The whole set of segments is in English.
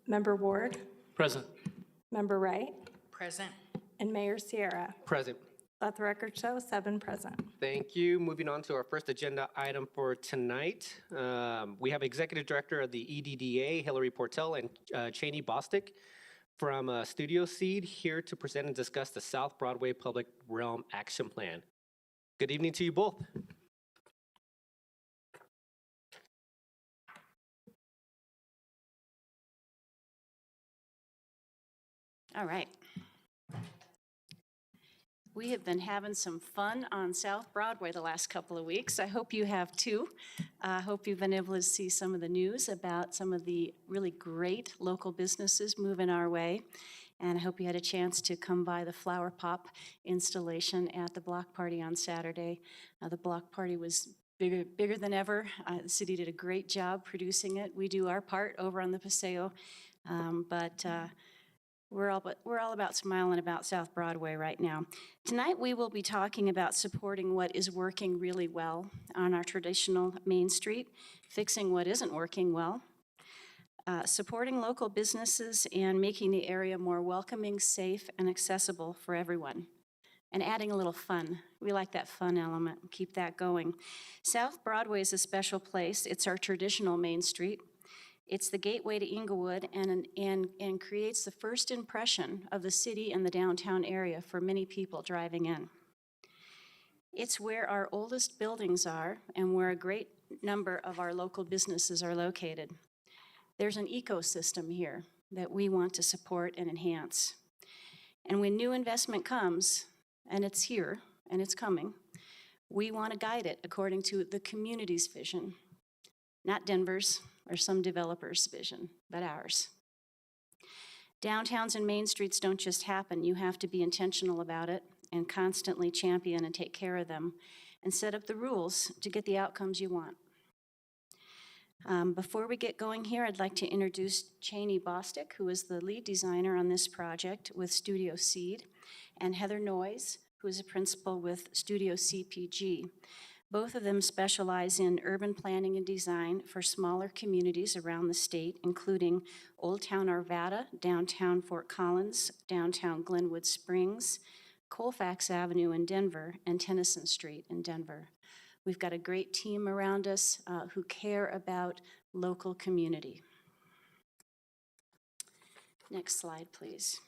Member Ward, Present. Member Wright, Present. and Mayor Sierra. Present. Let the record show 7 present. Thank you. Moving on to our first agenda item for tonight. We have Executive Director of the EDDA, Hilarie Portell, and Cheney Bostic from STUDIOSEED here to present and discuss the South Broadway Public Realm Action Plan. Good evening to you both. All right. We have been having some fun on South Broadway the last couple of weeks. I hope you have too. I hope you've been able to see some of the news about some of the really great local businesses moving our way. And I hope you had a chance to come by the Flower Pop installation at the block party on Saturday. The block party was bigger than ever. The city did a great job producing it. We do our part over on the Paseo, but we're all about smiling about South Broadway right now. Tonight we will be talking about supporting what is working really well on our traditional Main Street, fixing what isn't working well, supporting local businesses and making the area more welcoming, safe, and accessible for everyone, and adding a little fun. We like that fun element. Keep that going. South Broadway is a special place. It's our traditional Main Street. It's the gateway to Englewood and creates the first impression of the city and the downtown area for many people driving in. It's where our oldest buildings are and where a great number of our local businesses are located. There's an ecosystem here that we want to support and enhance. And when new investment comes, and it's here and it's coming, we want to guide it according to the community's vision, not Denver's or some developer's vision, but ours. Downtowns and Main Streets don't just happen. You have to be intentional about it and constantly champion and take care of them and set up the rules to get the outcomes you want. Before we get going here, I'd like to introduce Cheney Bostic, who is the lead designer on this project with STUDIOSEED, and Heather Noyes, who is a principal with Studio CPG. Both of them specialize in urban planning and design for smaller communities around the state, including Old Town Arvada, downtown Fort Collins, downtown Glenwood Springs, Colfax Avenue in Denver, and Tennyson Street in Denver. We've got a great team around us who care about local community. Next slide, please.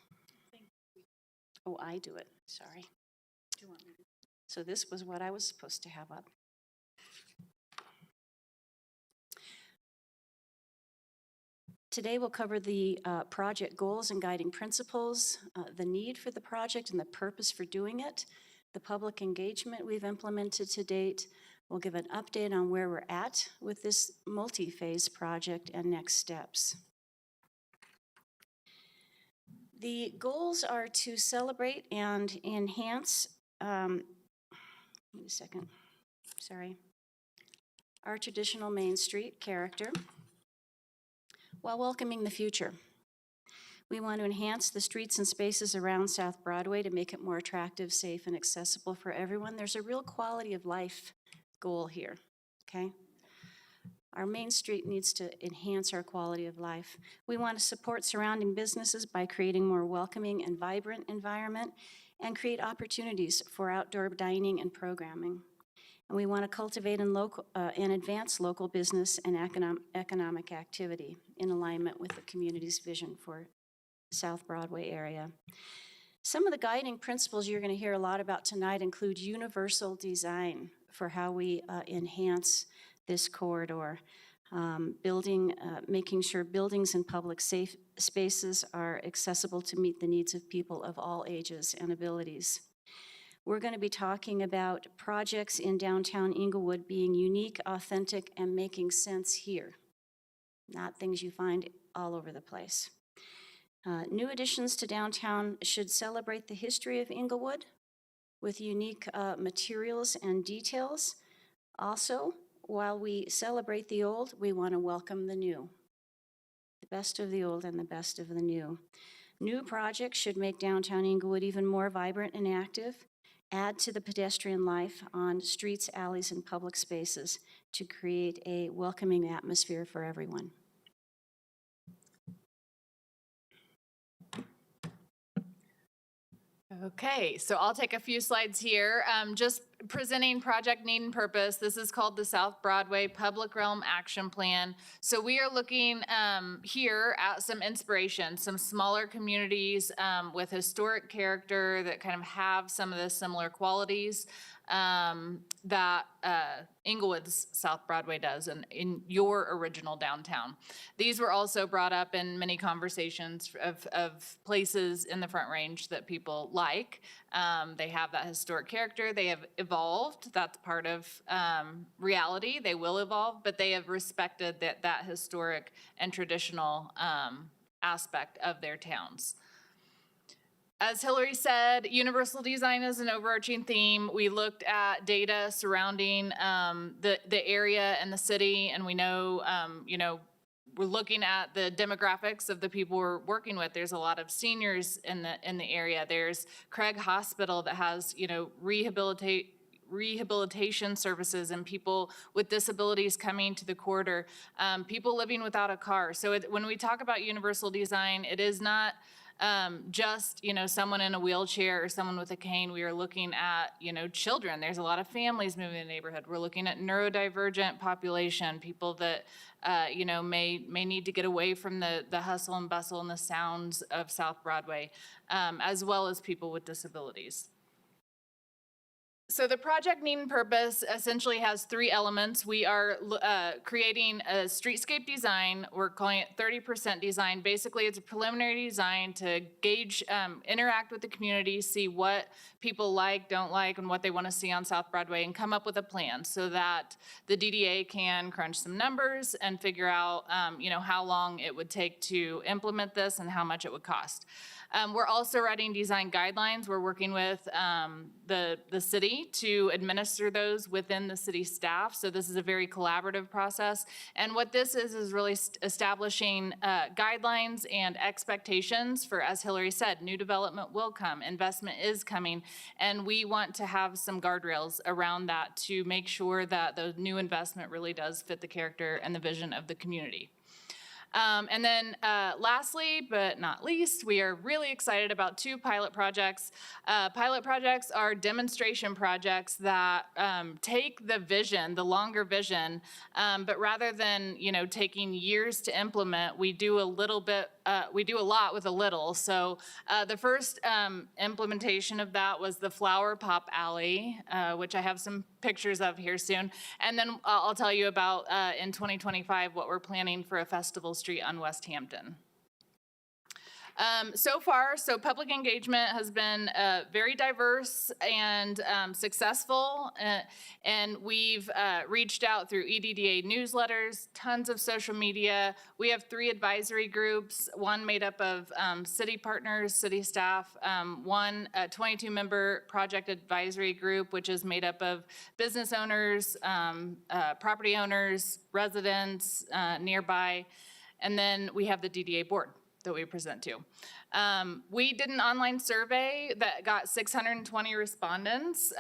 Oh, I do it, sorry. Do you want me to? So this was what I was supposed to have up. Today we'll cover the project goals and guiding principles, the need for the project and the purpose for doing it, the public engagement we've implemented to date. We'll give an update on where we're at with this multi-phase project and next steps. The goals are to celebrate and enhance wait a second, sorry. Our traditional Main Street character while welcoming the future. We want to enhance the streets and spaces around South Broadway to make it more attractive, safe, and accessible for everyone. There's a real quality of life goal here, okay? Our Main Street needs to enhance our quality of life. We want to support surrounding businesses by creating more welcoming and vibrant environment and create opportunities for outdoor dining and programming. And we want to cultivate and advance local business and economic activity in alignment with the community's vision for South Broadway area. Some of the guiding principles you're going to hear a lot about tonight include universal design for how we enhance this corridor. Making sure buildings and public safe spaces are accessible to meet the needs of people of all ages and abilities. We're going to be talking about projects in downtown Englewood being unique, authentic, and making sense here, not things you find all over the place. New additions to downtown should celebrate the history of Englewood with unique materials and details. Also, while we celebrate the old, we want to welcome the new. The best of the old and the best of the new. New projects should make downtown Englewood even more vibrant and active, add to the pedestrian life on streets, alleys, and public spaces to create a welcoming atmosphere for everyone. Okay, so I'll take a few slides here. Just presenting project need and purpose. This is called the South Broadway Public Realm Action Plan. So we are looking here at some inspiration, some smaller communities with historic character that kind of have some of the similar qualities that Englewood's South Broadway does in your original downtown. These were also brought up in many conversations of places in the Front Range that people like. They have that historic character. They have evolved. That's part of reality. They will evolve, but they have respected that historic and traditional aspect of their towns. As Hilarie said, universal design is an overarching theme. We looked at data surrounding the area and the city, and we know, we're looking at the demographics of the people we're working with. There's a lot of seniors in the area. There's Craig Hospital that has, rehabilitation services and people with disabilities coming to the corridor, people living without a car. So when we talk about universal design, it is not just, someone in a wheelchair or someone with a cane. We are looking at, children. There's a lot of families moving in the neighborhood. We're looking at neurodivergent population, people that, may need to get away from the hustle and bustle and the sounds of South Broadway, as well as people with disabilities. So the project need and purpose essentially has three elements. We are creating a streetscape design. We're calling it 30% design. Basically, it's a preliminary design to gauge, interact with the community, see what people like, don't like, and what they want to see on South Broadway, and come up with a plan so that the DDA can crunch some numbers and figure out, how long it would take to implement this and how much it would cost. We're also writing design guidelines. We're working with the city to administer those within the city staff. So this is a very collaborative process. And what this is really establishing guidelines and expectations for, as Hilarie said, new development will come, investment is coming, and we want to have some guardrails around that to make sure that the new investment really does fit the character and the vision of the community. And then lastly, but not least, we are really excited about two pilot projects. Pilot projects are demonstration projects that take the vision, the longer vision, but rather than, taking years to implement, we do a lot with a little. So the first implementation of that was the Flower Pop Alley, which I have some pictures of here soon. And then I'll tell you about in 2025 what we're planning for a festival street on West Hampton. So far, public engagement has been very diverse and successful, and we've reached out through EDDA newsletters, tons of social media. We have 3 advisory groups, one made up of city partners, city staff, one 22-member project advisory group, which is made up of business owners, property owners, residents nearby, and then we have the DDA board that we present to. We did an online survey that got 620 respondents.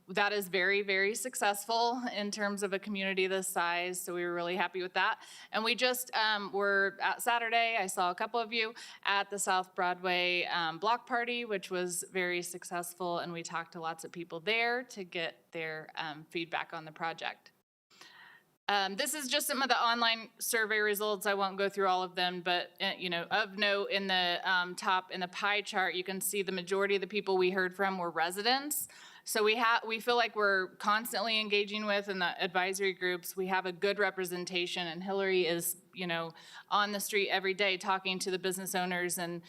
That is very, very successful in terms of a community this size, so we were really happy with that. And we just were at Saturday, I saw a couple of you at the South Broadway block party, which was very successful, and we talked to lots of people there to get their feedback on the project. This is just some of the online survey results. I won't go through all of them, but of note in the top in the pie chart, you can see the majority of the people we heard from were residents. So we feel like we're constantly engaging with in the advisory groups. We have a good representation, and Hilarie is on the street every day talking to the business owners and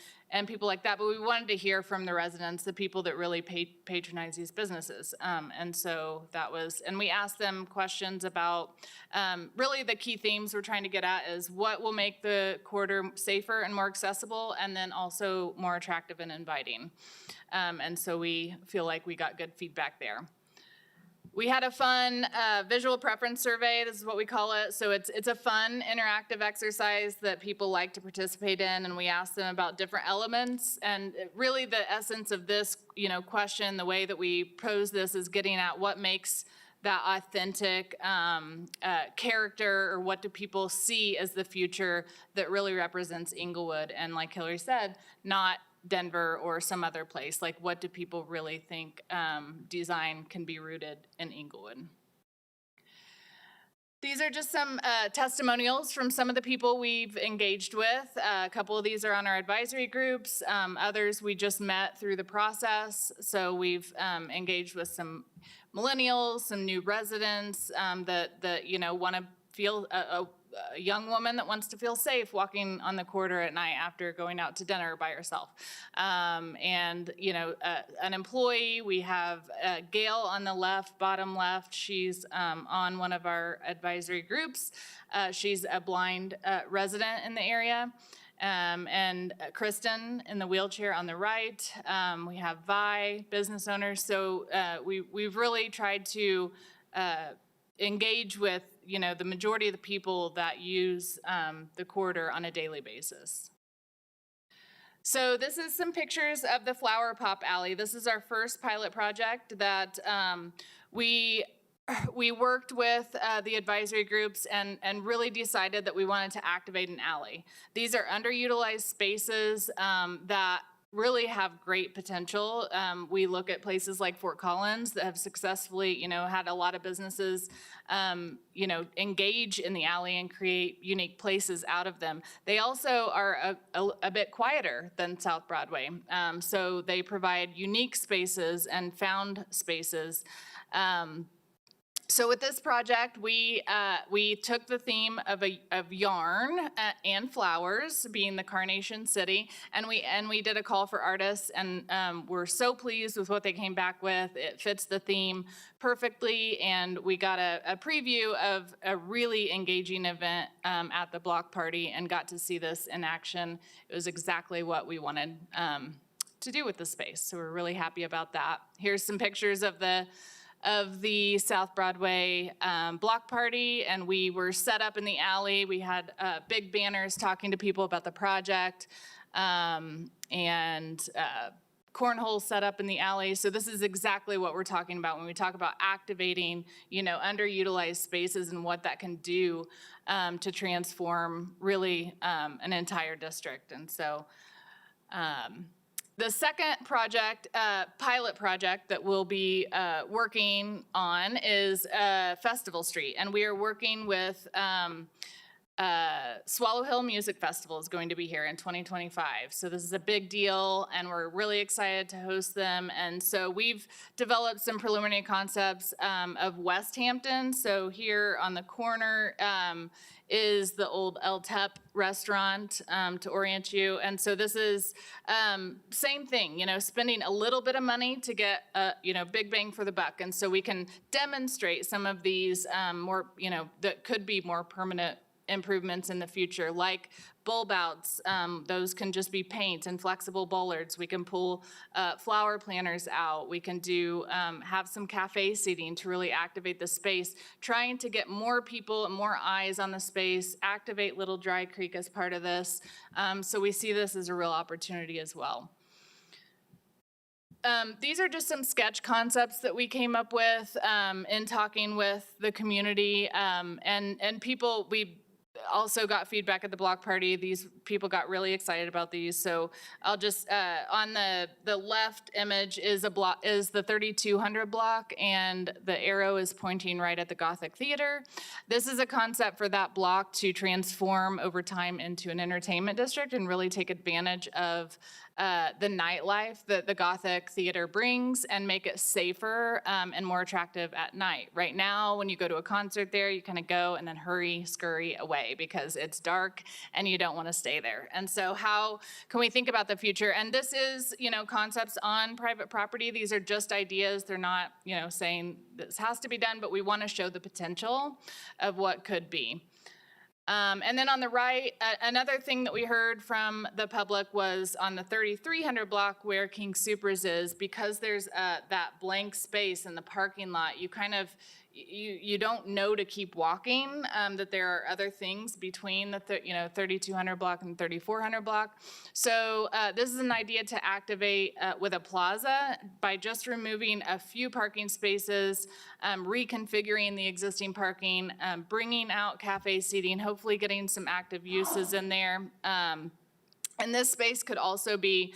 people like that. But we wanted to hear from the residents, the people that really patronize these businesses. And so that was, and we asked them questions about really the key themes we're trying to get at is what will make the corridor safer and more accessible, and then also more attractive and inviting. And so we feel like we got good feedback there. We had a fun visual preference survey. This is what we call it. So it's a fun interactive exercise that people like to participate in, and we asked them about different elements. And really the essence of this question, the way that we pose this is getting at what makes that authentic character, or what do people see as the future that really represents Englewood. And like Hilarie said, not Denver or some other place. Like, what do people really think design can be rooted in Englewood? These are just some testimonials from some of the people we've engaged with. A couple of these are on our advisory groups. Others we just met through the process. So we've engaged with some millennials, some new residents that want to feel a young woman that wants to feel safe walking on the corridor at night after going out to dinner by herself. An employee, we have Gail on the left, bottom left. She's on one of our advisory groups. She's a blind resident in the area. And Kristen in the wheelchair on the right. We have Vi, business owners. So we've really tried to engage with the majority of the people that use the corridor on a daily basis. So this is some pictures of the Flower Pop Alley. This is our first pilot project that we worked with the advisory groups and really decided that we wanted to activate an alley. These are underutilized spaces that really have great potential. We look at places like Fort Collins that have successfully, had a lot of businesses, engage in the alley and create unique places out of them. They also are a bit quieter than South Broadway. So they provide unique spaces and found spaces. So with this project, we took the theme of yarn and flowers, being the Carnation City, and we did a call for artists, and we're so pleased with what they came back with. It fits the theme perfectly, and we got a preview of a really engaging event at the block party, and got to see this in action. It was exactly what we wanted to do with the space, so we're really happy about that. Here's some pictures of the South Broadway block party, and we were set up in the alley. We had big banners talking to people about the project, and cornhole set up in the alley. So this is exactly what we're talking about when we talk about activating, underutilized spaces and what that can do to transform really an entire district. And so the second project, pilot project that we'll be working on is Festival Street. And we are working with Swallow Hill Music Festival is going to be here in 2025. So this is a big deal, and we're really excited to host them. And so we've developed some preliminary concepts of West Hampton. So here on the corner is the old El Tep restaurant, to orient you. And so this is same thing, spending a little bit of money to get big bang for the buck. And so we can demonstrate some of these more, that could be more permanent improvements in the future, like bulb outs. Those can just be paint and flexible bollards. We can pull flower planters out. We can do have some cafe seating to really activate the space, trying to get more people and more eyes on the space, activate Little Dry Creek as part of this. So we see this as a real opportunity as well. These are just some sketch concepts that we came up with in talking with the community and people. We also got feedback at the block party. These people got really excited about these. So I'll just on the left image is the 3200 block, and the arrow is pointing right at the Gothic Theater. This is a concept for that block to transform over time into an entertainment district and really take advantage of the nightlife that the Gothic Theater brings and make it safer and more attractive at night. Right now, when you go to a concert there, you kind of go and then scurry away because it's dark and you don't want to stay there. And so how can we think about the future? And this is, concepts on private property. These are just ideas. They're not, saying this has to be done, but we want to show the potential of what could be. And then on the right, another thing that we heard from the public was on the 3300 block where King Soopers is, because there's that blank space in the parking lot, you kind of, you don't know to keep walking, that there are other things between the 3200 block and 3400 block. So this is an idea to activate with a plaza by just removing a few parking spaces, reconfiguring the existing parking, bringing out cafe seating, hopefully getting some active uses in there. And this space could also be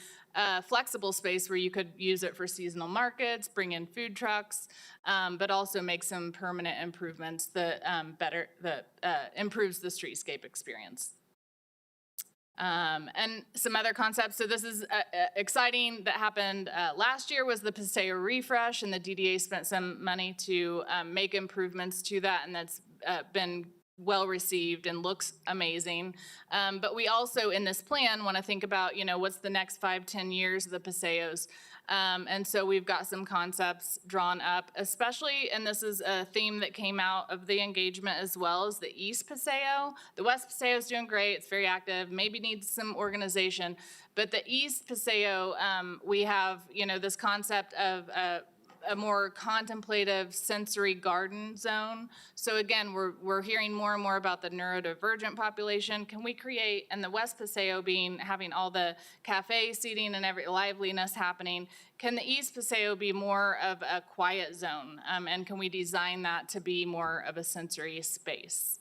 flexible space where you could use it for seasonal markets, bring in food trucks, but also make some permanent improvements that improves the streetscape experience. And some other concepts. So this is exciting that happened last year was the Paseo refresh, and the DDA spent some money to make improvements to that, and that's been well received and looks amazing. But we also in this plan want to think about, what's the next 5-10 years of the Paseos. And so we've got some concepts drawn up, especially, and this is a theme that came out of the engagement as well, as the East Paseo. The West Paseo is doing great, it's very active, maybe needs some organization. But the East Paseo, we have, this concept of a more contemplative sensory garden zone. So again, we're hearing more and more about the neurodivergent population. Can we create, and the West Paseo having all the cafe seating and every liveliness happening, can the East Paseo be more of a quiet zone? And can we design that to be more of a sensory space?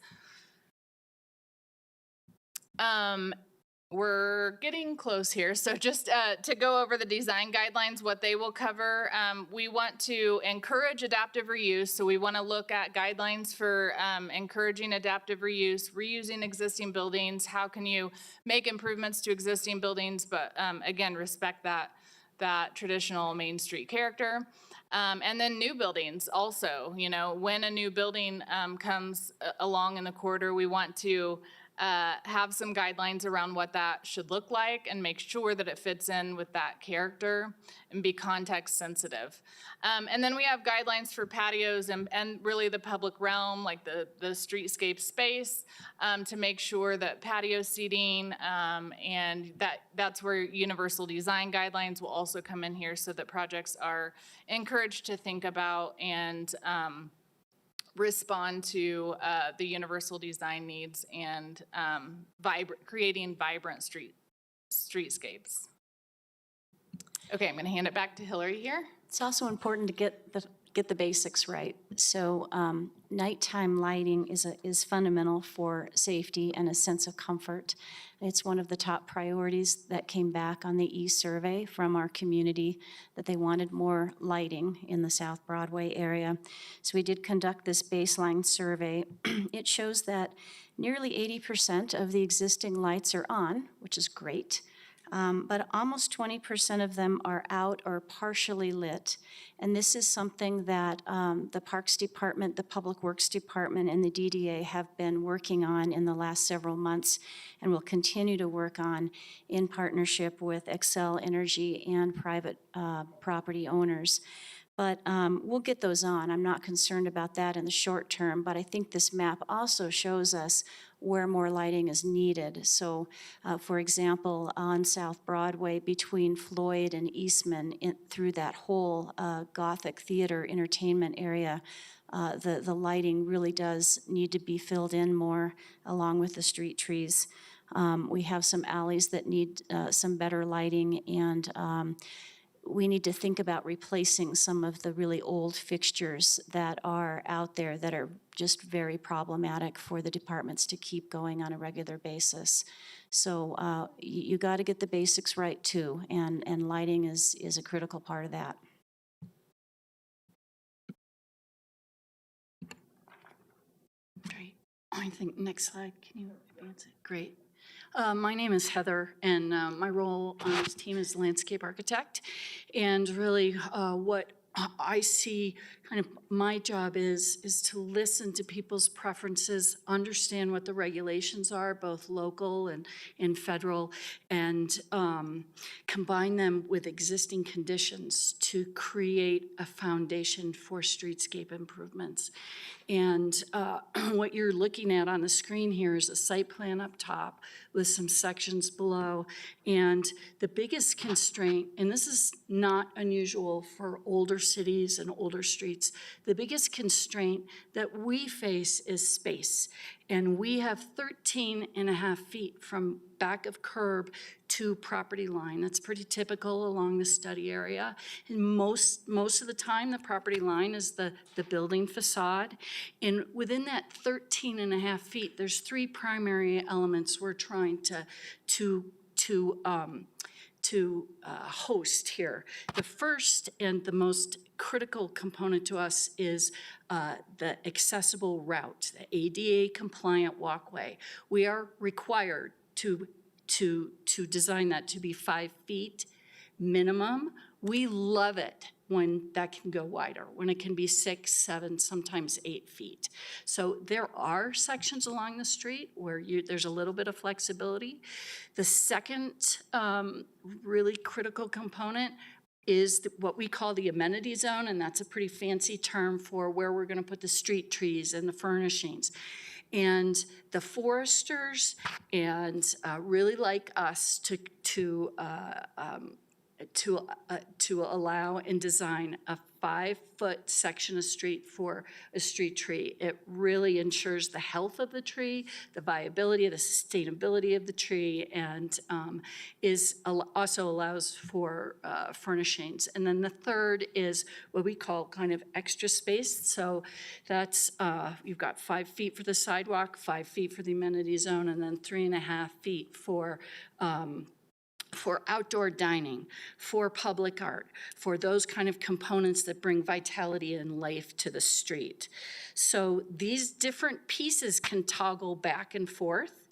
We're getting close here, so just to go over the design guidelines, what they will cover, we want to encourage adaptive reuse, so we want to look at guidelines for encouraging adaptive reuse, reusing existing buildings, how can you make improvements to existing buildings, but again, respect that traditional Main Street character. And then new buildings also, when a new building comes along in the corridor, we want to have some guidelines around what that should look like and make sure that it fits in with that character and be context sensitive. And then we have guidelines for patios and really the public realm, like the streetscape space, to make sure that patio seating and that's where universal design guidelines will also come in here, so that projects are encouraged to think about and respond to the universal design needs and creating vibrant streetscapes. Okay, I'm going to hand it back to Hilarie here. It's also important to get the basics right. So nighttime lighting is fundamental for safety and a sense of comfort. It's one of the top priorities that came back on the e-survey from our community, that they wanted more lighting in the South Broadway area. So we did conduct this baseline survey. It shows that nearly 80% of the existing lights are on, which is great. But almost 20% of them are out or partially lit. And this is something that the Parks Department, the Public Works Department, and the DDA have been working on in the last several months and will continue to work on in partnership with Xcel Energy and private property owners. But we'll get those on. I'm not concerned about that in the short term, but I think this map also shows us where more lighting is needed. So, for example, on South Broadway between Floyd and Eastman, through that whole Gothic theater entertainment area, the lighting really does need to be filled in more along with the street trees. We have some alleys that need some better lighting, and we need to think about replacing some of the really old fixtures that are out there that are just very problematic for the departments to keep going on a regular basis. So you got to get the basics right too, and lighting is a critical part of that. Great. I think next slide. Can you advance it? Great. My name is Heather, and my role on this team is landscape architect. And really what I see kind of my job is to listen to people's preferences, understand what the regulations are, both local and federal, and combine them with existing conditions to create a foundation for streetscape improvements. And what you're looking at on the screen here is a site plan up top with some sections below. And the biggest constraint, and this is not unusual for older cities and older streets, the biggest constraint that we face is space. And we have 13.5 feet from back of curb to property line. That's pretty typical along the study area. And most of the time, the property line is the building facade. And within that 13.5 feet, there's three primary elements we're trying to host here. The first and the most critical component to us is the accessible route, the ADA compliant walkway. We are required to design that to be 5 feet minimum. We love it when that can go wider, when it can be 6, 7, sometimes 8 feet. So there are sections along the street where there's a little bit of flexibility. The second really critical component is what we call the amenity zone, and that's a pretty fancy term for where we're gonna put the street trees and the furnishings. And the foresters and really like us to allow and design a 5-foot section of street for a street tree. It really ensures the health of the tree, the viability, the sustainability of the tree, and also allows for furnishings. And then the third is what we call kind of extra space. So that's, you've got 5 feet for the sidewalk, 5 feet for the amenity zone, and then 3.5 feet for outdoor dining, for public art, for those kind of components that bring vitality and life to the street. So these different pieces can toggle back and forth,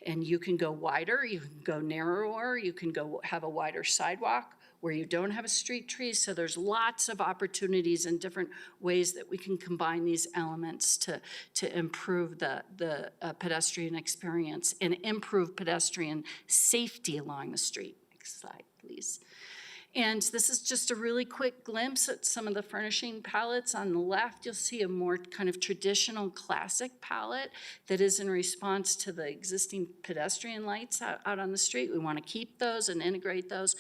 and you can go wider, you can go narrower, you can go have a wider sidewalk where you don't have a street tree. So there's lots of opportunities and different ways that we can combine these elements to improve the pedestrian experience and improve pedestrian safety along the street. Next slide, please. And this is just a really quick glimpse at some of the furnishing palettes. On the left, you'll see a more kind of traditional classic palette that is in response to the existing pedestrian lights out on the street. We want to keep those and integrate those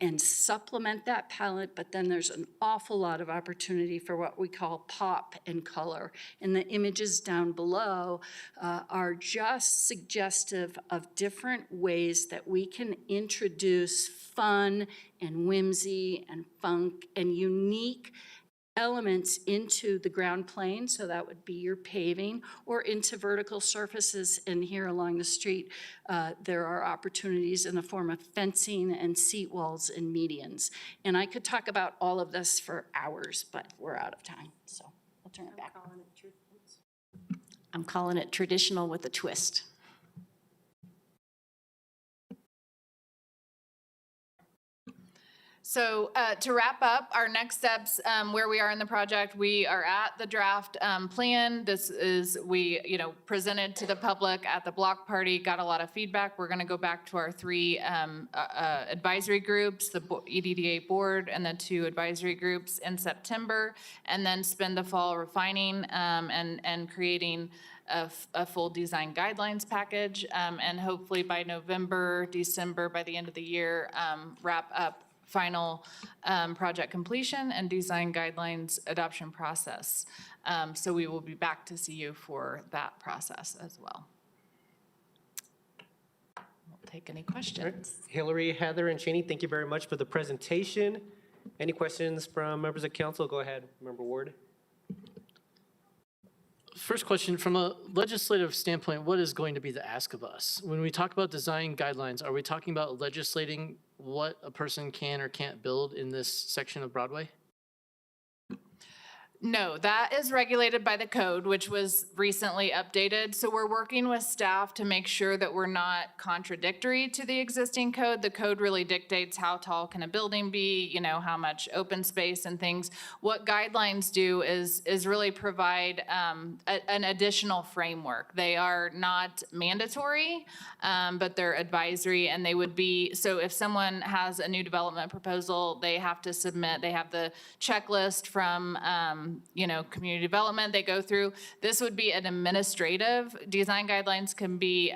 and supplement that palette, but then there's an awful lot of opportunity for what we call pop and color. And the images down below are just suggestive of different ways that we can introduce fun and whimsy and funk and unique elements into the ground plane, so that would be your paving, or into vertical surfaces. And here along the street, there are opportunities in the form of fencing and seat walls and medians. And I could talk about all of this for hours, but we're out of time, so I'll turn it back. I'm calling it traditional with a twist. So to wrap up, our next steps, where we are in the project, we are at the draft plan. This is, we presented to the public at the block party, got a lot of feedback. We're gonna go back to our 3 advisory groups, the EDDA board and the 2 advisory groups in September, and then spend the fall refining and creating a full design guidelines package, and hopefully by November, December, by the end of the year, wrap up final project completion and design guidelines adoption process. So we will be back to see you for that process as well. We'll take any questions. Hilarie, Heather, and Cheney, thank you very much for the presentation. Any questions from members of council? Go ahead, Member Ward. First question, from a legislative standpoint, what is going to be the ask of us? When we talk about design guidelines, are we talking about legislating what a person can or can't build in this section of Broadway? No, that is regulated by the code, which was recently updated. So we're working with staff to make sure that we're not contradictory to the existing code. The code really dictates how tall can a building be, how much open space and things. What guidelines do is really provide an additional framework. They are not mandatory, but they're advisory, and they would be, so if someone has a new development proposal, they have to submit, they have the checklist from community development they go through. This would be an administrative. Design guidelines can be,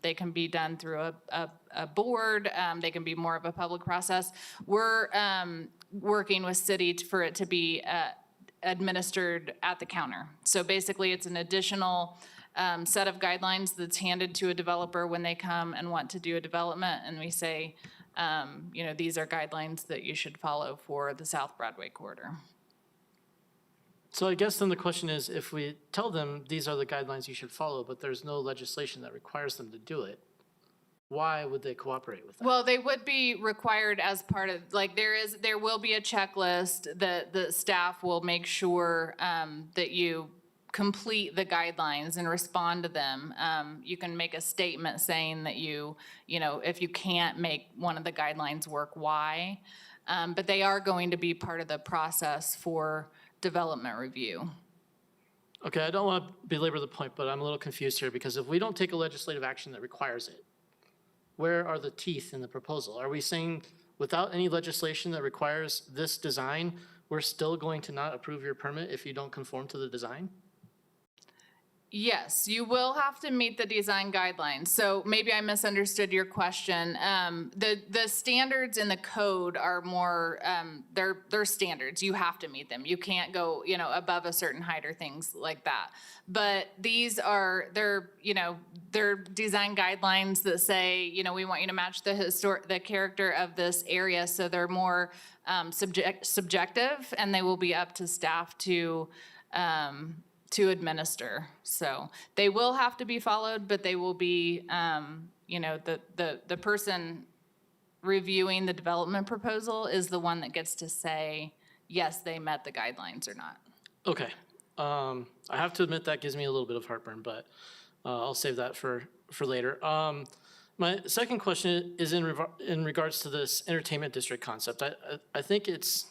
they can be done through a board. They can be more of a public process. We're working with city for it to be administered at the counter. So basically it's an additional set of guidelines that's handed to a developer when they come and want to do a development, and we say, these are guidelines that you should follow for the South Broadway corridor. So I guess then the question is, if we tell them these are the guidelines you should follow, but there's no legislation that requires them to do it, why would they cooperate with that? Well, they would be required as part of, like, there will be a checklist that the staff will make sure that you complete the guidelines and respond to them. You can make a statement saying that you know, if you can't make one of the guidelines work, why? But they are going to be part of the process for development review. Okay, I don't want to belabor the point, but I'm a little confused here because if we don't take a legislative action that requires it, where are the teeth in the proposal? Are we saying without any legislation that requires this design, we're still going to not approve your permit if you don't conform to the design? Yes, you will have to meet the design guidelines. So maybe I misunderstood your question. The standards in the code are more, they're standards. You have to meet them. You can't go, you know, above a certain height or things like that. But these are, they're design guidelines that say, you know, we want you to match the character of this area. So they're more subjective, and they will be up to staff to administer. So they will have to be followed, but they will be, you know, the person reviewing the development proposal is the one that gets to say, yes, they met the guidelines or not. Okay. I have to admit that gives me a little bit of heartburn, but I'll save that for later. My second question is in regards to this entertainment district concept. I think it's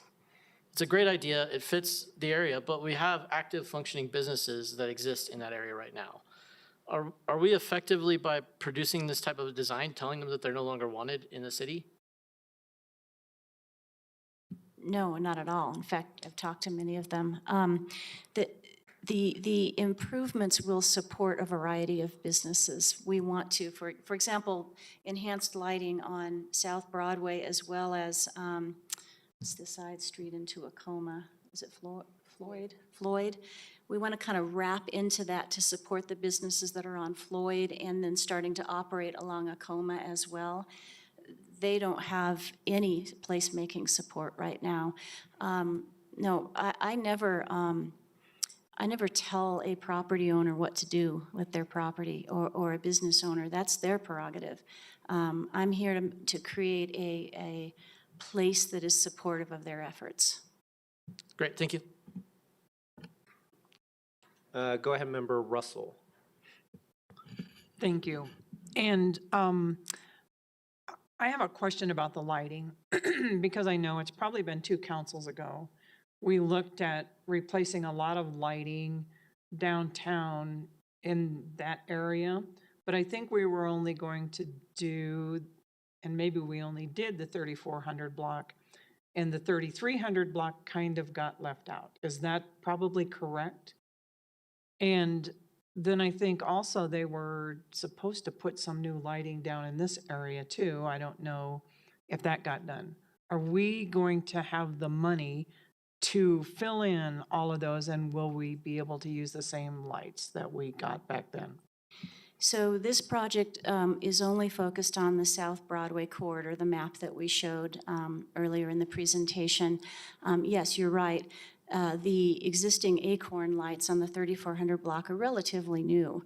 a great idea. It fits the area, but we have active functioning businesses that exist in that area right now. Are we effectively, by producing this type of design, telling them that they're no longer wanted in the city? No, not at all. In fact, I've talked to many of them. The improvements will support a variety of businesses. We want to, for example, enhanced lighting on South Broadway, as well as what's the side street into Acoma? Is it Floyd? Floyd. We want to kind of wrap into that to support the businesses that are on Floyd and then starting to operate along Acoma as well. They don't have any placemaking support right now. No, I never tell a property owner what to do with their property, or a business owner. That's their prerogative. I'm here to create a place that is supportive of their efforts. Great, thank you. Go ahead, Member Russell. Thank you. And I have a question about the lighting, because I know it's probably been 2 councils ago. We looked at replacing a lot of lighting downtown in that area, but I think we were only going to do, and maybe we only did the 3400 block, and the 3300 block kind of got left out. Is that probably correct? And then I think also they were supposed to put some new lighting down in this area too. I don't know if that got done. Are we going to have the money to fill in all of those, and will we be able to use the same lights that we got back then? So this project is only focused on the South Broadway corridor, the map that we showed earlier in the presentation. Yes, you're right. The existing Acorn lights on the 3400 block are relatively new.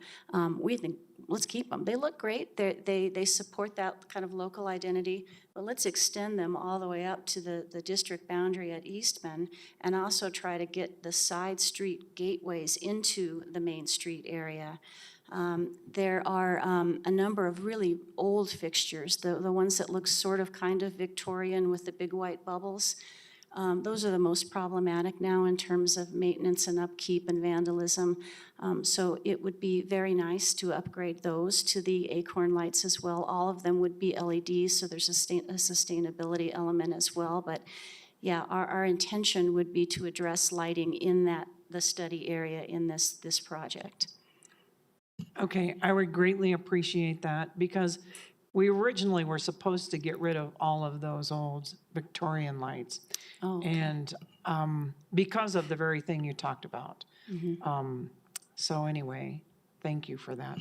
We think, let's keep them. They look great. They support that kind of local identity, but let's extend them all the way up to the district boundary at Eastman, and also try to get the side street gateways into the Main Street area. There are a number of really old fixtures, the ones that look sort of kind of Victorian with the big white bubbles. Those are the most problematic now in terms of maintenance and upkeep and vandalism. So it would be very nice to upgrade those to the Acorn lights as well. All of them would be LEDs, so there's a sustainability element as well. But yeah, our intention would be to address lighting in the study area in this project. Okay, I would greatly appreciate that, because we originally were supposed to get rid of all of those old Victorian lights. Oh, okay. And because of the very thing you talked about. So anyway, thank you for that.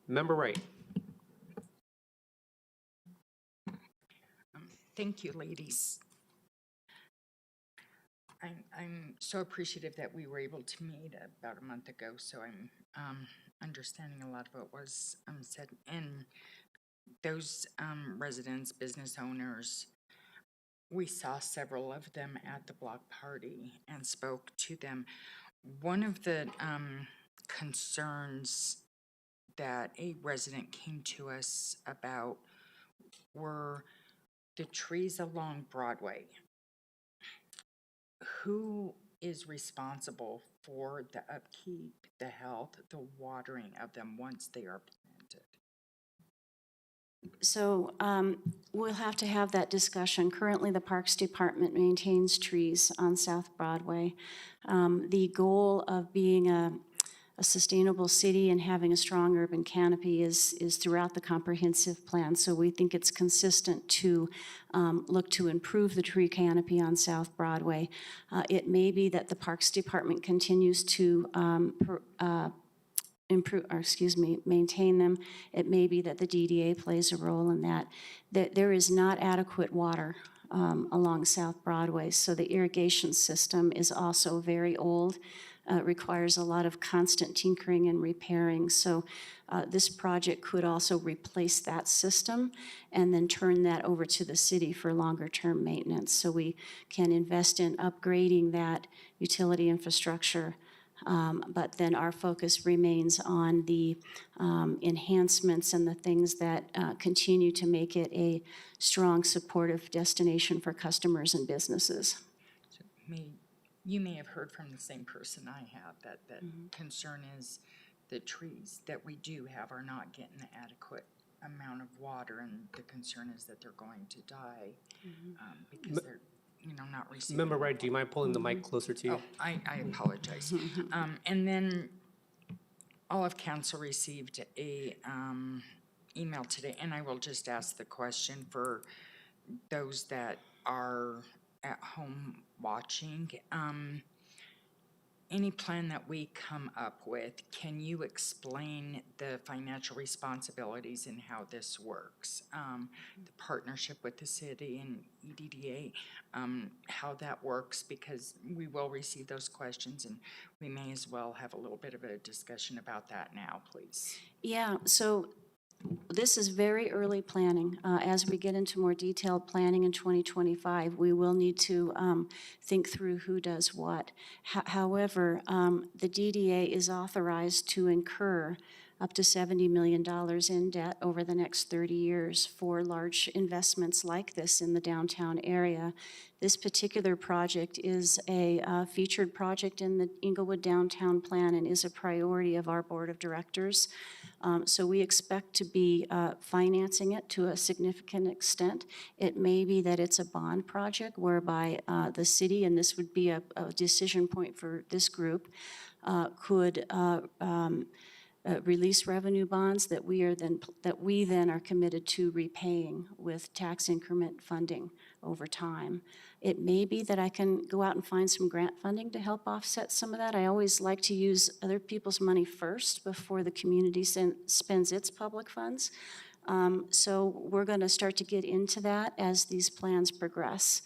Member Wright. Thank you, ladies. I'm so appreciative that we were able to meet about a month ago, so I'm understanding a lot of what was said. And those residents, business owners, we saw several of them at the block party and spoke to them. One of the concerns that a resident came to us about were the trees along Broadway. Who is responsible for the upkeep, the health, the watering of them once they are planted? So we'll have to have that discussion. Currently, the Parks Department maintains trees on South Broadway. The goal of being a sustainable city and having a strong urban canopy is throughout the comprehensive plan. So we think it's consistent to look to improve the tree canopy on South Broadway. It may be that the Parks Department continues to maintain them. It may be that the DDA plays a role in that. That there is not adequate water along South Broadway, so the irrigation system is also very old. Requires a lot of constant tinkering and repairing. So this project could also replace that system and then turn that over to the city for longer term maintenance. So we can invest in upgrading that utility infrastructure. But then our focus remains on the enhancements and the things that continue to make it a strong, supportive destination for customers and businesses. So you may have heard from the same person I have, that concern is the trees that we do have are not getting the adequate amount of water, and the concern is that they're going to die because they're not receiving. Member Wright, do you mind pulling the mic closer to you? Oh, I apologize. And then all of council received a email today, and I will just ask the question for those that are at home watching. Any plan that we come up with, can you explain the financial responsibilities and how this works? The partnership with the city and EDDA, how that works, because we will receive those questions and we may as well have a little bit of a discussion about that now, please. Yeah, so this is very early planning. As we get into more detailed planning in 2025, we will need to think through who does what. However, the DDA is authorized to incur up to $70 million in debt over the next 30 years for large investments like this in the downtown area. This particular project is a featured project in the Englewood Downtown Plan and is a priority of our Board of Directors. So we expect to be financing it to a significant extent. It may be that it's a bond project whereby the city, and this would be a decision point for this group, could release revenue bonds that we then are committed to repaying with tax increment funding over time. It may be that I can go out and find some grant funding to help offset some of that. I always like to use other people's money first before the community spends its public funds. So we're going to start to get into that as these plans progress.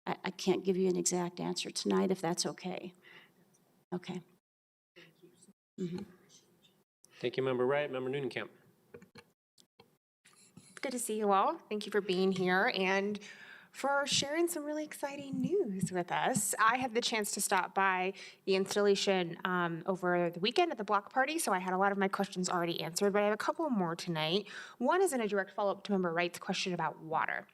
I can't give you an exact answer tonight if that's okay. Okay. Thank you, Member Wright. Member Newnenkamp. Good to see you all. Thank you for being here and for sharing some really exciting news with us. I had the chance to stop by the installation over the weekend at the block party, so I had a lot of my questions already answered, but I have a couple more tonight. One is in a direct follow-up to Member Wright's question about water.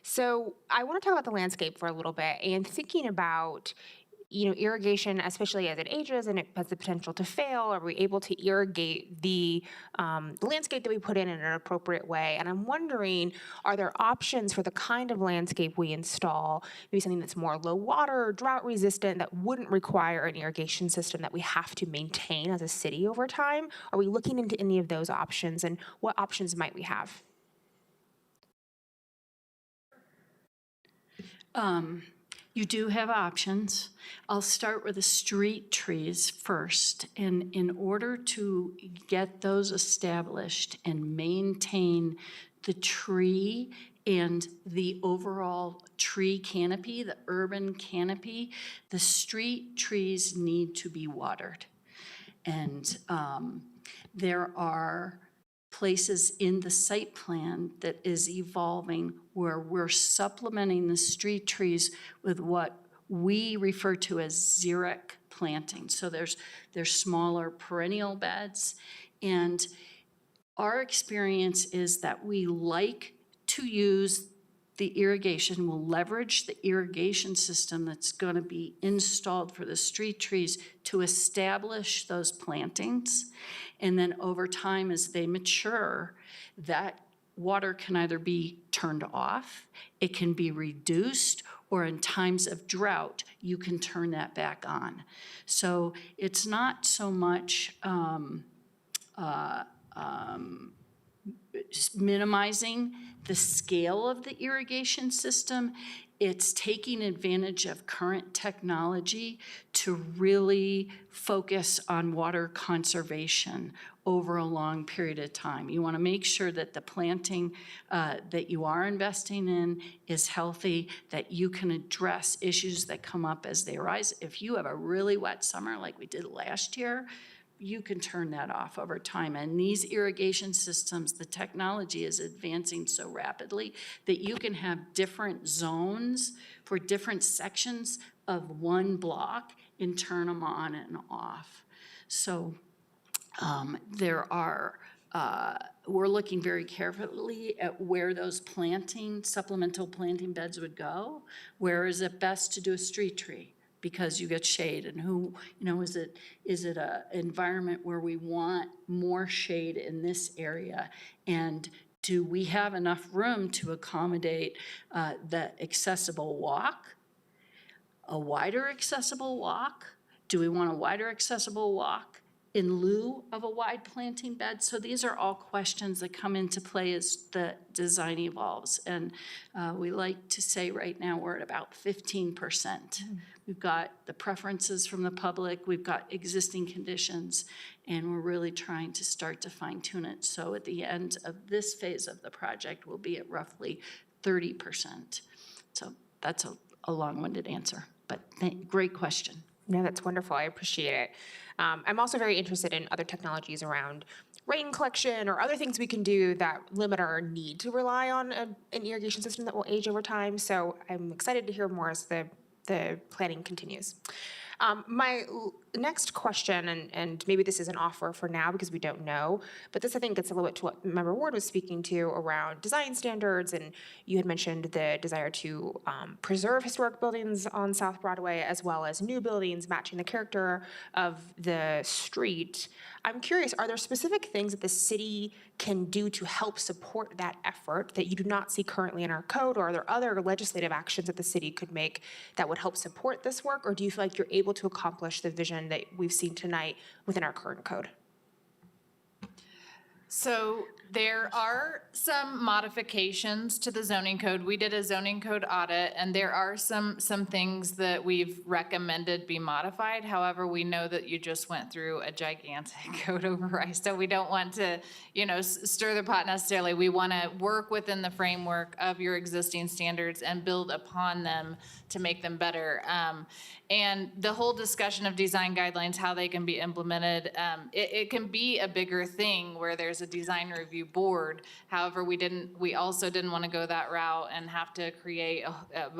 So I want to talk about the landscape for a little bit and thinking about irrigation, especially as it ages and it has the potential to fail. Are we able to irrigate the landscape that we put in an appropriate way? And I'm wondering, are there options for the kind of landscape we install, maybe something that's more low water or drought resistant that wouldn't require an irrigation system that we have to maintain as a city over time? Are we looking into any of those options, and what options might we have? You do have options. I'll start with the street trees first. And in order to get those established and maintain the tree and the overall tree canopy, the urban canopy, the street trees need to be watered. And there are places in the site plan that is evolving where we're supplementing the street trees with what we refer to as xeric planting. So there's smaller perennial beds, and our experience is that we like to use the irrigation, we'll leverage the irrigation system that's going to be installed for the street trees to establish those plantings. And then over time, as they mature, that water can either be turned off, it can be reduced, or in times of drought, you can turn that back on. So it's not so much minimizing the scale of the irrigation system. It's taking advantage of current technology to really focus on water conservation over a long period of time. You want to make sure that the planting that you are investing in is healthy, that you can address issues that come up as they arise. If you have a really wet summer like we did last year, you can turn that off over time. And these irrigation systems, the technology is advancing so rapidly that you can have different zones for different sections of one block and turn them on and off. So we're looking very carefully at where those supplemental planting beds would go. Where is it best to do a street tree? Because you get shade, and is it a environment where we want more shade in this area? And do we have enough room to accommodate the accessible walk, a wider accessible walk? Do we want a wider accessible walk in lieu of a wide planting bed? So these are all questions that come into play as the design evolves. And we like to say right now we're at about 15%. We've got the preferences from the public, we've got existing conditions, and we're really trying to start to fine tune it. So at the end of this phase of the project, we'll be at roughly 30%. So that's a long-winded answer, but great question. No, that's wonderful. I appreciate it. I'm also very interested in other technologies around rain collection or other things we can do that limit our need to rely on an irrigation system that will age over time. So I'm excited to hear more as the planning continues. My next question, and maybe this is an offer for now because we don't know, but this I think gets a little bit to what Member Ward was speaking to around design standards, and you had mentioned the desire to preserve historic buildings on South Broadway as well as new buildings matching the character of the street. I'm curious, are there specific things that the city can do to help support that effort that you do not see currently in our code, or are there other legislative actions that the city could make that would help support this work, or do you feel like you're able to accomplish the vision that we've seen tonight within our current code? So there are some modifications to the zoning code. We did a zoning code audit, and there are some things that we've recommended be modified. However, we know that you just went through a gigantic code override, so we don't want to, stir the pot necessarily. We want to work within the framework of your existing standards and build upon them to make them better. And the whole discussion of design guidelines, how they can be implemented, it can be a bigger thing where there's a design review board. However, we also didn't want to go that route and have to create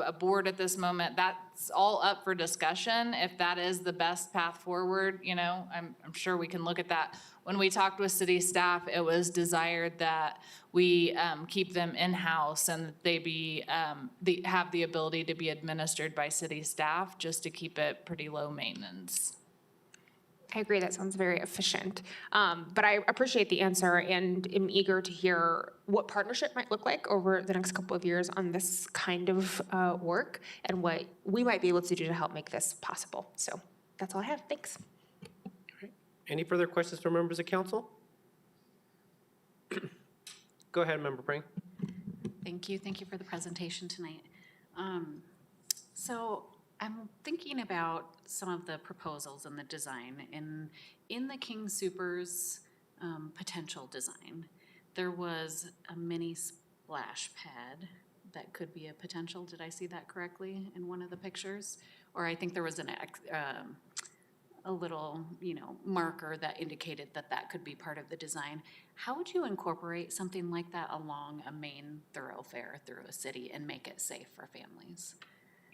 a board at this moment. That's all up for discussion. If that is the best path forward, I'm sure we can look at that. When we talked with city staff, it was desired that we keep them in-house and that they have the ability to be administered by city staff just to keep it pretty low maintenance. I agree, that sounds very efficient. But I appreciate the answer and am eager to hear what partnership might look like over the next couple of years on this kind of work and what we might be able to do to help make this possible. So that's all I have, thanks. Any further questions from members of council? Go ahead, Member Pring. Thank you. Thank you for the presentation tonight. So I'm thinking about some of the proposals and the design. In the King Soopers potential design, there was a mini splash pad that could be a potential. Did I see that correctly in one of the pictures? Or I think there was a little, marker that indicated that that could be part of the design. How would you incorporate something like that along a main thoroughfare through a city and make it safe for families?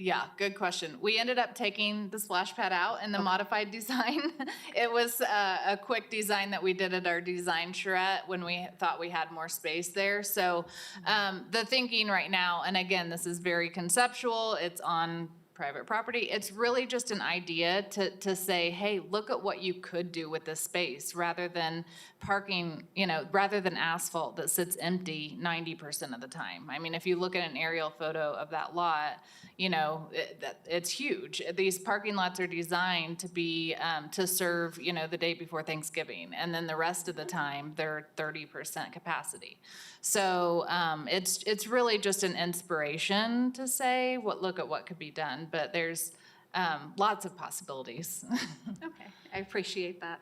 Yeah, good question. We ended up taking the splash pad out in the modified design. It was a quick design that we did at our design charrette when we thought we had more space there. So the thinking right now, and again, this is very conceptual, it's on private property. It's really just an idea to say, hey, look at what you could do with this space rather than parking, rather than asphalt that sits empty 90% of the time. I mean, if you look at an aerial photo of that lot, it's huge. These parking lots are designed to be, to serve, the day before Thanksgiving. And then the rest of the time, they're 30% capacity. So it's really just an inspiration to say, look at what could be done. But there's lots of possibilities. Okay, I appreciate that.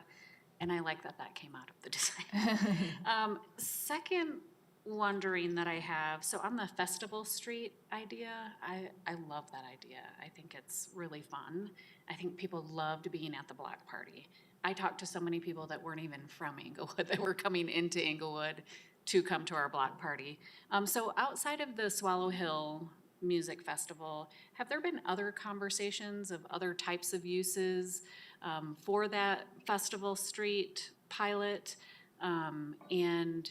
And I like that that came out of the design. Second wondering that I have, so on the Festival Street idea, I love that idea. I think it's really fun. I think people loved being at the block party. I talked to so many people that weren't even from Englewood that were coming into Englewood to come to our block party. So outside of the Swallow Hill Music Festival, have there been other conversations of other types of uses for that Festival Street pilot? And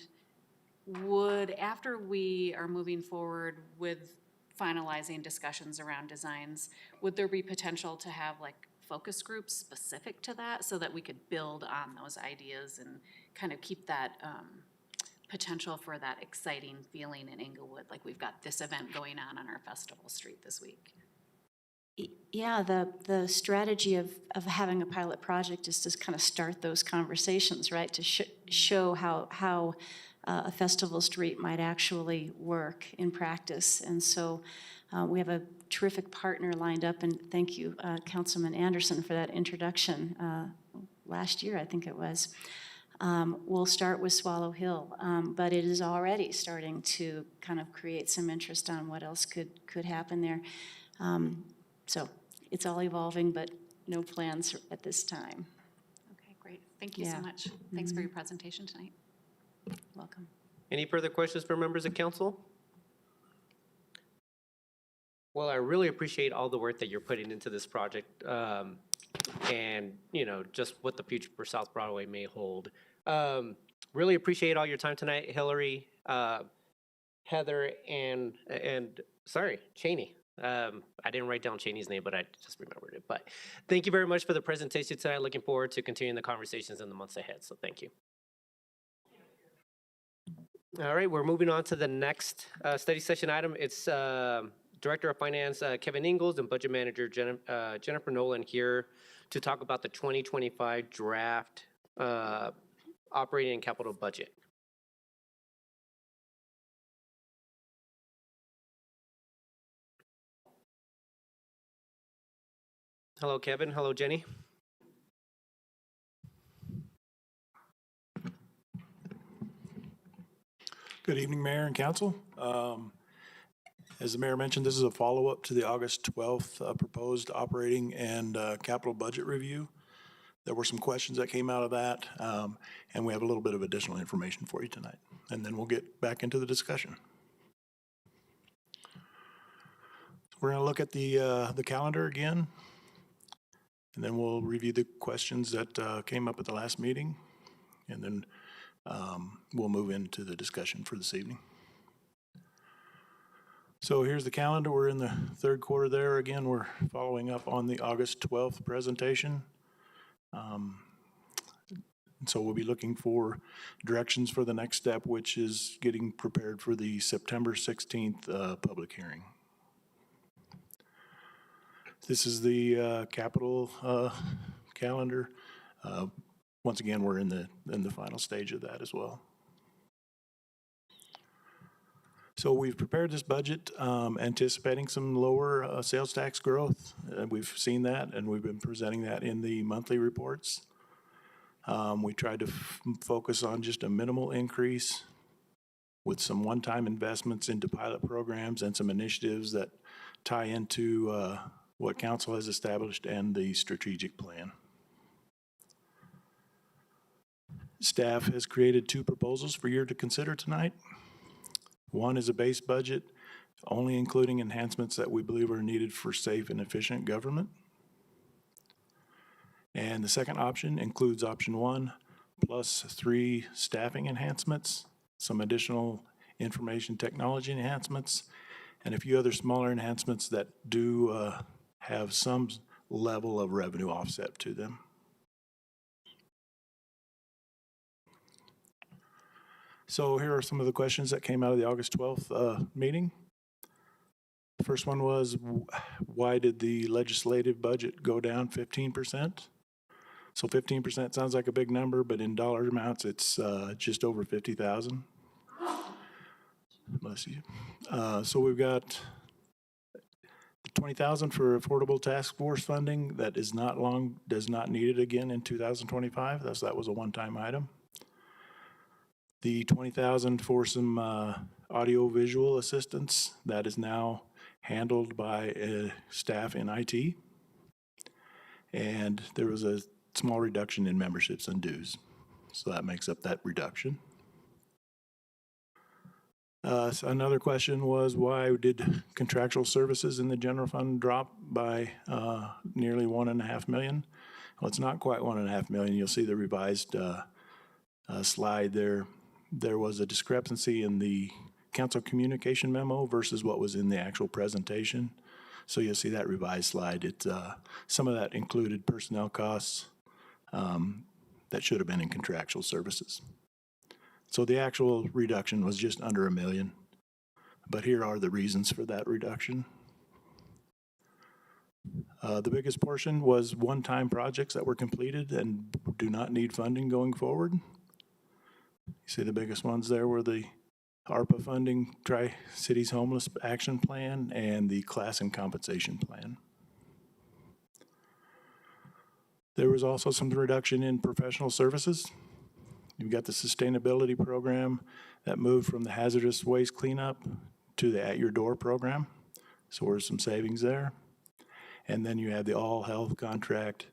would, after we are moving forward with finalizing discussions around designs, would there be potential to have like focus groups specific to that so that we could build on those ideas and kind of keep that potential for that exciting feeling in Englewood, like we've got this event going on our Festival Street this week? Yeah, the strategy of having a pilot project is to kind of start those conversations, right? To show how a festival street might actually work in practice. And so we have a terrific partner lined up, and thank you, Councilman Anderson, for that introduction last year, I think it was. We'll start with Swallow Hill, but it is already starting to kind of create some interest on what else could happen there. So it's all evolving, but no plans at this time. Okay, great. Thank you so Yeah. much. Thanks for your presentation tonight. Welcome. Any further questions for members of council? Well, I really appreciate all the work that you're putting into this project, and just what the future for South Broadway may hold. Really appreciate all your time tonight, Hilarie, Heather, and Cheney. I didn't write down Cheney's name, but I just remembered it. But thank you very much for the presentation tonight. Looking forward to continuing the conversations in the months ahead. So thank you. All right, we're moving on to the next study session item. It's Director of Finance Kevin Engels and Budget Manager Jennifer Nolan here to talk about the 2025 draft operating and capital budget. Hello, Kevin. Hello, Jenny. Good evening, Mayor and Council. As the Mayor mentioned, this is a follow-up to the August 12th proposed operating and capital budget review. There were some questions that came out of that, and we have a little bit of additional information for you tonight. And then we'll get back into the discussion. We're going to look at the calendar again, and then we'll review the questions that came up at the last meeting, and then we'll move into the discussion for this evening. So here's the calendar. We're in the third quarter there. Again, we're following up on the August 12th presentation. So we'll be looking for directions for the next step, which is getting prepared for the September 16th public hearing. This is the capital calendar. Once again, we're in the final stage of that as well. So we've prepared this budget anticipating some lower sales tax growth. We've seen that, and we've been presenting that in the monthly reports. We tried to focus on just a minimal increase with some one-time investments into pilot programs and some initiatives that tie into what council has established and the strategic plan. Staff has created 2 proposals for you to consider tonight. One is a base budget, only including enhancements that we believe are needed for safe and efficient government. And the second option includes option 1, plus 3 staffing enhancements, some additional information technology enhancements, and a few other smaller enhancements that do have some level of revenue offset to them. So here are some of the questions that came out of the August 12th meeting. The first one was, why did the legislative budget go down 15%? So 15% sounds like a big number, but in dollar amounts, it's just over 50,000. Bless you. So we've got 20,000 for affordable task force funding that does not need it again in 2025. That was a one-time item. The 20,000 for some audio visual assistance that is now handled by staff in IT. And there was a small reduction in memberships and dues. So that makes up that reduction. So another question was, why did contractual services in the general fund drop by nearly $1.5 million? Well, it's not quite $1.5 million. You'll see the revised slide there. There was a discrepancy in the council communication memo versus what was in the actual presentation. So you'll see that revised slide. Some of that included personnel costs that should have been in contractual services. So the actual reduction was just under $1 million, but here are the reasons for that reduction. The biggest portion was one-time projects that were completed and do not need funding going forward. You see the biggest ones there were the ARPA funding, Tri-Cities Homeless Action Plan, and the Class and Compensation Plan. There was also some reduction in professional services. You've got the sustainability program that moved from the hazardous waste cleanup to the At Your Door program. So there's some savings there. And then you have the all health contract.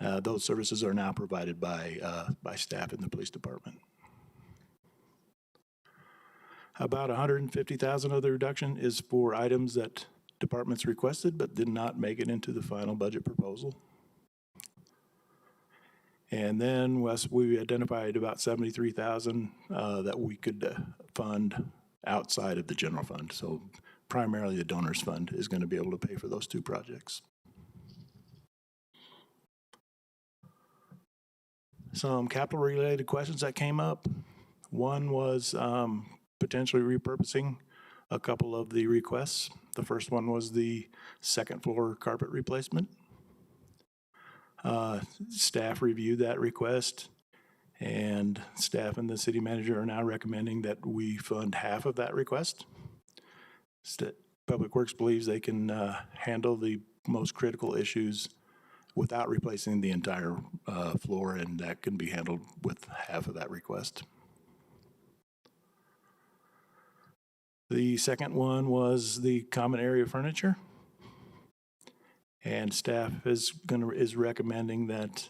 Those services are now provided by staff in the police department. About $150,000 of the reduction is for items that departments requested but did not make it into the final budget proposal. And then we identified about $73,000 that we could fund outside of the general fund. So primarily the donors fund is going to be able to pay for those 2 projects. Some capital related questions that came up. One was potentially repurposing a couple of the requests. The first one was the second floor carpet replacement. Staff reviewed that request, and staff and the city manager are now recommending that we fund half of that request. Public Works believes they can handle the most critical issues without replacing the entire floor, and that can be handled with half of that request. The second one was the common area furniture. And staff is recommending that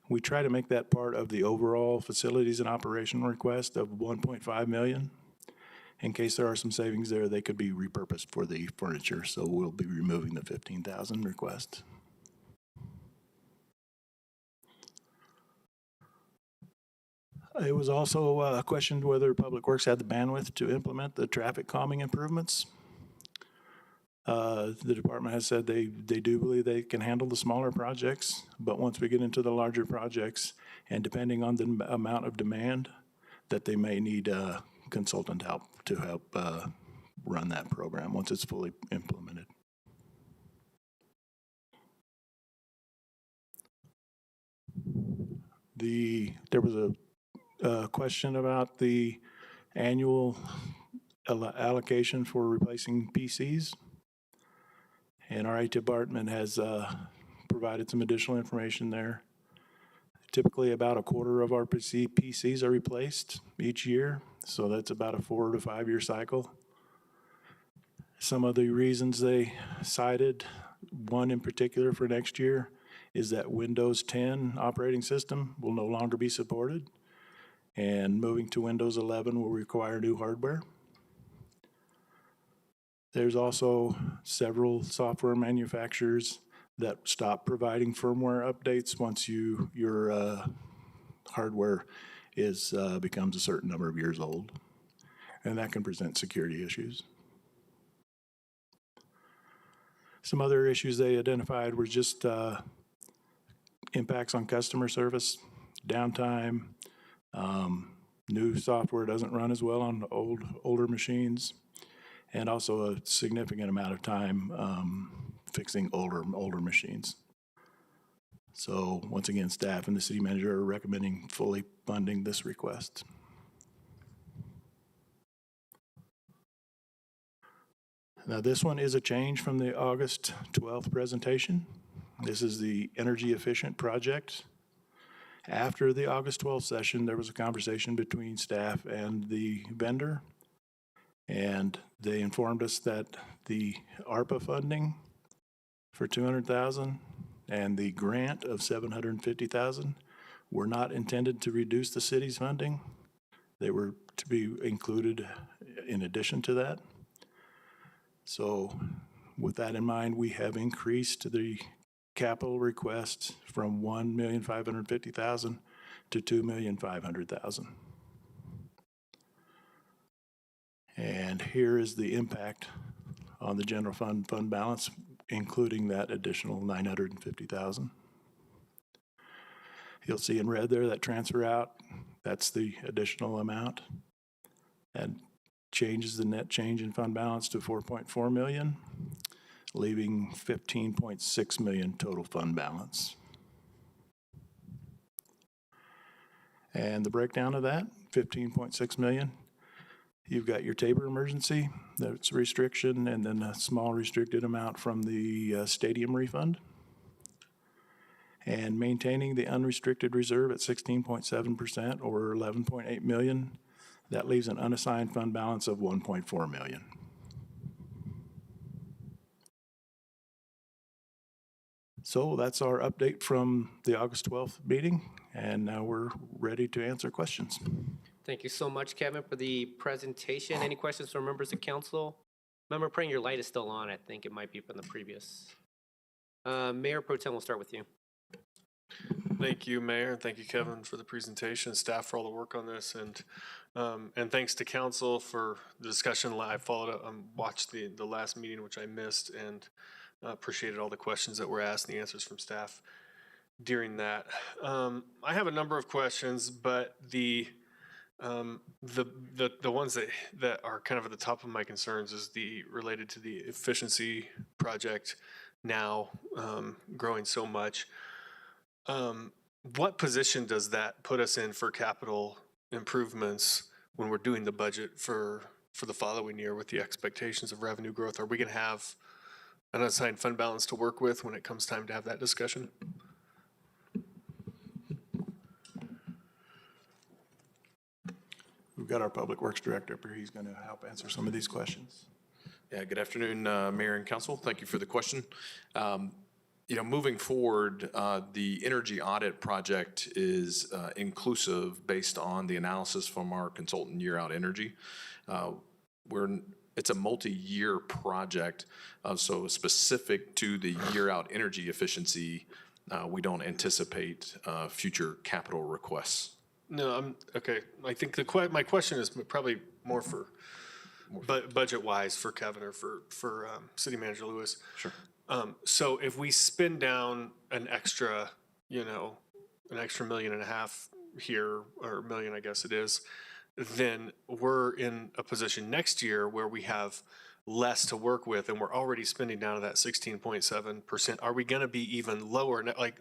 we try to make that part of the overall facilities and operation request of $1.5 million. In case there are some savings there, they could be repurposed for the furniture. So we'll be removing the $15,000 request. It was also questioned whether Public Works had the bandwidth to implement the traffic calming improvements. The department has said they do believe they can handle the smaller projects, but once we get into the larger projects, and depending on the amount of demand, that they may need consultant help to help run that program once it's fully implemented. There was a question about the annual allocation for replacing PCs. And our IT department has provided some additional information there. Typically, about a quarter of our PCs are replaced each year, so that's about a 4 to 5 year cycle. Some of the reasons they cited, one in particular for next year, is that Windows 10 operating system will no longer be supported, and moving to Windows 11 will require new hardware. There's also several software manufacturers that stop providing firmware updates once your hardware becomes a certain number of years old, and that can present security issues. Some other issues they identified were just impacts on customer service, downtime, new software doesn't run as well on older machines, and also a significant amount of time fixing older machines. So once again, staff and the city manager are recommending fully funding this request. Now this one is a change from the August 12th presentation. This is the energy efficient project. After the August 12th session, there was a conversation between staff and the vendor, and they informed us that the ARPA funding for $200,000 and the grant of $750,000 were not intended to reduce the city's funding. They were to be included in addition to that. So with that in mind, we have increased the capital request from $1,550,000 to $2,500,000. And here is the impact on the general fund balance, including that additional $950,000. You'll see in red there that transfer out, that's the additional amount. And changes the net change in fund balance to 4.4 million, leaving 15.6 million total fund balance. And the breakdown of that, 15.6 million, you've got your Tabor emergency, that's restriction, and then a small restricted amount from the stadium refund. And maintaining the unrestricted reserve at 16.7% or 11.8 million, that leaves an unassigned fund balance of 1.4 million. So that's our update from the August 12th meeting, and now we're ready to answer questions. Thank you so much, Kevin, for the presentation. Any questions from members of council? Member Praying, your light is still on. I think it might be from the previous. Mayor Portell, we'll start with you. Thank you, Mayor, and thank you, Kevin, for the presentation, staff for all the work on this, and thanks to council for the discussion. I followed up, watched the last meeting, which I missed, and appreciated all the questions that were asked and the answers from staff during that. I have a number of questions, but the ones that are kind of at the top of my concerns is related to the efficiency project now growing so much. What position does that put us in for capital improvements when we're doing the budget for the following year with the expectations of revenue growth? Are we going to have an unassigned fund balance to work with when it comes time to have that discussion? We've got our Public Works Director up here. He's going to help answer some of these questions. Yeah, good afternoon, Mayor and Council. Thank you for the question. Moving forward, the energy audit project is inclusive based on the analysis from our consultant Year Out Energy. It's a multi-year project, so specific to the Year Out Energy efficiency, we don't anticipate future capital requests. No, okay. I think my question is probably more for budget-wise for Kevin or for City Manager Lewis. Sure. So if we spin down an extra $1.5 million here, or $1 million, I guess it is, then we're in a position next year where we have less to work with, and we're already spending down to that 16.7%. Are we going to be even lower? Like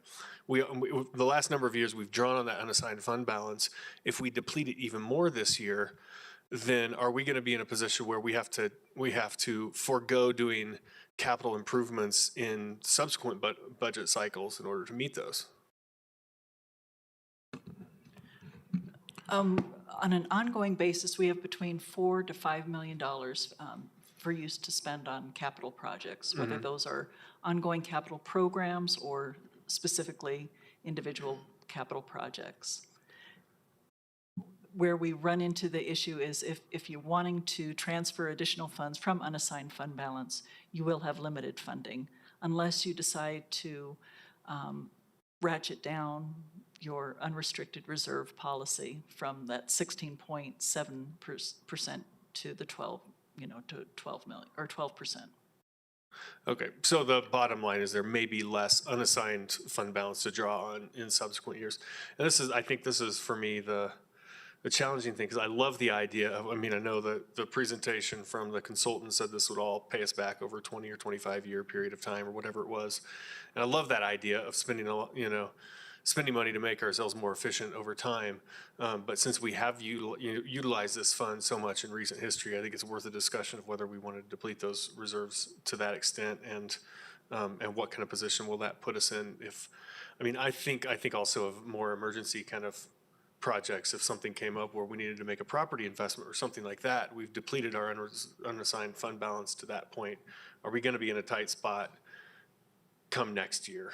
the last number of years, we've drawn on that unassigned fund balance. If we deplete it even more this year, then are we going to be in a position where we have to forego doing capital improvements in subsequent budget cycles in order to meet those? On an ongoing basis, we have between $4 to $5 million for use to spend on capital projects, whether those are ongoing capital programs or specifically individual capital projects. Where we run into the issue is if you're wanting to transfer additional funds from unassigned fund balance, you will have limited funding unless you decide to ratchet down your unrestricted reserve policy from that 16.7% to the 12, to 12 million or 12%. Okay, so the bottom line is there may be less unassigned fund balance to draw on in subsequent years. And I think this is for me the challenging thing, because I love the idea of, I know that the presentation from the consultant said this would all pay us back over a 20 or 25 year period of time or whatever it was. And I love that idea of spending spending money to make ourselves more efficient over time. But since we have utilized this fund so much in recent history, I think it's worth a discussion of whether we want to deplete those reserves to that extent, and what kind of position will that put us in if, I think also of more emergency kind of projects. If something came up where we needed to make a property investment or something like that, we've depleted our unassigned fund balance to that point. Are we going to be in a tight spot come next year?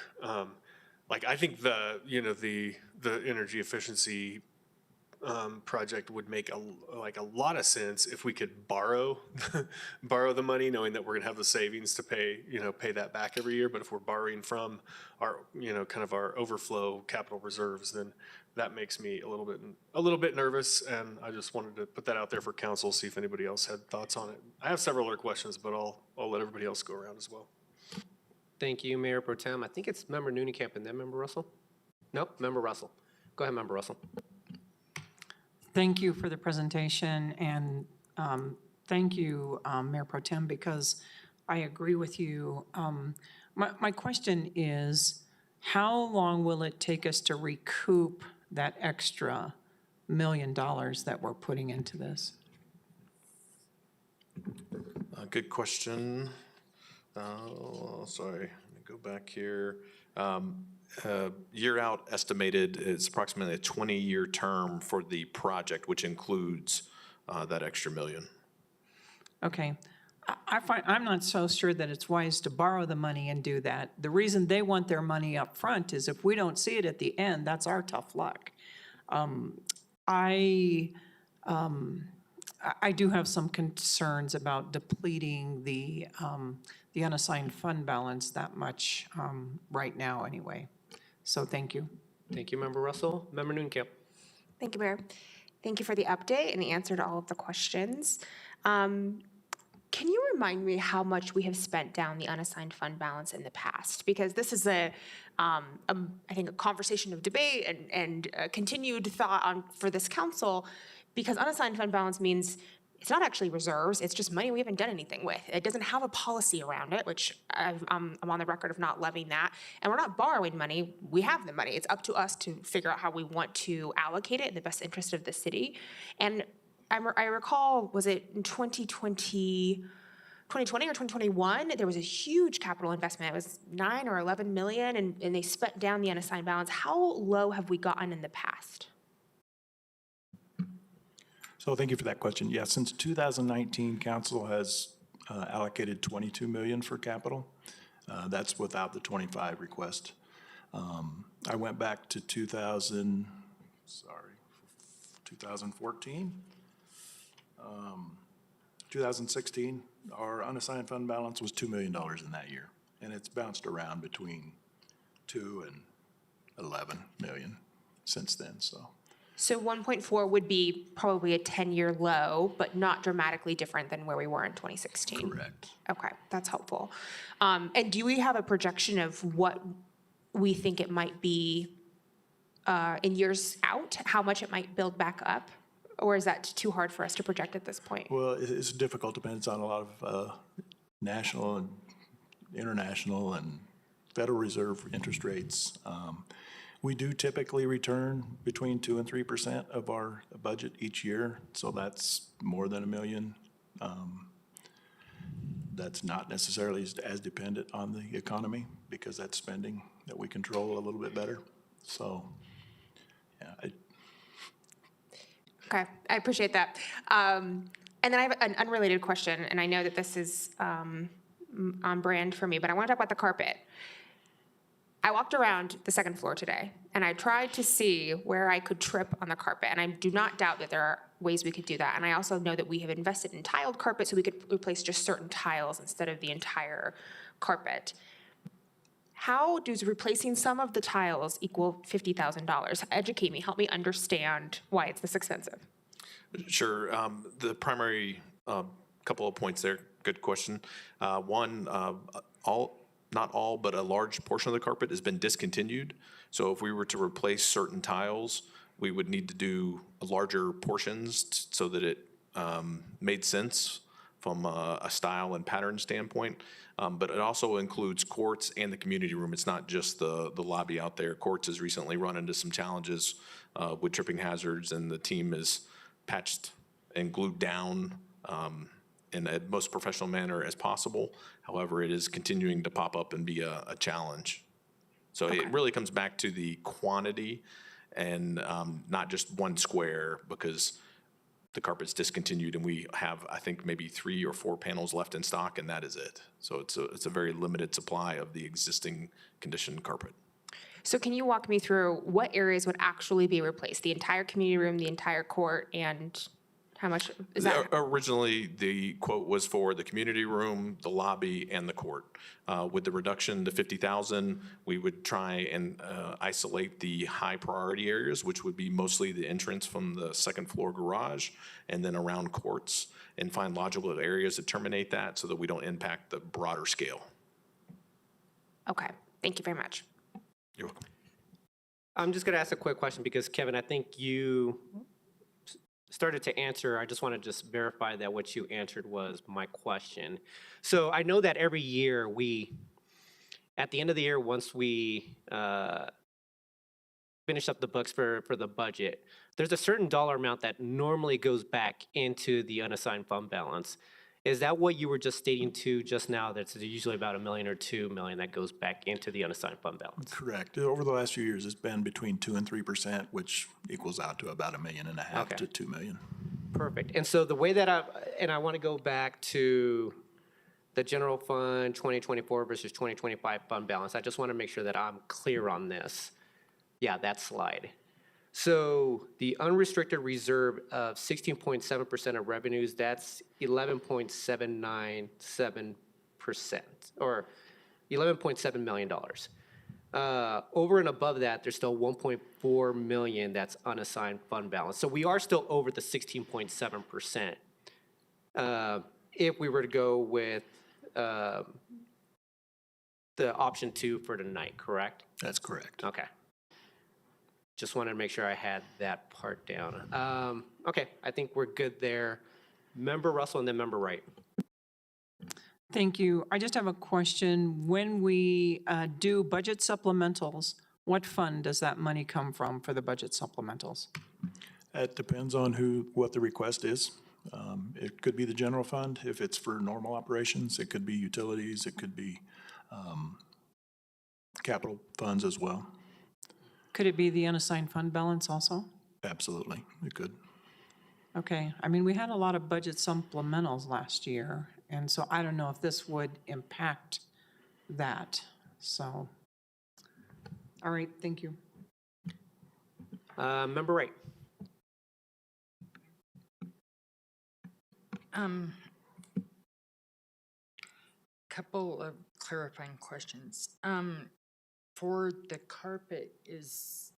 I think the energy efficiency project would make a lot of sense if we could borrow the money, knowing that we're going to have the savings to pay that back every year. But if we're borrowing from our kind of our overflow capital reserves, then that makes me a little bit nervous. And I just wanted to put that out there for council, see if anybody else had thoughts on it. I have several other questions, but I'll let everybody else go around as well. Thank you, Mayor Pro Tem. I think it's Member Nunnicamp and then Member Russell. Nope, Member Russell. Go ahead, Member Russell. Thank you for the presentation, and thank you, Mayor Pro Tem, because I agree with you. My question is, how long will it take us to recoup that extra $1 million that we're putting into this? Good question. Sorry, let me go back here. Year out estimated is approximately a 20-year term for the project, which includes that extra $1 million. Okay. I'm not so sure that it's wise to borrow the money and do that. The reason they want their money up front is if we don't see it at the end, that's our tough luck. I do have some concerns about depleting the unassigned fund balance that much right now anyway. So thank you. Thank you, Member Russell. Member Nunnicamp. Thank you, Mayor. Thank you for the update and the answer to all of the questions. Can you remind me how much we have spent down the unassigned fund balance in the past? Because this is I think a conversation of debate and continued thought for this council, because unassigned fund balance means it's not actually reserves, it's just money we haven't done anything with. It doesn't have a policy around it, which I'm on the record of not loving that. And we're not borrowing money, we have the money. It's up to us to figure out how we want to allocate it in the best interest of the city. And I recall, was it in 2020 or 2021, there was a huge capital investment. It was 9 or 11 million, and they spent down the unassigned balance. How low have we gotten in the past? So thank you for that question. Yeah, since 2019, council has allocated 22 million for capital. That's without the 25 request. I went back to 2014. 2016, our unassigned fund balance was $2 million in that year. And it's bounced around between 2 and 11 million since then, so. So 1.4 would be probably a 10-year low, but not dramatically different than where we were in 2016. Correct. Okay, that's helpful. And do we have a projection of what we think it might be in years out, how much it might build back up? Or is that too hard for us to project at this point? Well, it's difficult, depends on a lot of national and international and Federal Reserve interest rates. We do typically return between 2 and 3% of our budget each year, so that's more than $1 million. That's not necessarily as dependent on the economy, because that's spending that we control a little bit better. So, yeah. Okay, I appreciate that. And then I have an unrelated question, and I know that this is on brand for me, but I want to talk about the carpet. I walked around the second floor today, and I tried to see where I could trip on the carpet, and I do not doubt that there are ways we could do that. And I also know that we have invested in tiled carpet, so we could replace just certain tiles instead of the entire carpet. How does replacing some of the tiles equal $50,000? Educate me, help me understand why it's this expensive. Sure. The primary couple of points there, good question. One, not all, but a large portion of the carpet has been discontinued. So if we were to replace certain tiles, we would need to do larger portions so that it made sense from a style and pattern standpoint. But it also includes courts and the community room. It's not just the lobby out there. Courts has recently run into some challenges with tripping hazards, and the team is patched and glued down in the most professional manner as possible. However, it is continuing to pop up and be a challenge. So it really comes back to the quantity and not just one square, because the carpet's discontinued and we have, I think, maybe 3 or 4 panels left in stock, and that is it. So it's a very limited supply of the existing conditioned carpet. So can you walk me through what areas would actually be replaced? The entire community room, the entire court, and how much is that? Originally, the quote was for the community room, the lobby, and the court. With the reduction to 50,000, we would try and isolate the high priority areas, which would be mostly the entrance from the second floor garage and then around courts, and find logical areas to terminate that so that we don't impact the broader scale. Okay, thank you very much. You're welcome. I'm just going to ask a quick question because, Kevin, I think you started to answer. I just want to just verify that what you answered was my question. So I know that every year at the end of the year, once we finish up the books for the budget, there's a certain dollar amount that normally goes back into the unassigned fund balance. Is that what you were just stating to just now, that's usually about $1 million or $2 million that goes back into the unassigned fund balance? Correct. Over the last few years, it's been between 2 and 3%, which equals out to about $1.5 million to $2 million. Perfect. And so the way that I want to go back to the general fund 2024 versus 2025 fund balance. I just want to make sure that I'm clear on this. Yeah, that slide. So the unrestricted reserve of 16.7% of revenues, that's 11.797%, or $11.7 million. Over and above that, there's still 1.4 million that's unassigned fund balance. So we are still over the 16.7%. If we were to go with the option 2 for tonight, correct? That's correct. Okay. Just wanted to make sure I had that part down. Okay, I think we're good there. Member Russell and then Member Wright. Thank you. I just have a question. When we do budget supplementals, what fund does that money come from for the budget supplementals? It depends on what the request is. It could be the general fund if it's for normal operations. It could be utilities. It could be capital funds as well. Could it be the unassigned fund balance also? Absolutely, it could. Okay, I mean, we had a lot of budget supplementals last year, and so I don't know if this would impact that, so. All right, thank you. Member Wright. Couple of clarifying questions. For the carpet, is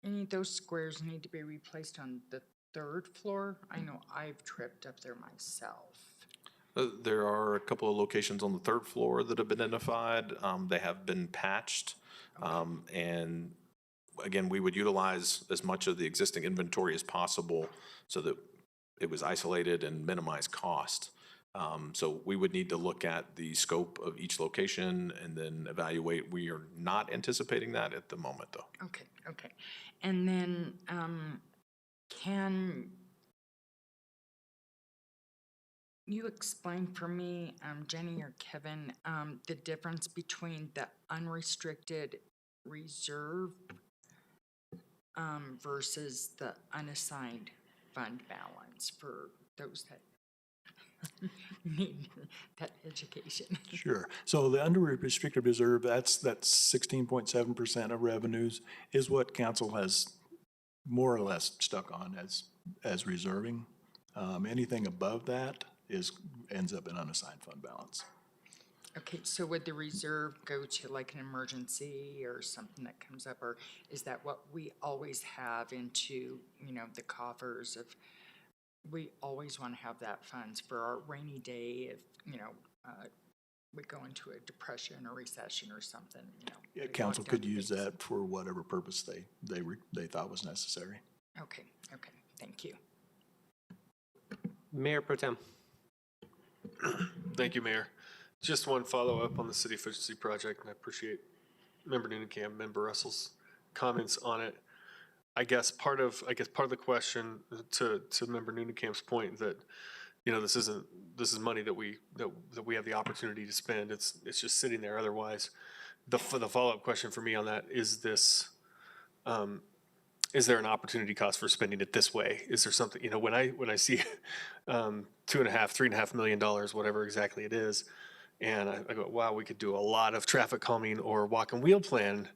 any of those squares need to be replaced on the 3rd floor? I know I've tripped up there myself. There are a couple of locations on the 3rd floor that have been identified. They have been patched. And again, we would utilize as much of the existing inventory as possible so that it was isolated and minimize cost. So we would need to look at the scope of each location and then evaluate. We are not anticipating that at the moment, though. Okay. And then can you explain for me, Jenny or Kevin, the difference between the unrestricted reserve versus the unassigned fund balance for those that need that education? Sure. So the unrestricted reserve, that's 16.7% of revenues is what council has more or less stuck on as reserving. Anything above that ends up in unassigned fund balance. Okay, so would the reserve go to like an emergency or something that comes up, or is that what we always have into, the coffers of, we always want to have that funds for our rainy day if, we go into a depression or recession or something, Yeah, we council want could that use base. that for whatever purpose they thought was necessary. Okay, thank you. Mayor Pro Tem. Thank you, Mayor. Just one follow-up on the city efficiency project, and I appreciate Member Noonan, Member Russell's comments on it. I guess part of the question to Member Noonan-Camp's point that, this is money that we have the opportunity to spend. It's just sitting there otherwise. The follow-up question for me on that is this, is there an opportunity cost for spending it this way? Is there something, when I see $3.5 million, whatever exactly it is, and I go, wow, we could do a lot of traffic calming or walk and wheel plan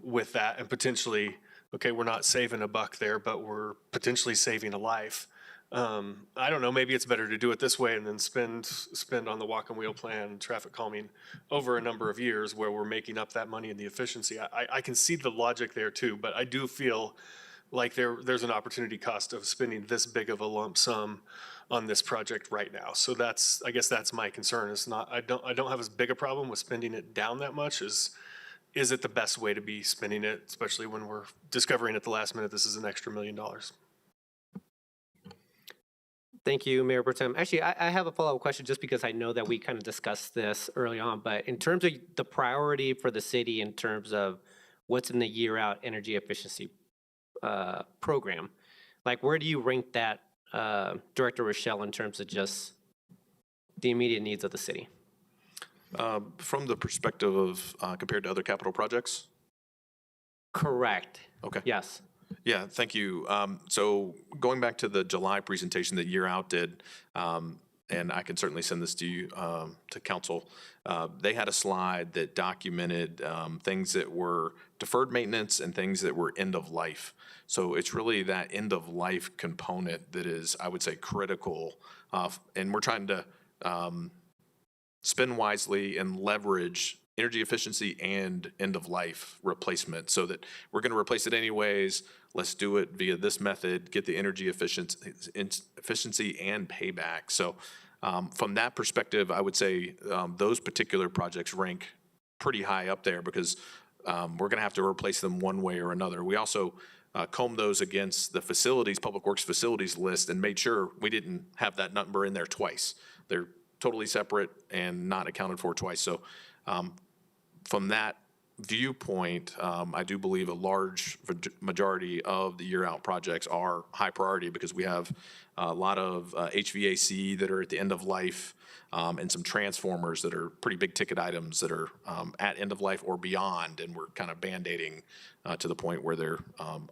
with that, and potentially, okay, we're not saving a buck there, but we're potentially saving a life. I don't know, maybe it's better to do it this way and then spend on the walk and wheel plan, traffic calming over a number of years where we're making up that money in the efficiency. I can see the logic there too, but I do feel like there's an opportunity cost of spending this big of a lump sum on this project right now. So I guess that's my concern. It's not, I don't have as big a problem with spending it down that much as, is it the best way to be spending it, especially when we're discovering at the last minute this is an extra $1 million. Thank you, Mayor Pro Tem. Actually, I have a follow-up question just because I know that we kind of discussed this early on, but in terms of the priority for the city in terms of what's in the year-out energy efficiency program, like where do you rank that, Director Rochelle, in terms of just the immediate needs of the city? From the perspective of compared to other capital projects? Correct. Okay. Yes. Yeah, thank you. So going back to the July presentation that Year Out did, and I can certainly send this to you, to council, they had a slide that documented things that were deferred maintenance and things that were end of life. So it's really that end of life component that is, I would say, critical. And we're trying to spend wisely and leverage energy efficiency and end of life replacement so that we're going to replace it anyways. Let's do it via this method, get the energy efficiency and payback. So from that perspective, I would say those particular projects rank pretty high up there because we're going to have to replace them one way or another. We also combed those against the facilities, Public Works facilities list, and made sure we didn't have that number in there twice. They're totally separate and not accounted for twice. So from that viewpoint, I do believe a large majority of the year-out projects are high priority because we have a lot of HVAC that are at the end of life and some transformers that are pretty big ticket items that are at end of life or beyond, and we're kind of band-aiding to the point where they're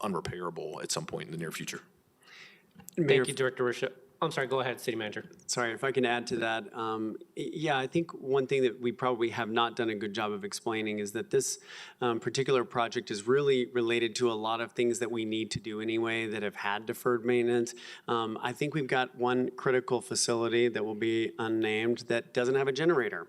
unrepairable at some point in the near future. Thank you, Director Rochelle. I'm sorry, go ahead, City Manager. Sorry, if I can add to that. Yeah, I think one thing that we probably have not done a good job of explaining is that this particular project is really related to a lot of things that we need to do anyway that have had deferred maintenance. I think we've got one critical facility that will be unnamed that doesn't have a generator.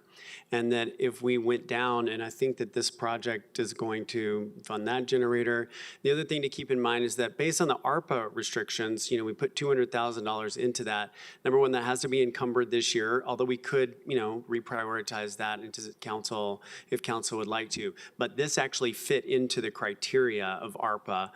And that if we went down, and I think that this project is going to fund that generator. The other thing to keep in mind is that based on the ARPA restrictions, we put $200,000 into that. Number one, that has to be encumbered this year, although we could, reprioritize that into council if council would like to. But this actually fit into the criteria of ARPA,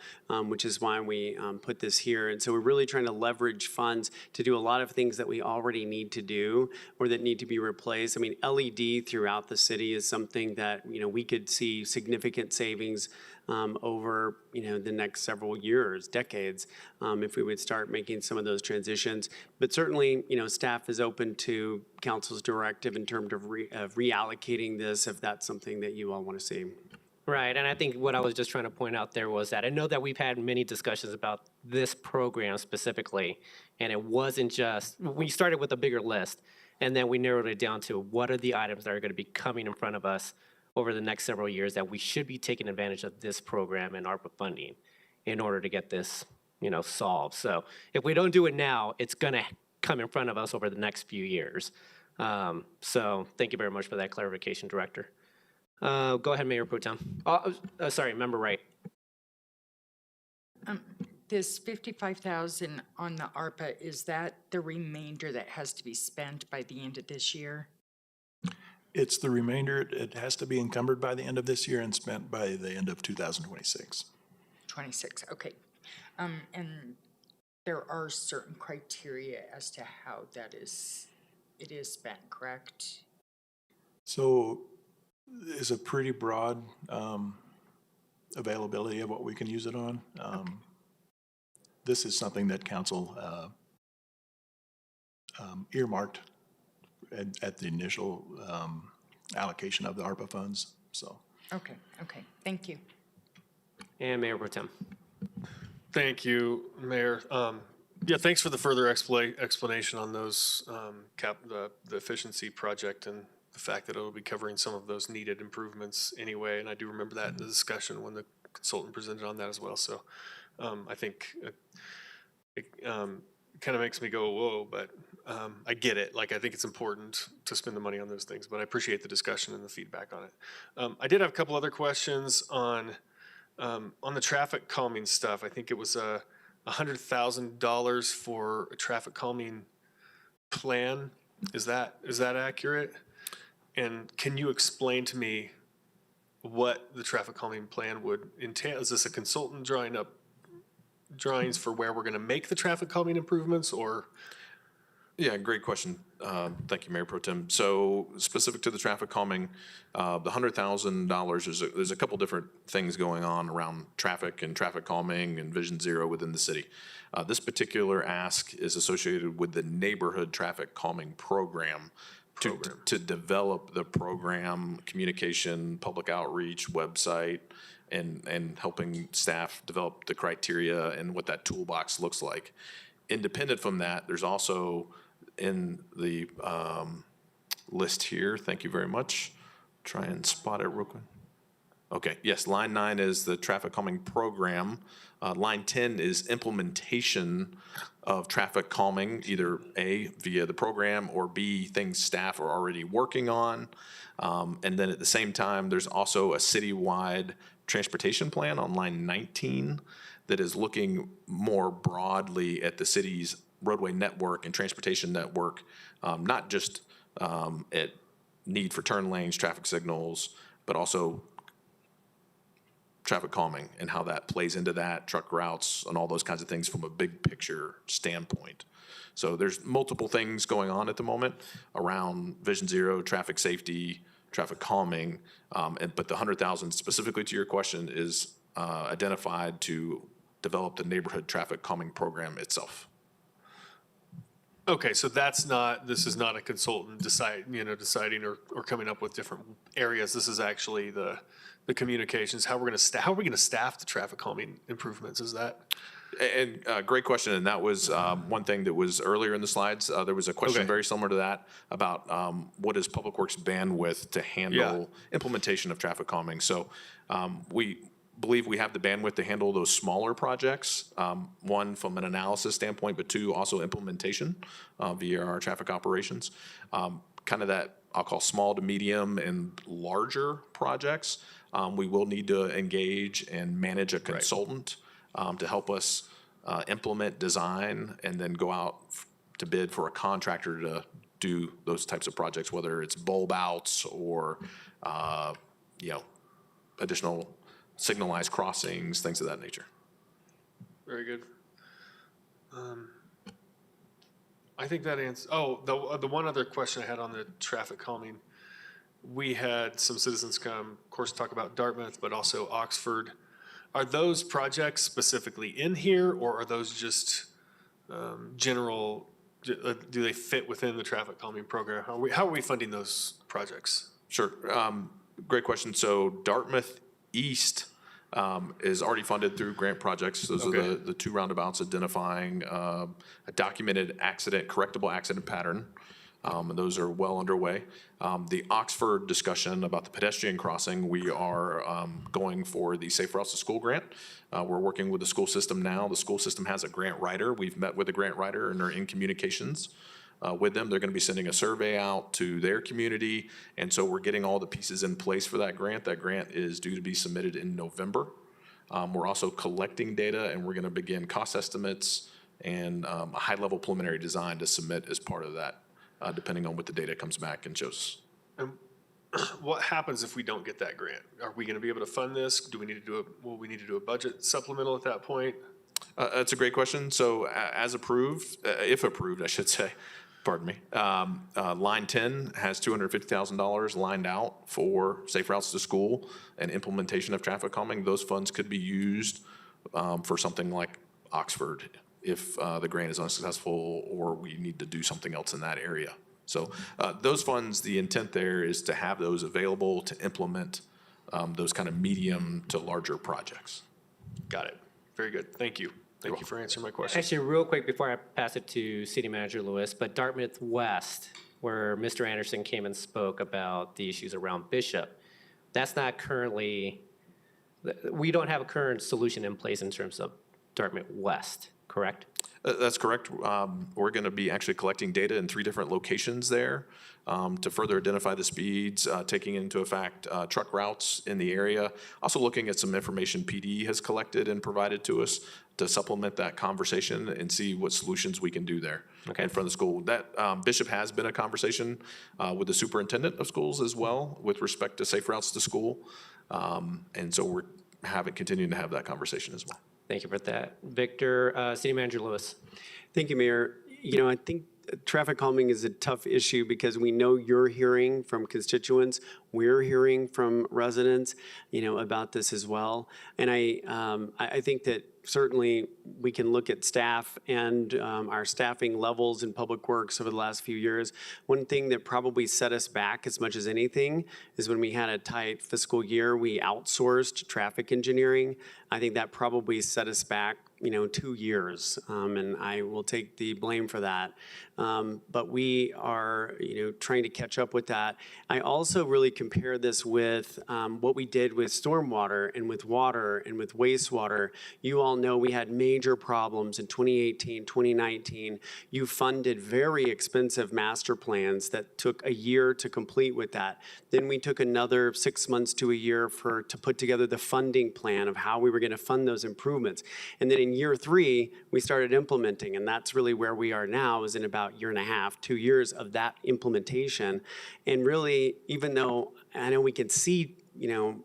which is why we put this here. And so we're really trying to leverage funds to do a lot of things that we already need to do or that need to be replaced. I mean, LED throughout the city is something that, we could see significant savings over, the next several years, decades, if we would start making some of those transitions. But certainly, staff is open to council's directive in terms of reallocating this if that's something that you all want to see. Right, and I think what I was just trying to point out there was that I know that we've had many discussions about this program specifically, and it wasn't just, we started with a bigger list, and then we narrowed it down to what are the items that are going to be coming in front of us over the next several years that we should be taking advantage of this program and ARPA funding in order to get this, solved. So if we don't do it now, it's going to come in front of us over the next few years. So thank you very much for that clarification, Director. Go ahead, Mayor Pro Tem. Sorry, Member Wright. This 55,000 on the ARPA, is that the remainder that has to be spent by the end of this year? It's the remainder. It has to be encumbered by the end of this year and spent by the end of 2026. 26, okay. And there are certain criteria as to how it is spent, correct? So it's a pretty broad availability of what we can use it on. This is something that council earmarked at the initial allocation of the ARPA funds, so. Okay, thank you. And Mayor Pro Tem. Thank you, Mayor. Yeah, thanks for the further explanation on those, the efficiency project and the fact that it will be covering some of those needed improvements anyway. And I do remember that in the discussion when the consultant presented on that as well. So I think it kind of makes me go, whoa, but I get it. Like, I think it's important to spend the money on those things, but I appreciate the discussion and the feedback on it. I did have a couple other questions on the traffic calming stuff. I think it was $100,000 for a traffic calming plan. Is that accurate? And can you explain to me what the traffic calming plan would entail? Is this a consultant drawing up drawings for where we're going to make the traffic calming improvements, or? Yeah, great question. Thank you, Mayor Pro Tem. So specific to the traffic calming, the $100,000, there's a couple different things going on around traffic and traffic calming and Vision Zero within the city. This particular ask is associated with the neighborhood traffic calming program. To develop the program, communication, public outreach, website, and helping staff develop the criteria and what that toolbox looks like. Independent from that, there's also in the list here, thank you very much. Try and spot it real quick. Okay, yes, line 9 is the traffic calming program. Line 10 is implementation of traffic calming, either A, via the program, or B, things staff are already working on. And then at the same time, there's also a citywide transportation plan on line 19 that is looking more broadly at the city's roadway network and transportation network, not just at need for turn lanes, traffic signals, but also traffic calming and how that plays into that, truck routes and all those kinds of things from a big picture standpoint. So there's multiple things going on at the moment around Vision Zero, traffic safety, traffic calming, but the 100,000 specifically to your question is identified to develop the neighborhood traffic calming program itself. Okay, so this is not a consultant deciding or coming up with different areas. This is actually the communications, how are we going to staff the traffic calming improvements? Is that? And great question, and that was one thing that was earlier in the slides. There was a question very similar to that about what is Public Works bandwidth to handle implementation of traffic calming. So we believe we have the bandwidth to handle those smaller projects, one from an analysis standpoint, but two, also implementation via our traffic operations. Kind of that I'll call small to medium and larger projects. We will need to engage and manage a consultant to help us implement design and then go out to bid for a contractor to do those types of projects, whether it's bulb outs or additional signalized crossings, things of that nature. Very good. I think that answers. Oh, the one other question I had on the traffic calming, we had some citizens come, of course, talk about Dartmouth, but also Oxford. Are those projects specifically in here, or are those just general? Do they fit within the traffic calming program? How are we funding those projects? Sure. Great question. So Dartmouth East is already funded through grant projects. Those are the two roundabouts identifying a documented accident, correctable accident pattern. And those are well underway. The Oxford discussion about the pedestrian crossing, we are going for the Safe Routes to School grant. We're working with the school system now. The school system has a grant writer. We've met with the grant writer and are in communications with them. They're going to be sending a survey out to their community. And so we're getting all the pieces in place for that grant. That grant is due to be submitted in November. We're also collecting data, and we're going to begin cost estimates and a high-level preliminary design to submit as part of that, depending on what the data comes back and shows. What happens if we don't get that grant? Are we going to be able to fund this? Do we need to do will we need to do a budget supplemental at that point? That's a great question. So as approved, if approved, I should say, pardon me, line 10 has $250,000 lined out for Safe Routes to School and implementation of traffic calming. Those funds could be used for something like Oxford if the grant is unsuccessful or we need to do something else in that area. So those funds, the intent there is to have those available to implement those kind of medium to larger projects. Got it. Very good. Thank you. Thank you for answering my question. Actually, real quick before I pass it to City Manager Lewis, but Dartmouth West, where Mr. Anderson came and spoke about the issues around Bishop, that's not currently, we don't have a current solution in place in terms of Dartmouth West, correct? That's correct. We're going to be actually collecting data in 3 different locations there to further identify the speeds, taking into effect truck routes in the area. Also looking at some information PD has collected and provided to us to supplement that conversation and see what solutions we can do there in front of the school. That Bishop has been a conversation with the superintendent of schools as well with respect to Safe Routes to School. And so we're continuing to have that conversation as well. Thank you for that. Victor, City Manager Lewis. Thank you, Mayor. You know, I think traffic calming is a tough issue because we know you're hearing from constituents. We're hearing from residents, you know, about this as well. And I think that certainly we can look at staff and our staffing levels in public works over the last few years. One thing that probably set us back as much as anything is when we had a tight fiscal year, we outsourced traffic engineering. I think that probably set us back, you know, 2 years, and I will take the blame for that. But we are, you know, trying to catch up with that. I also really compare this with what we did with stormwater and with water and with wastewater. You all know we had major problems in 2018, 2019. You funded very expensive master plans that took a year to complete with that. Then we took another 6 months to a year to put together the funding plan of how we were going to fund those improvements. And then in year 3, we started implementing, and that's really where we are now, is in about year and a half, 2 years of that implementation. And really, even though I know we can see, you know,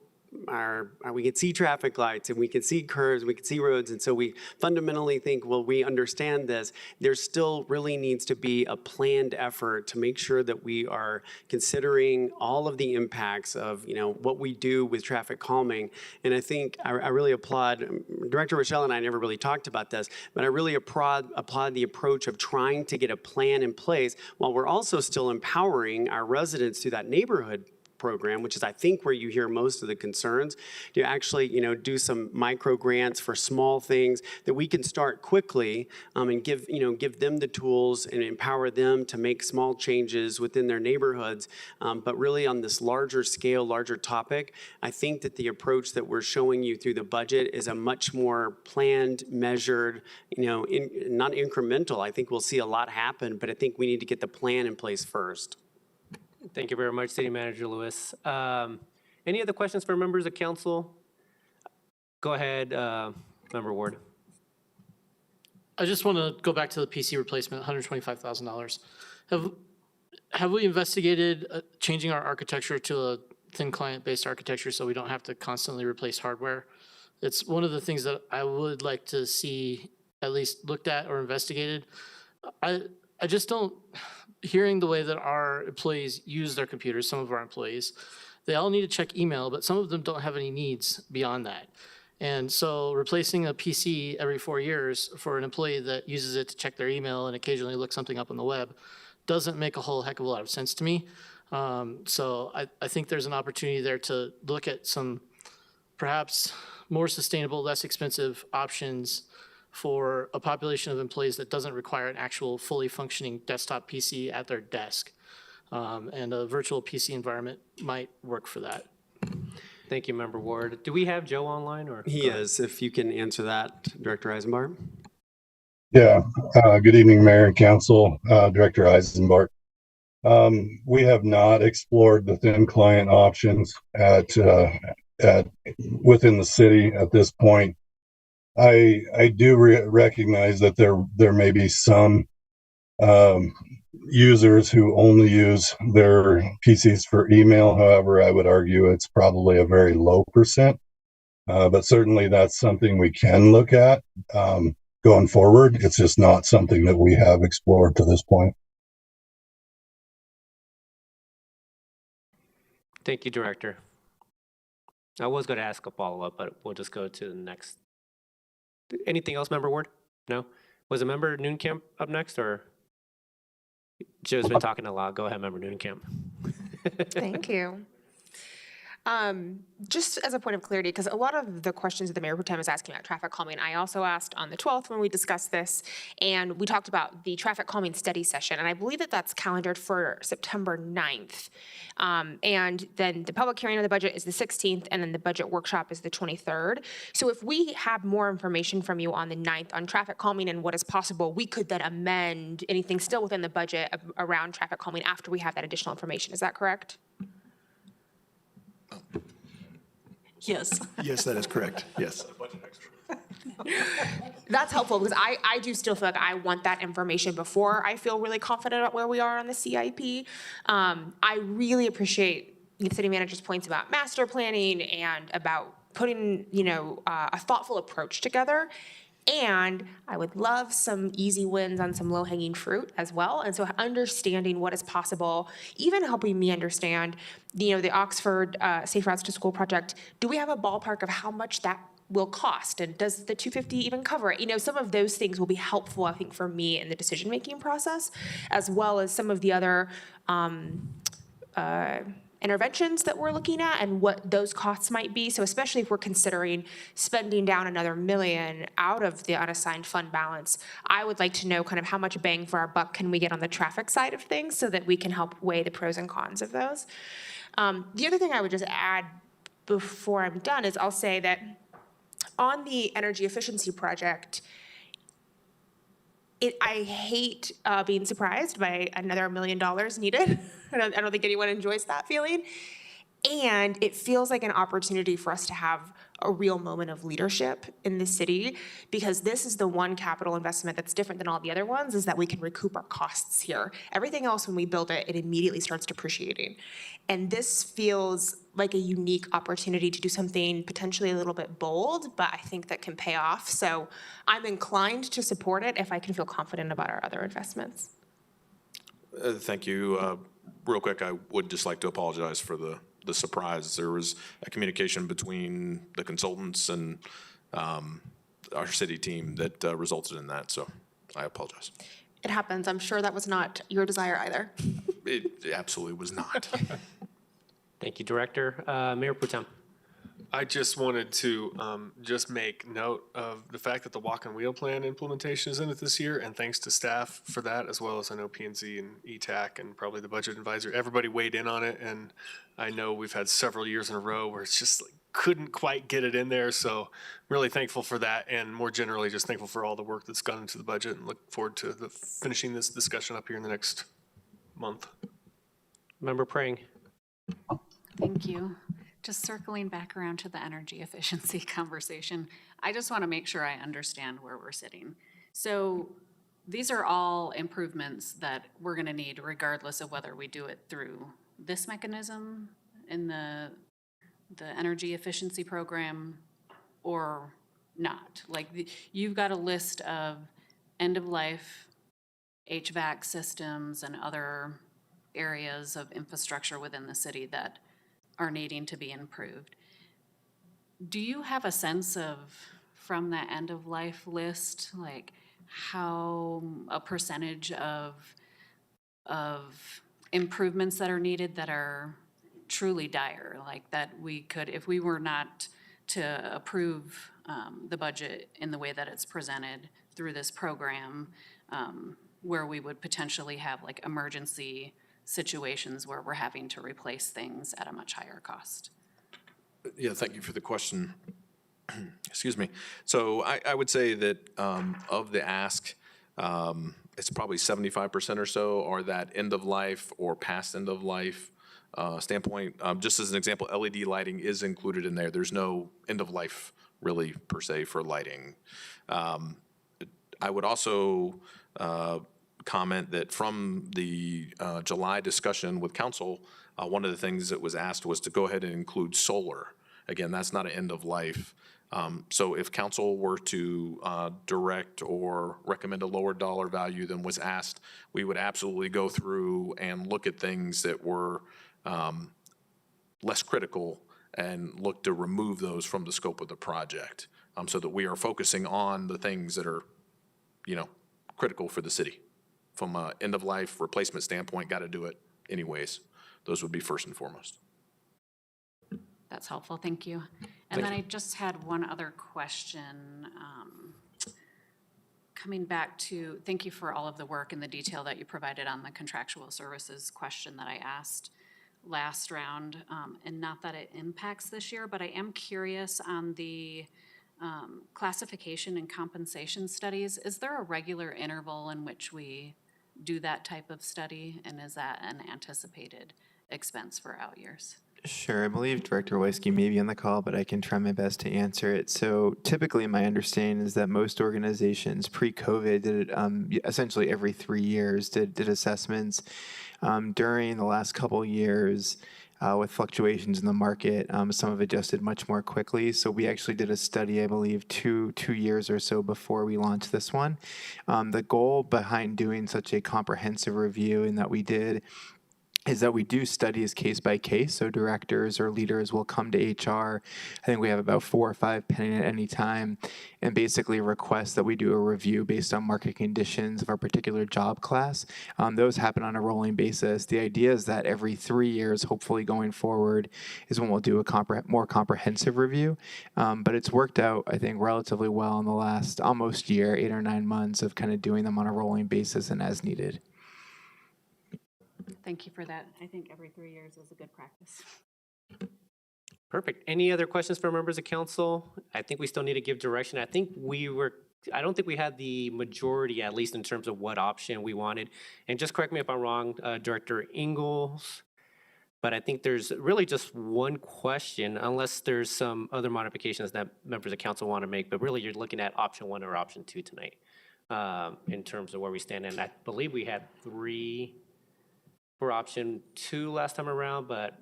we can see traffic lights and we can see curves, we can see roads, and so we fundamentally think, well, we understand this. There still really needs to be a planned effort to make sure that we are considering all of the impacts of, you know, what we do with traffic calming. And I think I really applaud, Director Rochelle and I never really talked about this, but I really applaud the approach of trying to get a plan in place while we're also still empowering our residents through that neighborhood program, which is, I think, where you hear most of the concerns, to actually, you know, do some micro grants for small things that we can start quickly and give them the tools and empower them to make small changes within their neighborhoods. But really on this larger scale, larger topic, I think that the approach that we're showing you through the budget is a much more planned, measured, you know, not incremental. I think we'll see a lot happen, but I think we need to get the plan in place first. Thank you very much, City Manager Lewis. Any other questions for members of council? Go ahead, Member Ward. I just want to go back to the PC replacement, $125,000. Have we investigated changing our architecture to a thin client-based architecture so we don't have to constantly replace hardware? It's one of the things that I would like to see at least looked at or investigated. I just don't, hearing the way that our employees use their computers, some of our employees, they all need to check email, but some of them don't have any needs beyond that. And so replacing a PC every 4 years for an employee that uses it to check their email and occasionally look something up on the web doesn't make a whole heck of a lot of sense to me. So I think there's an opportunity there to look at some perhaps more sustainable, less expensive options for a population of employees that doesn't require an actual fully functioning desktop PC at their desk. And a virtual PC environment might work for that. Thank you, Member Ward. Do we have Joe online or? He is, if you can answer that, Director Eisenbart. Yeah, good evening, Mayor and Council, Director Eisenbart. We have not explored the thin client options at within the city at this point. I do recognize that there may be some users who only use their PCs for email. However, I would argue it's probably a very low percent. But certainly that's something we can look at going forward. It's just not something that we have explored to this point. Thank you, Director. I was going to ask a follow-up, but we'll just go to the next. Anything else, Member Ward? No? Was a Member Noonkamp up next, or? Joe's been talking a lot. Go ahead, Member Noonkamp. Thank you. Just as a point of clarity, because a lot of the questions that the Mayor Pro Tem is asking about traffic calming, I also asked on the 12th when we discussed this, and we talked about the traffic calming study session, and I believe that that's calendared for September 9th. And then the public hearing of the budget is the 16th, and then the budget workshop is the 23rd. So if we have more information from you on the 9th on traffic calming and what is possible, we could then amend anything still within the budget around traffic calming after we have that additional information. Is that correct? Yes. Yes, that is correct. Yes. That's helpful because I do still feel like I want that information before I feel really confident about where we are on the CIP. I really appreciate the city manager's points about master planning and about putting, a thoughtful approach together. And I would love some easy wins on some low-hanging fruit as well. And so understanding what is possible, even helping me understand, the Oxford Safe Routes to School project, do we have a ballpark of how much that will cost? And does the 250 even cover it? Some of those things will be helpful, I think, for me in the decision-making process, as well as some of the other interventions that we're looking at and what those costs might be. So especially if we're considering spending down another $1 million out of the unassigned fund balance, I would like to know kind of how much bang for our buck can we get on the traffic side of things so that we can help weigh the pros and cons of those. The other thing I would just add before I'm done is I'll say that on the energy efficiency project, I hate being surprised by another $1 million needed. I don't think anyone enjoys that feeling. And it feels like an opportunity for us to have a real moment of leadership in the city, because this is the one capital investment that's different than all the other ones, is that we can recoup our costs here. Everything else, when we build it, it immediately starts depreciating. And this feels like a unique opportunity to do something potentially a little bit bold, but I think that can pay off. So I'm inclined to support it if I can feel confident about our other investments. Thank you. Real quick, I would just like to apologize for the surprise. There was a communication between the consultants and our city team that resulted in that, so I apologize. It happens. I'm sure that was not your desire either. It absolutely was not. Thank you, Director. Mayor Pro Tem. I just wanted to just make note of the fact that the walk and wheel plan implementation is in it this year, and thanks to staff for that, as well as I know P&Z and ETAC and probably the budget advisor. Everybody weighed in on it, and I know we've had several years in a row where it's just like couldn't quite get it in there. So really thankful for that, and more generally just thankful for all the work that's gone into the budget, and look forward to finishing this discussion up here in the next month. Member Prang. Thank you. Just circling back around to the energy efficiency conversation, I just want to make sure I understand where we're sitting. So these are all improvements that we're going to need regardless of whether we do it through this mechanism in the energy efficiency program or not. Like you've got a list of end-of-life HVAC systems and other areas of infrastructure within the city that are needing to be improved. Do you have a sense of, from that end-of-life list, like how a percentage of improvements that are needed that are truly dire, like that we could, if we were not to approve the budget in the way that it's presented through this program, where we would potentially have like emergency situations where we're having to replace things at a much higher cost. Yeah, thank you for the question. Excuse me. So I would say that of the ask, it's probably 75% or so are that end of life or past end of life standpoint. Just as an example, LED lighting is included in there. There's no end of life really per se for lighting. I would also comment that from the July discussion with council, one of the things that was asked was to go ahead and include solar. Again, that's not an end of life. So if council were to direct or recommend a lower dollar value than was asked, we would absolutely go through and look at things that were less critical and look to remove those from the scope of the project, so that we are focusing on the things that are, critical for the city. From an end of life replacement standpoint, got to do it anyways. Those would be first and foremost. That's helpful, thank you. And then I just had one other question. Coming back to, thank you for all of the work and the detail that you provided on the contractual services question that I asked last round. And not that it impacts this year, but I am curious on the classification and compensation studies. Is there a regular interval in which we do that type of study? And is that an anticipated expense for out years? Sure, I believe Director Wojcicki may be on the call, but I can try my best to answer it. So typically my understanding is that most organizations pre-COVID did essentially every 3 years did assessments. During the last couple years, with fluctuations in the market, some have adjusted much more quickly. So we actually did a study, I believe, two years or so before we launched this one. The goal behind doing such a comprehensive review and that we did is that we do studies case by case. So directors or leaders will come to HR. I think we have about 4 or 5 pending at any time, and basically request that we do a review based on market conditions of our particular job class. Those happen on a rolling basis. The idea is that every 3 years, hopefully going forward, is when we'll do a more comprehensive review. But it's worked out, I think, relatively well in the last almost year, 8 or 9 months of kind of doing them on a rolling basis and as needed. Thank you for that. I think every 3 years is a good practice. Perfect. Any other questions for members of council? I think we still need to give direction. I don't think we had the majority, at least in terms of what option we wanted. And just correct me if I'm wrong, Director Engels, but I think there's really just one question, unless there's some other modifications that members of council want to make, but really you're looking at option 1 or option 2 tonight, in terms of where we stand. And I believe we had 3 for option 2 last time around, but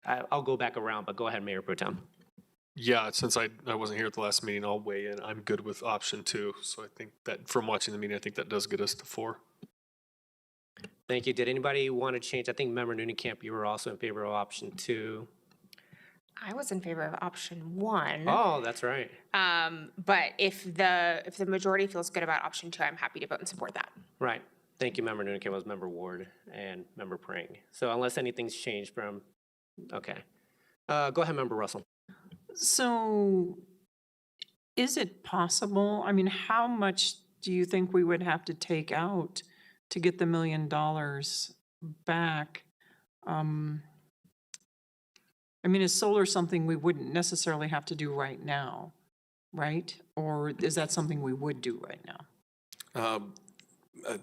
I'll go back around, but go ahead, Mayor Pro Tem. Yeah, since I wasn't here at the last meeting, I'll weigh in. I'm good with option 2. So I think that from watching the meeting, I think that does get us to 4. Thank you. Did anybody want to change? I think Member Nunenkamp, you were also in favor of option 2. I was in favor of option 1. Oh, that's right. But if the majority feels good about option 2, I'm happy to vote and support that. Right. Thank you, Member Nunenkamp. Was Member Ward and Member Prang. So unless anything's changed from, okay. Go ahead, Member Russell. So is it possible, I mean, how much do you think we would have to take out to get the $1 million back? I mean, is solar something we wouldn't necessarily have to do right now, right? Or is that something we would do right now?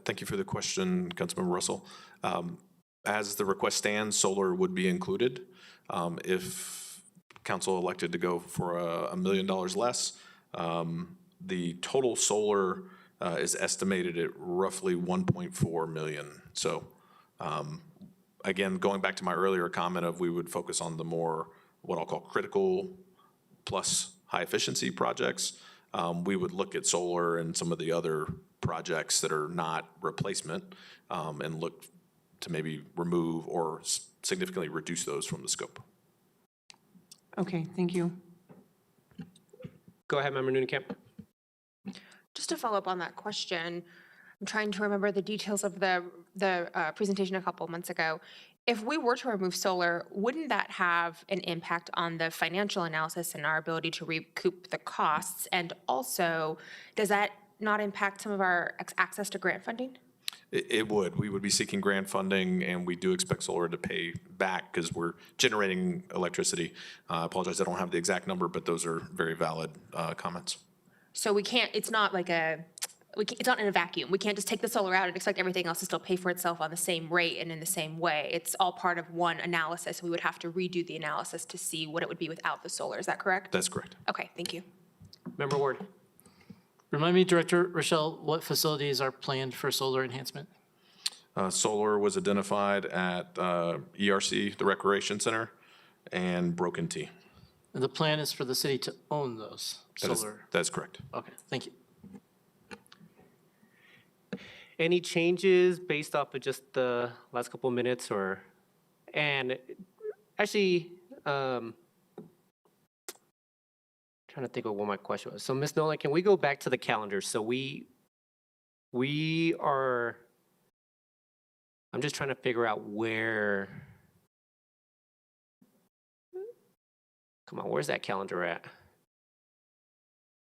Thank you for the question, Councilmember Russell. As the request stands, solar would be included. If council elected to go for $1 million less, the total solar is estimated at roughly 1.4 million. So again, going back to my earlier comment of we would focus on the more what I'll call critical plus high efficiency projects, we would look at solar and some of the other projects that are not replacement and look to maybe remove or significantly reduce those from the scope. Okay, thank you. Go ahead, Member Nunenkamp. Just to follow up on that question, I'm trying to remember the details of the presentation a couple months ago. if we were to remove solar, wouldn't that have an impact on the financial analysis and our ability to recoup the costs? And also, does that not impact some of our access to grant funding? It would. We would be seeking grant funding, and we do expect solar to pay back because we're generating electricity. I apologize, I don't have the exact number, but those are very valid comments. So we can't, it's not like it's not in a vacuum. We can't just take the solar out and expect everything else to still pay for itself on the same rate and in the same way. It's all part of one analysis. We would have to redo the analysis to see what it would be without the solar. Is that correct? That's correct. Okay, thank you. Member Ward. Remind me, Director Rochelle, what facilities are planned for solar enhancement? Solar was identified at ERC, the Recreation Center, and Broken T. And the plan is for the city to own those solar? That's correct. Okay, thank you. Any changes based off of just the last couple of minutes or, and actually, trying to think of what my question was. So Ms. Nolan, can we go back to the calendar? So we are, I'm just trying to figure out where, come on, where's that calendar at?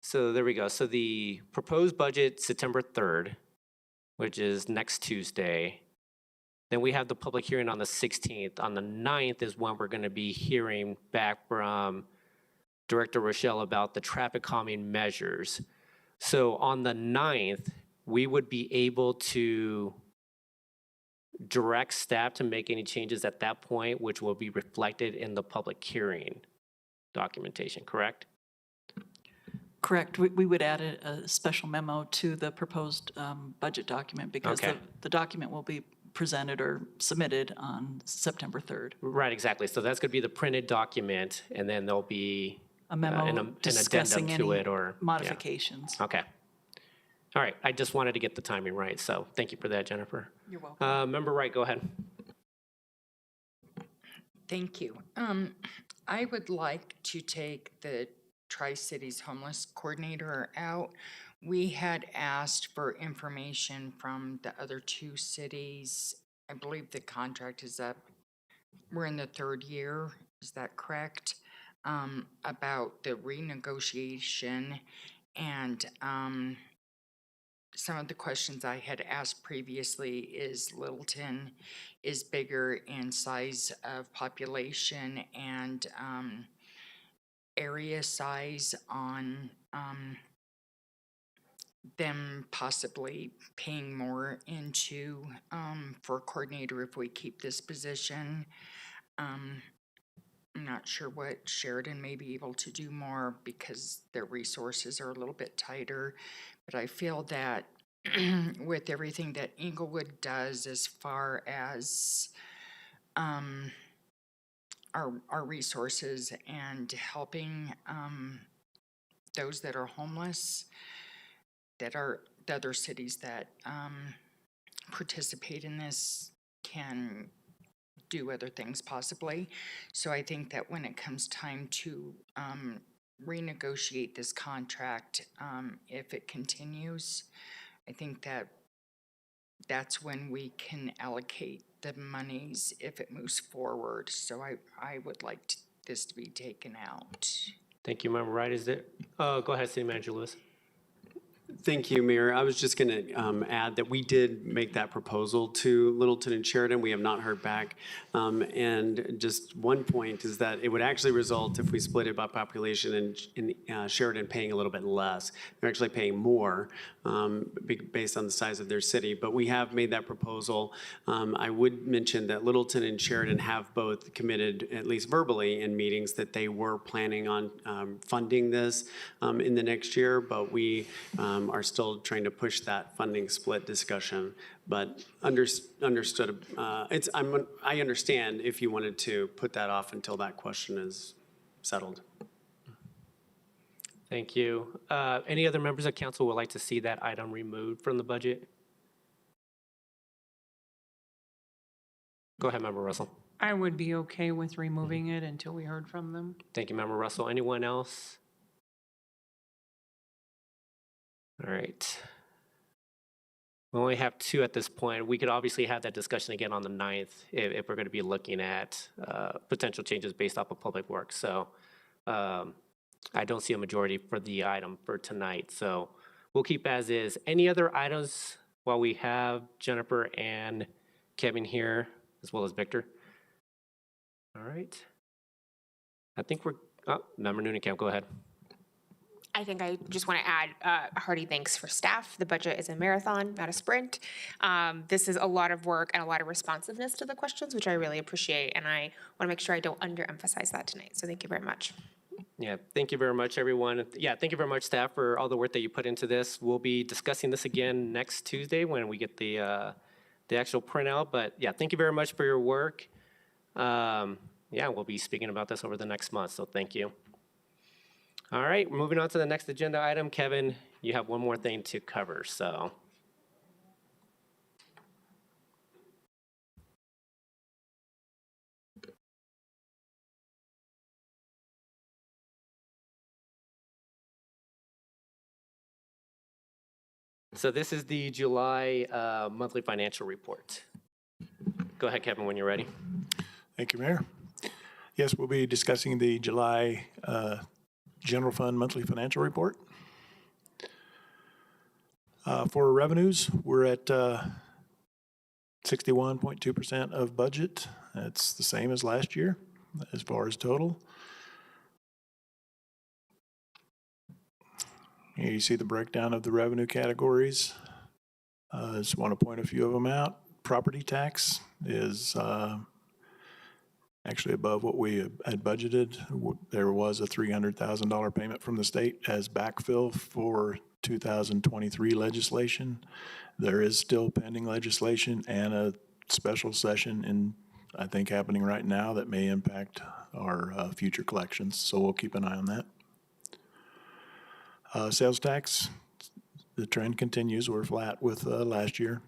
So there we go. So the proposed budget, September 3rd, which is next Tuesday. Then we have the public hearing on the 16th. On the 9th is when we're going to be hearing back from Director Rochelle about the traffic calming measures. So on the 9th, we would be able to direct staff to make any changes at that point, which will be reflected in the public hearing documentation, correct? Correct. We would add a special memo to the proposed budget document because Okay. the document will be presented or submitted on September 3rd. Right, exactly. So that's going to be the printed document, and then there'll be A memo an discussing addendum to any it or yeah. modifications. Okay. All right. I just wanted to get the timing right, so thank you for that, Jennifer. You're welcome. Member Wright, go ahead. Thank you. I would like to take the Tri-Cities Homeless Coordinator out. We had asked for information from the other two cities. I believe the contract is up. We're in the 3rd year, is that correct? About the renegotiation and some of the questions I had asked previously is Littleton is bigger in size of population and area size on them possibly paying more into for a coordinator if we keep this position. I'm not sure what Sheridan may be able to do more because their resources are a little bit tighter, but I feel that with everything that Englewood does as far as our resources and helping those that are homeless, that are the other cities that participate in this can do other things possibly. So I think that when it comes time to renegotiate this contract, if it continues, I think that that's when we can allocate the monies if it moves forward. So I would like this to be taken out. Thank you, Member Wright. Is there, go ahead, City Manager Lewis. Thank you, Mayor. I was just going to add that we did make that proposal to Littleton and Sheridan. We have not heard back. And just one point is that it would actually result if we split it by population and Sheridan paying a little bit less. They're actually paying more based on the size of their city. But we have made that proposal. I would mention that Littleton and Sheridan have both committed, at least verbally in meetings, that they were planning on funding this in the next year. But we are still trying to push that funding split discussion, but understood. I understand if you wanted to put that off until that question is settled. Thank you. Any other members of council would like to see that item removed from the budget? Go ahead, Member Russell. I would be okay with removing it until we heard from them. Thank you, Member Russell. Anyone else? All right. We only have two at this point. We could obviously have that discussion again on the 9th if we're going to be looking at potential changes based off of Public Works. So I don't see a majority for the item for tonight. So we'll keep as is. Any other items while we have Jennifer and Kevin here, as well as Victor? All right. I think we're, Member Noonan, go ahead. I think I just want to add a hearty thanks for staff. The budget is a marathon, not a sprint. This is a lot of work and a lot of responsiveness to the questions, which I really appreciate. And I want to make sure I don't underemphasize that tonight. So thank you very much. Yeah, thank you very much, everyone. Yeah, thank you very much, staff, for all the work that you put into this. We'll be discussing this again next Tuesday when we get the actual printout. But yeah, thank you very much for your work. Yeah, we'll be speaking about this over the next month, so thank you. All right, moving on to the next agenda item. Kevin, you have one more thing to cover, so. So this is the July monthly financial report. Go ahead, Kevin, when you're ready. Thank you, Mayor. Yes, we'll be discussing the July General Fund Monthly Financial Report. For revenues, we're at 61.2% of budget. That's the same as last year as far as total. Here you see the breakdown of the revenue categories. Just want to point a few of them out. Property tax is actually above what we had budgeted. There was a $300,000 payment from the state as backfill for 2023 legislation. There is still pending legislation and a special session in, I think, happening right now that may impact our future collections. So we'll keep an eye on that. Sales tax, the trend continues. We're flat with last year.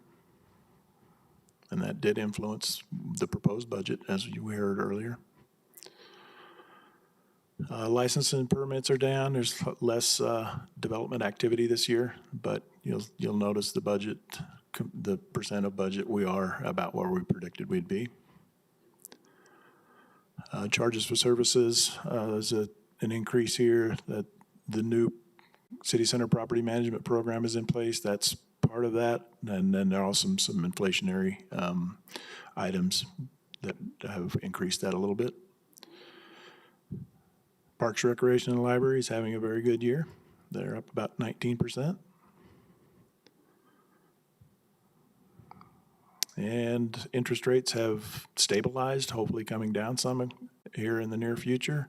And that did influence the proposed budget, as you heard earlier. Licenses and permits are down. There's less development activity this year, but you'll notice the budget, the percent of budget, we are about where we predicted we'd be. Charges for services, there's an increase here. That the new City Center Property Management Program is in place. That's part of that, and then there are also some inflationary items that have increased that a little bit. Parks, Recreation, and Library is having a very good year. They're up about 19%. And interest rates have stabilized, hopefully coming down some here in the near future.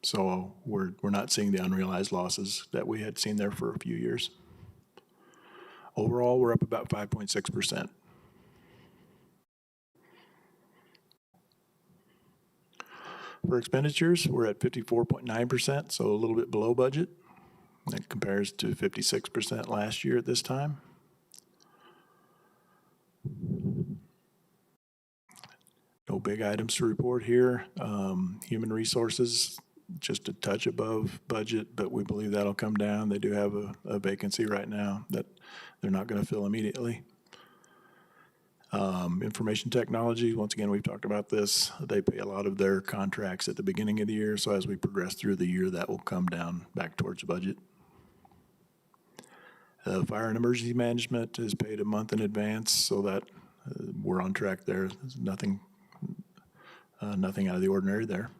So we're not seeing the unrealized losses that we had seen there for a few years. Overall, we're up about 5.6%. For expenditures, we're at 54.9%, so a little bit below budget. That compares to 56% last year at this time. No big items to report here. Human resources, just a touch above budget, but we believe that'll come down. They do have a vacancy right now that they're not going to fill immediately. Information technology, once again, we've talked about this. They pay a lot of their contracts at the beginning of the year, so as we progress through the year, that will come down back towards budget. Fire and emergency management is paid a month in advance, so that we're on track there. There's nothing out of the ordinary there.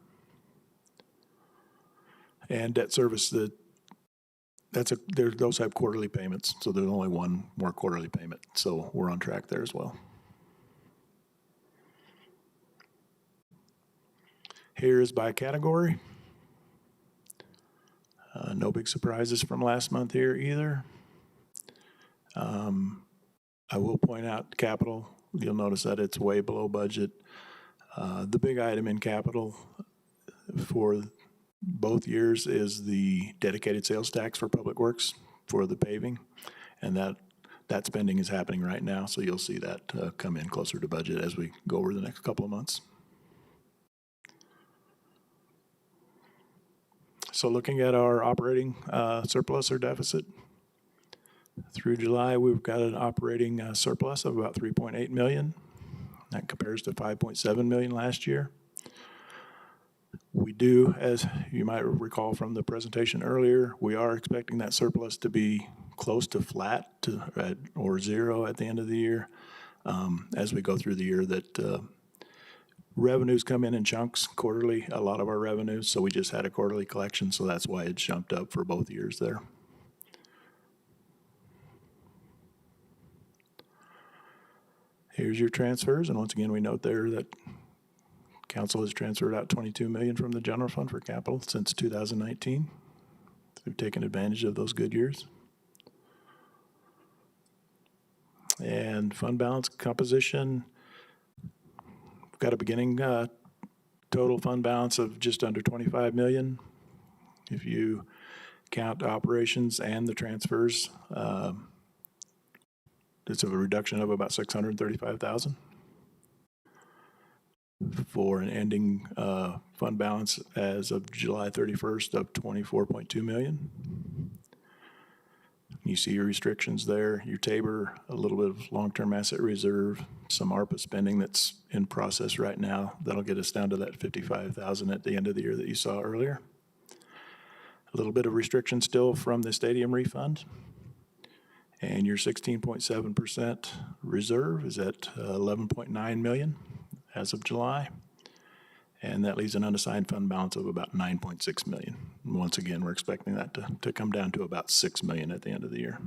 And debt service, those have quarterly payments, so there's only one more quarterly payment, so we're on track there as well. Here is by category. No big surprises from last month here either. I will point out capital. You'll notice that it's way below budget. The big item in capital for both years is the dedicated sales tax for Public Works for the paving, and that spending is happening right now, so you'll see that come in closer to budget as we go over the next couple of months. So looking at our operating surplus or deficit, Through July, we've got an operating surplus of about 3.8 million. That compares to 5.7 million last year. We do, as you might recall from the presentation earlier, we are expecting that surplus to be close to flat or zero at the end of the year. As we go through the year, that revenues come in chunks quarterly, a lot of our revenues, so we just had a quarterly collection, so that's why it jumped up for both years there. Here's your transfers, and once again, we note there that council has transferred out 22 million from the general fund for capital since 2019. So we've taken advantage of those good years. And fund balance composition, we've got a beginning total fund balance of just under 25 million. If you count operations and the transfers, it's a reduction of about 635,000 for an ending fund balance as of July 31st of 24.2 million. You see your restrictions there, your TABOR, a little bit of long-term asset reserve, some ARPA spending that's in process right now. That'll get us down to that 55,000 at the end of the year that you saw earlier. A little bit of restriction still from the stadium refund. And your 16.7% reserve is at 11.9 million as of July. And that leaves an unassigned fund balance of about 9.6 million. And once again, we're expecting that to come down to about 6 million at the end of the year.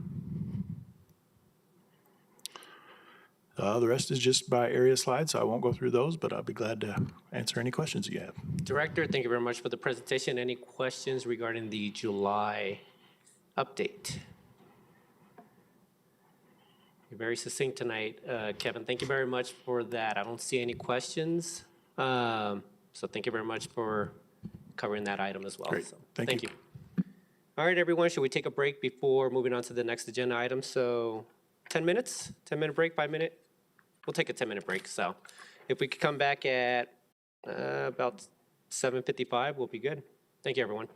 The rest is just by area slides, so I won't go through those, but I'll be glad to answer any questions you have. Director, thank you very much for the presentation. Any questions regarding the July update? You're very succinct tonight, Kevin. Thank you very much for that. I don't see any questions. So thank you very much for covering that item as well. Great. So, Thank you. All right, everyone, should we take a break before moving on to the next agenda item? So 10 minutes, 10-minute break, 5-minute? We'll take a 10-minute break. So if we could come back at about 7:55, we'll be good. Thank you, everyone.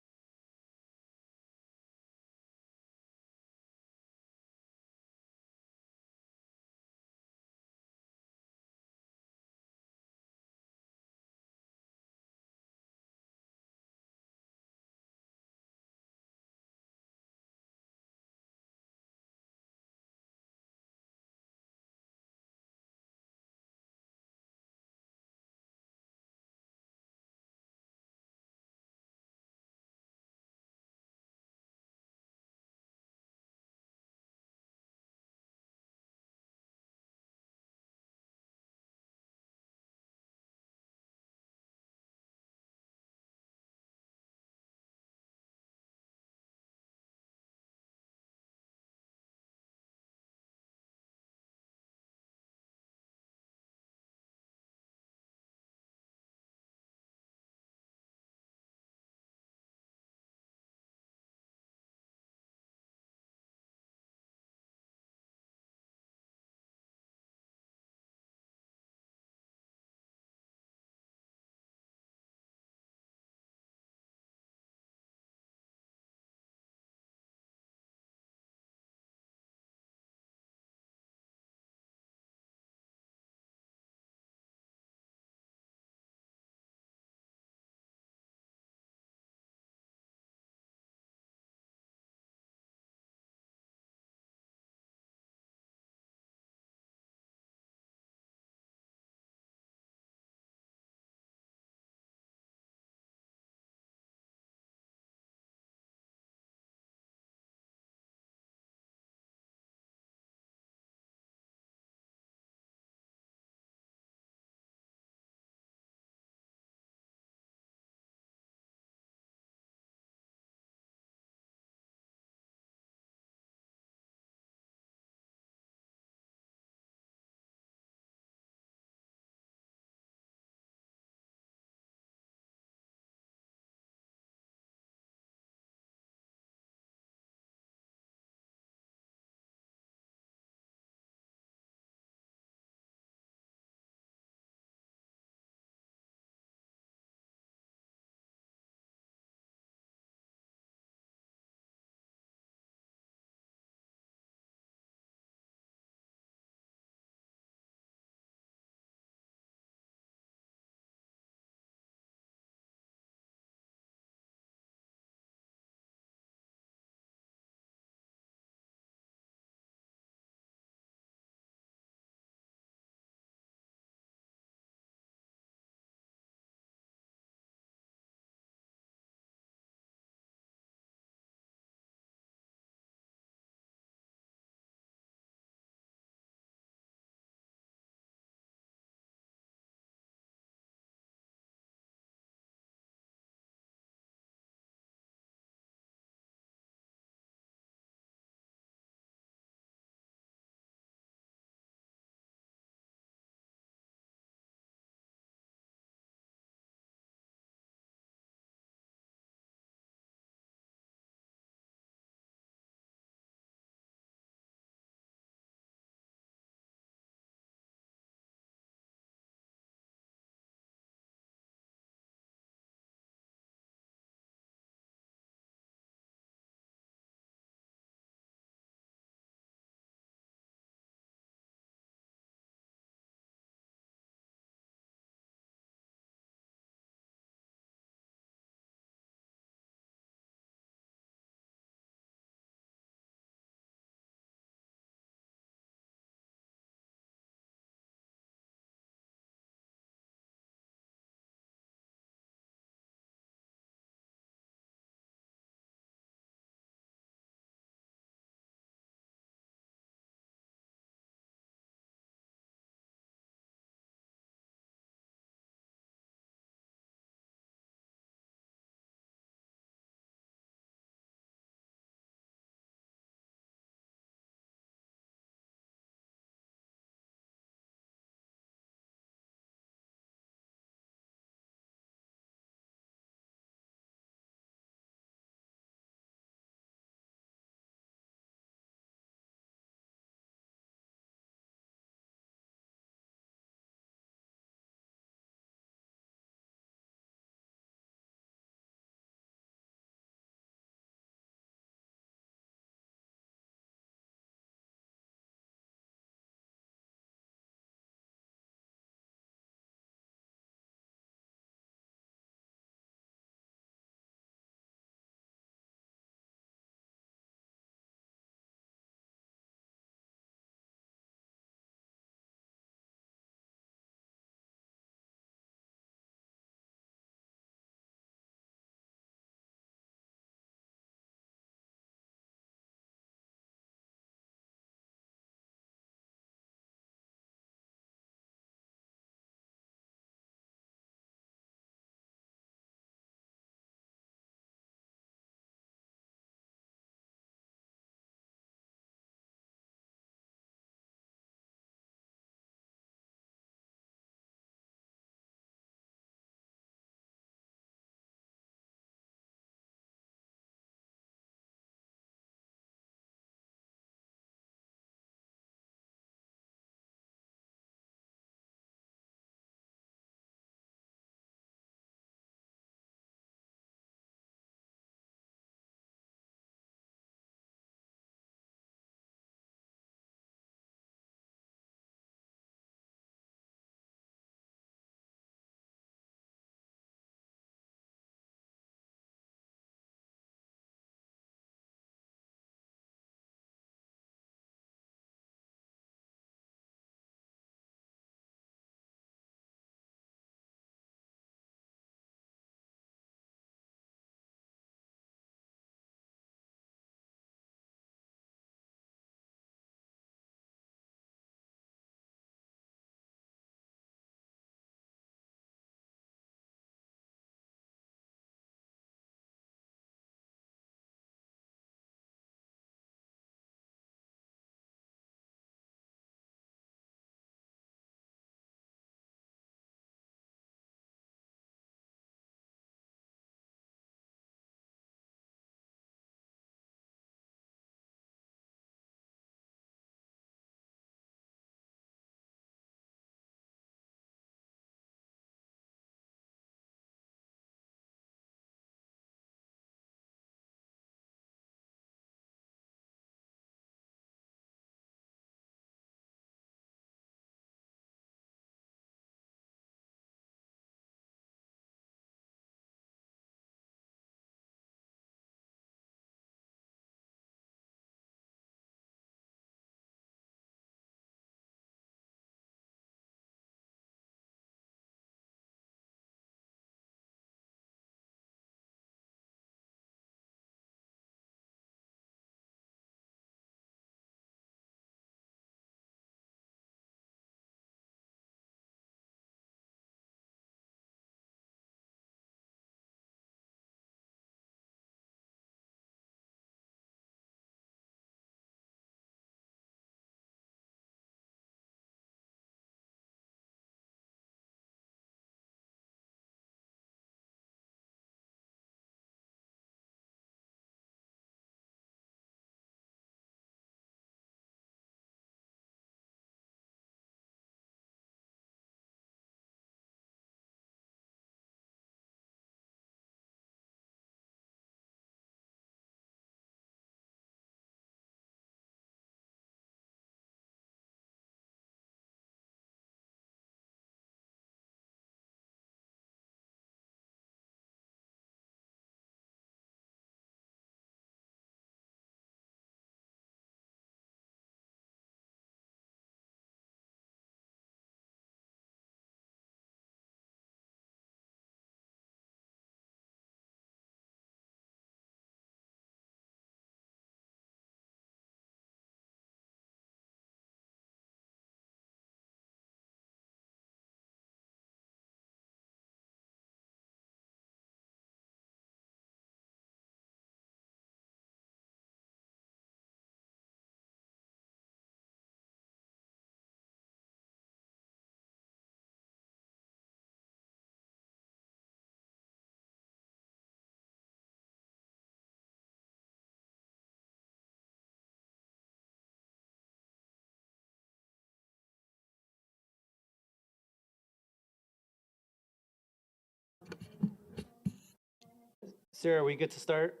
Sarah, are we good to start?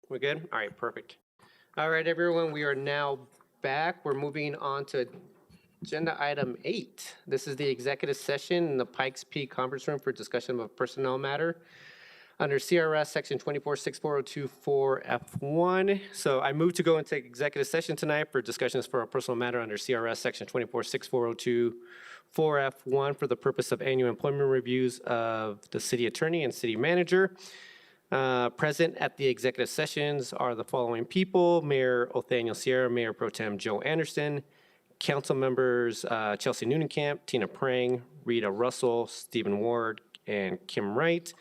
We're good? All right, perfect. All right, everyone, we are now back. We're moving on to agenda item 8. This is the executive session in the Pikes Peak Conference Room for discussion of a personnel matter under C.R.S. Section 246402-4F1. So I move to go into executive session tonight for discussions for a personal matter under C.R.S. Section 246402-4F1 for the purpose of annual employment reviews of the city attorney and city manager. Present at the executive sessions are the following people: Mayor Othaniel Sierra, Mayor Pro Tem Joe Anderson, council members Chelsea Noonenkamp, Tina Prang, Rita Russell, Stephen Ward, and Kim Wright,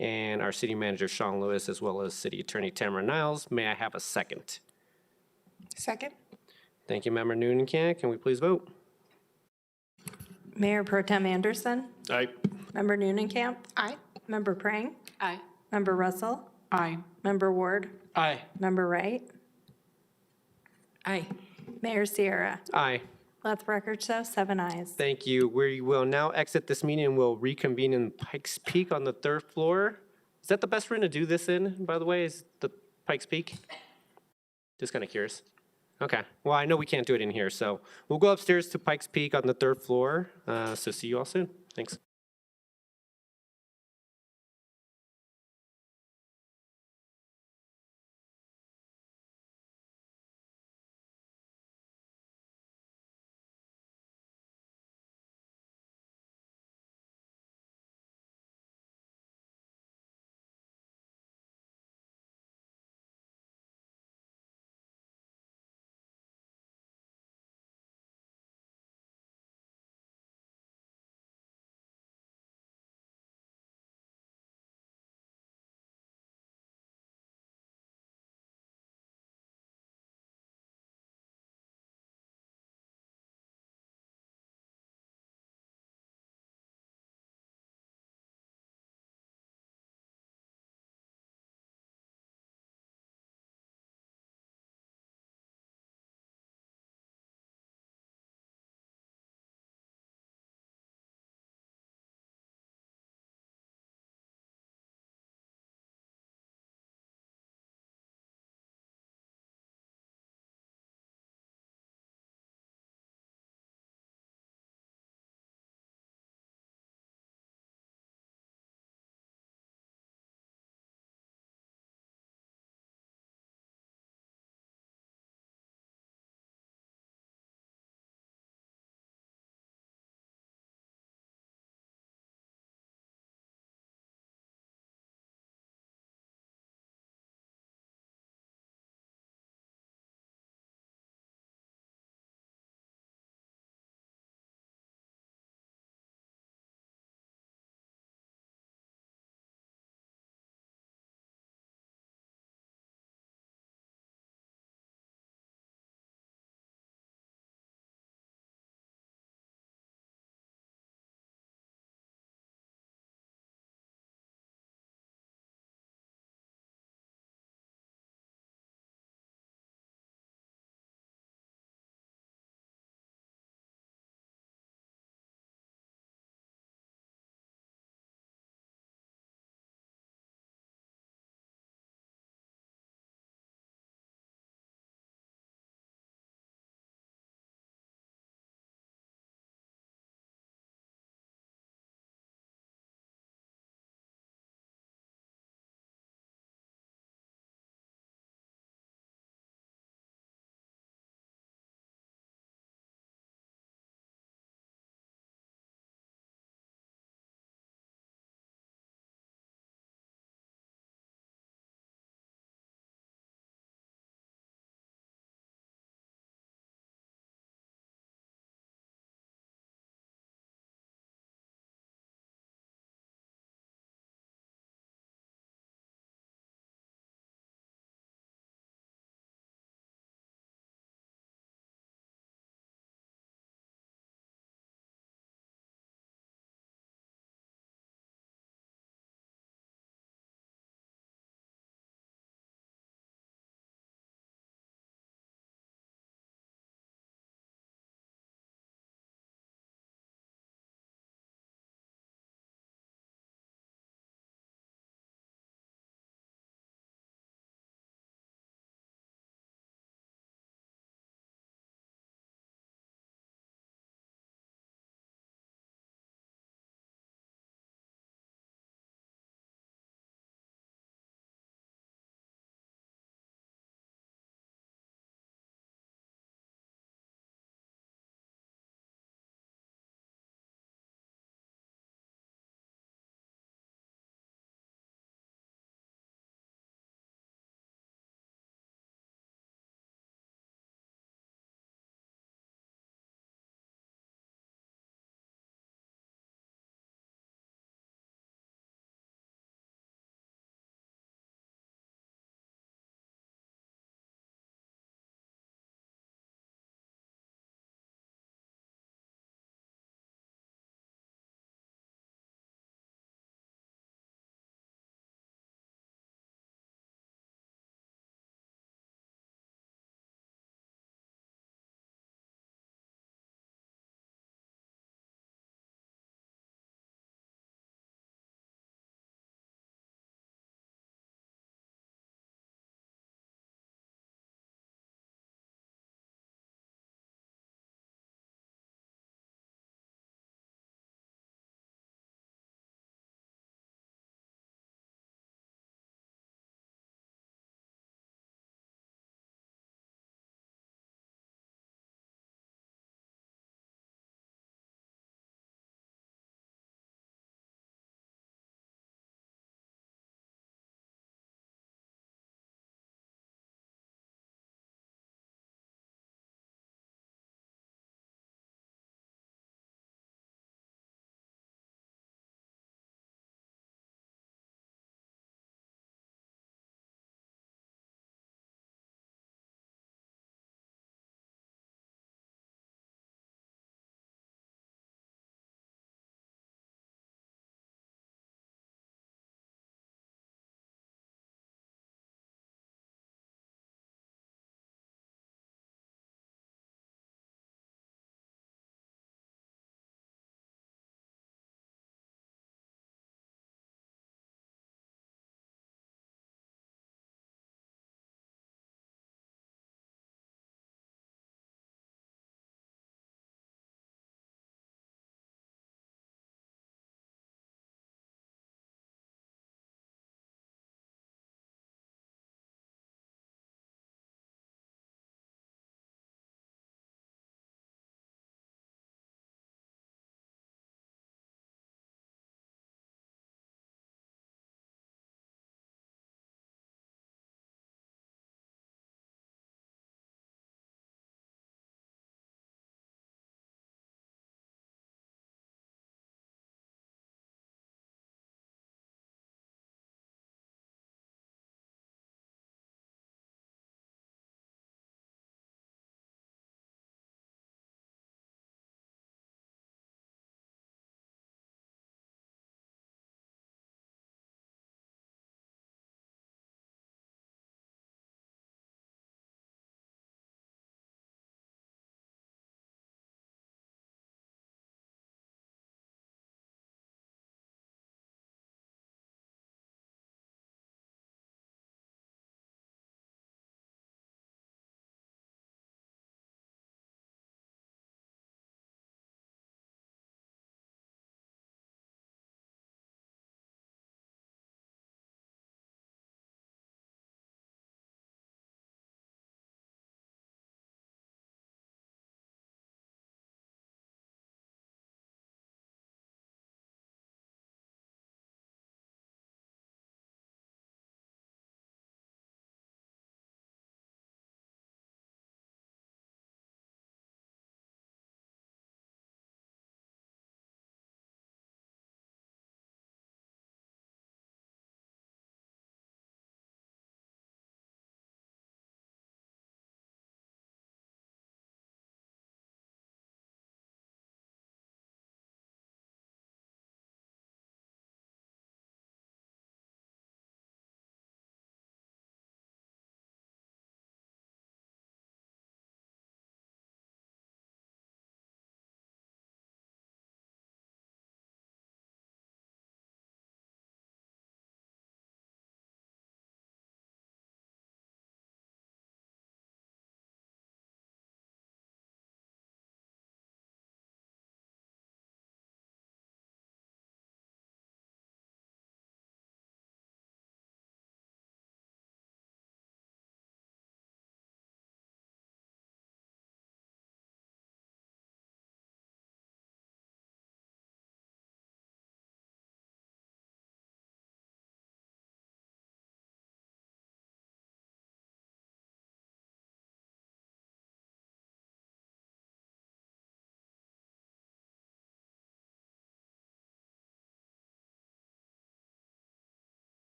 and our city manager Sean Lewis, as well as city attorney Tamara Niles. May I have a second? Second? Thank you, Member Noonenkamp. Can we please vote? Mayor Pro Tem Anderson. Aye. Member Noonenkamp. Aye. Member Prang. Aye. Member Russell. Aye. Member Ward. Aye. Member Wright. Aye. Mayor Sierra. Aye. Let the record show 7 ayes. Thank you. We will now exit this meeting and we'll reconvene in Pikes Peak on the 3rd floor. Is that the best room to do this in, by the way, is the Pikes Peak? Just kind of curious. Okay. Well, I know we can't do it in here, so we'll go upstairs to Pikes Peak on the 3rd floor. So see you all soon. Thanks.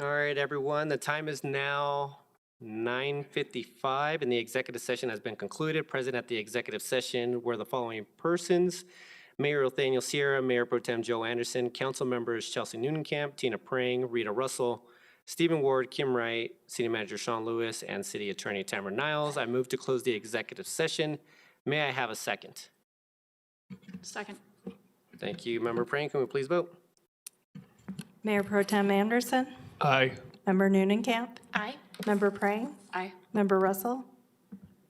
All right, everyone, the time is now 9:55 and the executive session has been concluded. Present at the executive session were the following persons: Mayor Nathaniel Sierra, Mayor Pro Tem Joe Anderson, council members Chelsea Noonenkamp, Tina Prang, Rita Russell, Stephen Ward, Kim Wright, City Manager Sean Lewis, and City Attorney Tamara Niles. I move to close the executive session. May I have a second? Second. Thank you, Member Prang. Can we please vote? Mayor Pro Tem Anderson, Aye. Member Noonenkamp, Aye. Member Prang, Aye. Member Russell,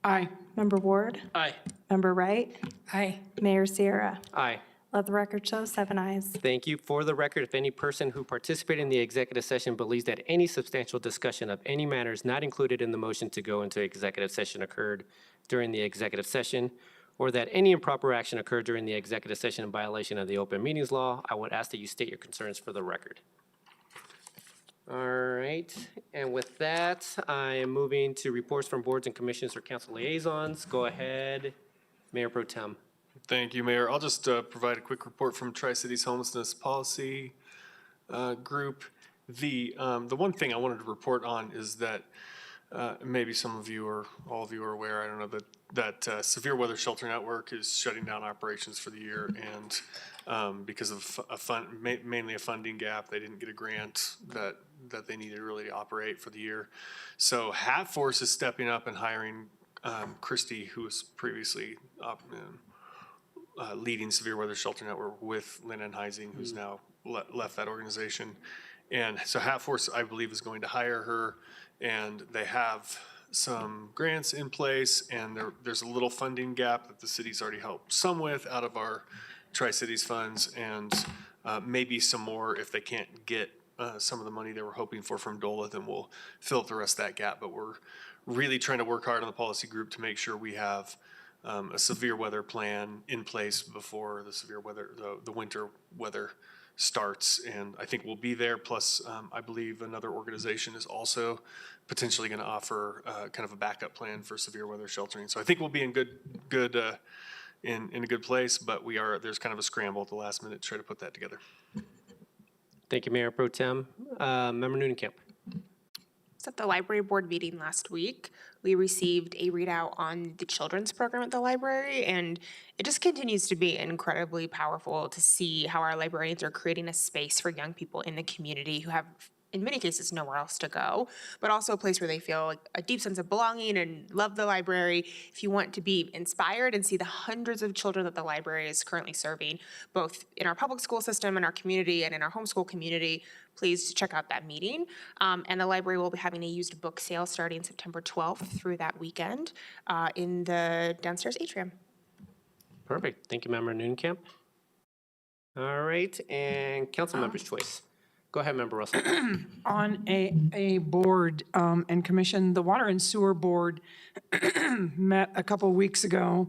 Aye. Member Ward, Aye. Member Wright, Aye. Mayor Sierra. Aye. Let the record show 7 ayes. Thank you. For the record, if any person who participated in the executive session believes that any substantial discussion of any matters not included in the motion to go into executive session occurred during the executive session, or that any improper action occurred during the executive session in violation of the open meetings law, I would ask that you state your concerns for the record. All right, and with that, I am moving to reports from boards and commissions or council liaisons. Go ahead, Mayor Pro Tem. Thank you, Mayor. I'll just provide a quick report from Tri-Cities Homelessness Policy Group. The one thing I wanted to report on is that maybe some of you or all of you are aware, I don't know, that Severe Weather Shelter Network is shutting down operations for the year, and because of mainly a funding gap, they didn't get a grant that they needed really to operate for the year. So Hatforce is stepping up and hiring Christy, who was previously leading Severe Weather Shelter Network with Lynn Heising, who's now left that organization. And so Hatforce, I believe, is going to hire her, and they have some grants in place, and there's a little funding gap that the city's already helped some with out of our Tri-Cities funds, and maybe some more if they can't get some of the money they were hoping for from DOLA, then we'll fill up the rest of that gap. But we're really trying to work hard on the policy group to make sure we have a severe weather plan in place before the severe weather, the winter weather starts. And I think we'll be there. Plus, I believe another organization is also potentially going to offer kind of a backup plan for severe weather sheltering. So I think we'll be in in a good place, but there's kind of a scramble at the last minute to try to put that together. Thank you, Mayor Pro Tem. Member Noonenkamp. So at the library board meeting last week, we received a readout on the children's program at the library, and it just continues to be incredibly powerful to see how our librarians are creating a space for young people in the community who have, in many cases, nowhere else to go, but also a place where they feel like a deep sense of belonging and love the library. If you want to be inspired and see the hundreds of children that the library is currently serving, both in our public school system, in our community, and in our homeschool community, please check out that meeting. And the library will be having a used book sale starting September 12th through that weekend in the downstairs atrium. Perfect. Thank you, Member Noonenkamp. All right, and council member's choice. Go ahead, Member Russell. On a board and commission, the Water and Sewer Board met a couple weeks ago,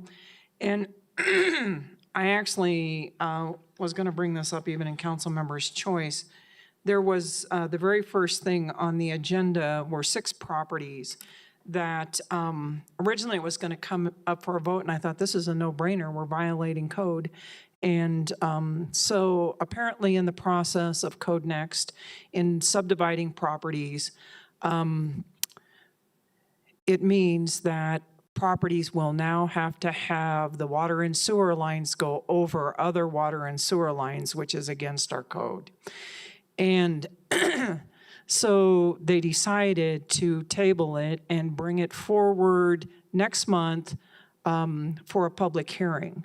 and I actually was going to bring this up even in council member's choice. There was the very first thing on the agenda were 6 properties that originally it was going to come up for a vote, and I thought this is a no-brainer. We're violating code. And so apparently in the process of Code Next, in subdividing properties, it means that properties will now have to have the water and sewer lines go over other water and sewer lines, which is against our code. And so they decided to table it and bring it forward next month for a public hearing.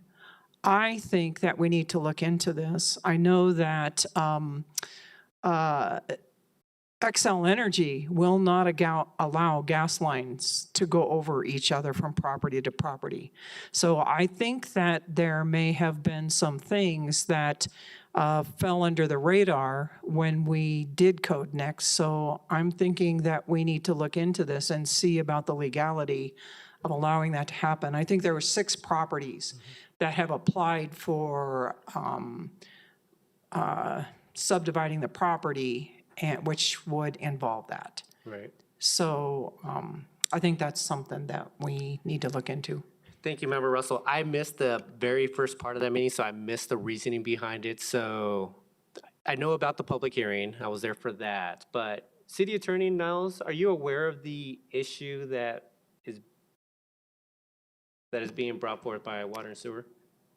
I think that we need to look into this. I know that Xcel Energy will not allow gas lines to go over each other from property to property. So I think that there may have been some things that fell under the radar when we did Code Next. So I'm thinking that we need to look into this and see about the legality of allowing that to happen. I think there were 6 properties that have applied for subdividing the property, which would involve that. Right. So I think that's something that we need to look into. Thank you, Member Russell. I missed the very first part of that meeting, so I missed the reasoning behind it. So I know about the public hearing. I was there for that. But City Attorney Niles, are you aware of the issue that is being brought forth by Water and Sewer?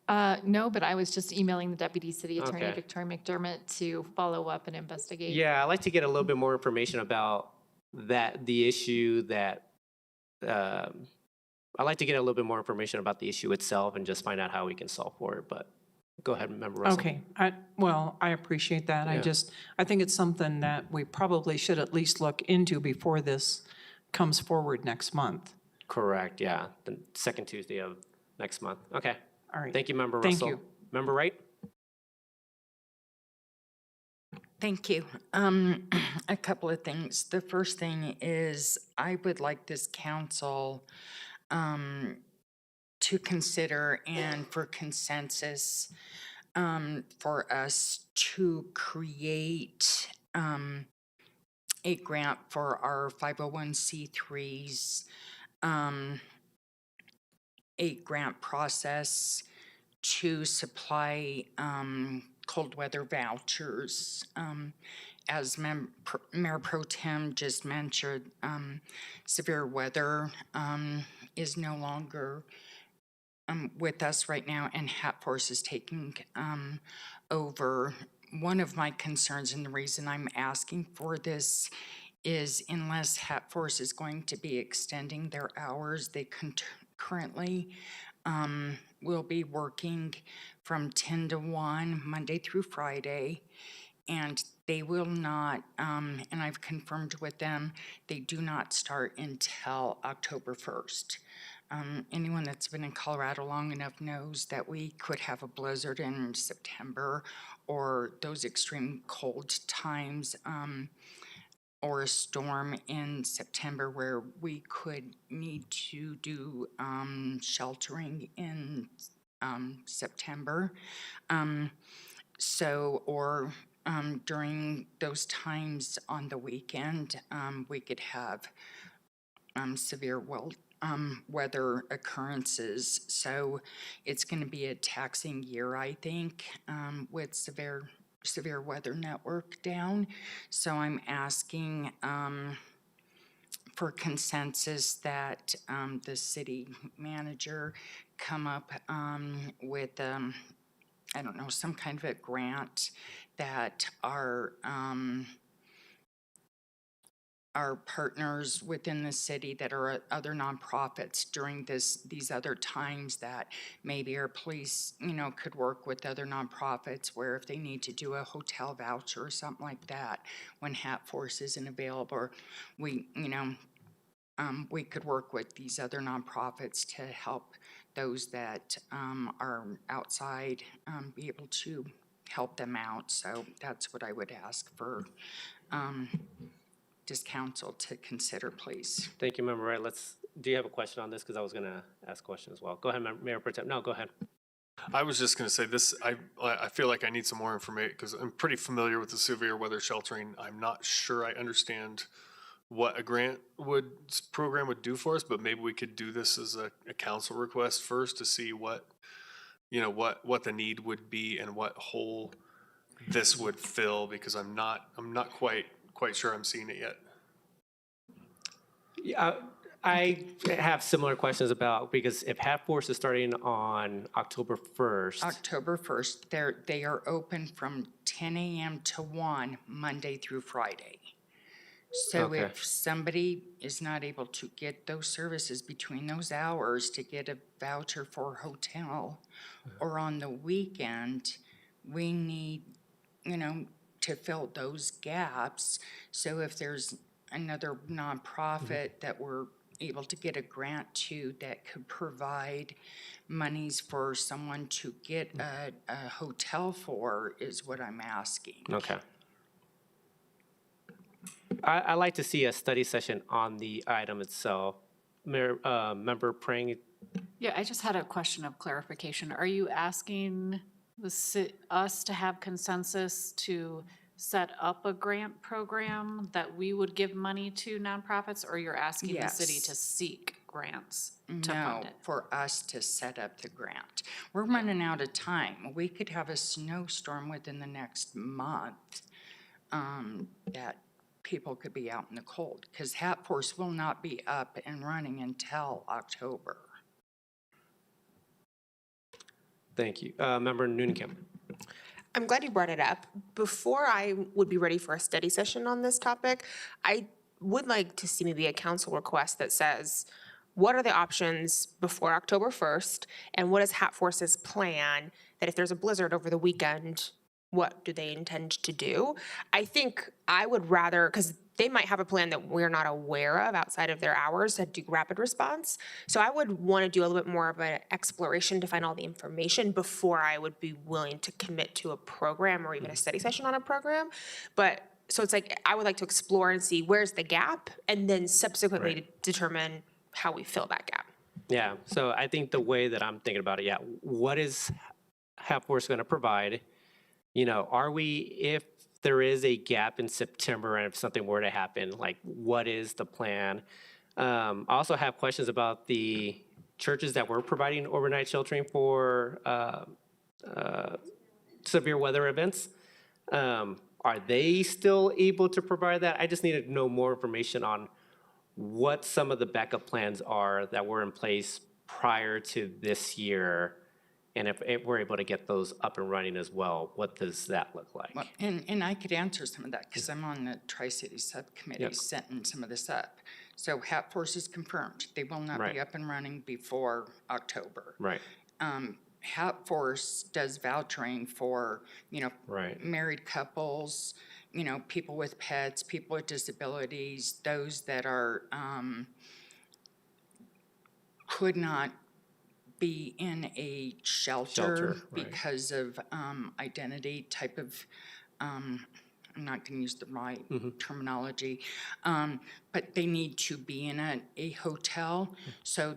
No, but I was just emailing the Deputy City Attorney, Okay. Victoria McDermott, to follow up and investigate. Yeah, I'd like to get a little bit more information about the issue that, I'd like to get a little bit more information about the issue itself and just find out how we can solve for it, but go ahead, Member Russell. Okay, I appreciate that. Yeah. I think it's something that we probably should at least look into before this comes forward next month. Correct, yeah, the second Tuesday of next month. Okay. All right. Thank you, Member Thank Russell. you. Member Wright? Thank you. A couple of things. The first thing is I would like this council to consider and for consensus for us to create a grant for our 501c3s, a grant process to supply cold weather vouchers. As Mayor Pro Tem just mentioned, severe weather is no longer with us right now, and Hat Force is taking over. One of my concerns, and the reason I'm asking for this, is unless Hat Force is going to be extending their hours, they currently will be working from 10 to 1, Monday through Friday, and they will not, and I've confirmed with them, they do not start until October 1st. Anyone that's been in Colorado long enough knows that we could have a blizzard in September or those extreme cold times, or a storm in September where we could need to do sheltering in September. During those times on the weekend, we could have severe weather occurrences. So it's going to be a taxing year, I think, with severe weather network down. So I'm asking for consensus that the city manager come up with, I don't know, some kind of a grant that our partners within the city that are other nonprofits during these other times, that maybe our police, could work with other nonprofits where if they need to do a hotel voucher or something like that, when Hat Force isn't available, we could work with these other nonprofits to help those that are outside, be able to help them out. So that's what I would ask for this council to consider, please. Thank you, Member Wright. Do you have a question on this? Because I was going to ask a question as well. Go ahead, Mayor Pro Tem. No, go ahead. I was just going to say this, I feel like I need some more information because I'm pretty familiar with the severe weather sheltering. I'm not sure I understand what a grant program would do for us, but maybe we could do this as a council request first to see what the need would be and what hole this would fill, because I'm not quite sure I'm seeing it yet. Yeah, I have similar questions because if Hat Force is starting on October 1st. October 1st, they are open from 10 a.m. to 1, Monday through Friday. So Okay. if somebody is not able to get those services between those hours to get a voucher for a hotel or on the weekend, we need, to fill those gaps. So if there's another nonprofit that we're able to get a grant to that could provide monies for someone to get a hotel for, is what I'm asking. Okay. I'd like to see a study session on the item itself. Member Prang? Yeah, I just had a question of clarification. Are you asking us to have consensus to set up a grant program that we would give money to nonprofits, or you're asking the city Yes. to seek grants to No, fund it? for us to set up the grant. We're running out of time. We could have a snowstorm within the next month that people could be out in the cold, because Hat Force will not be up and running until October. Thank you. Member Noonan-Kemp. I'm glad you brought it up. Before I would be ready for a study session on this topic, I would like to see maybe a council request that says, what are the options before October 1st? And what is Hat Force's plan that if there's a blizzard over the weekend, what do they intend to do? I think I would rather, because they might have a plan that we're not aware of outside of their hours to do rapid response. So I would want to do a little bit more of an exploration to find all the information before I would be willing to commit to a program or even a study session on a program. But so it's like, I would like to explore and see where's the gap and then subsequently determine how we fill that gap. Yeah, so I think the way that I'm thinking about it, yeah, what is Hat Force going to provide? You know, are we, if there is a gap in September and if something were to happen, like what is the plan? I also have questions about the churches that were providing overnight sheltering for severe weather events. Are they still able to provide that? I just need to know more information on what some of the backup plans are that were in place prior to this year. And if we're able to get those up and running as well, what does that look like? Well, and I could answer some of that because I'm on the Tri-City Subcommittee setting some of this up. So Hat Force is confirmed. They will not be up and running before October. Right. Hat Force does vouchering for, you know, married couples, you know, people with pets, people with disabilities, those that are, could not be in a shelter because of identity type of, I'm not going to use the right terminology, but they need to be in a hotel. So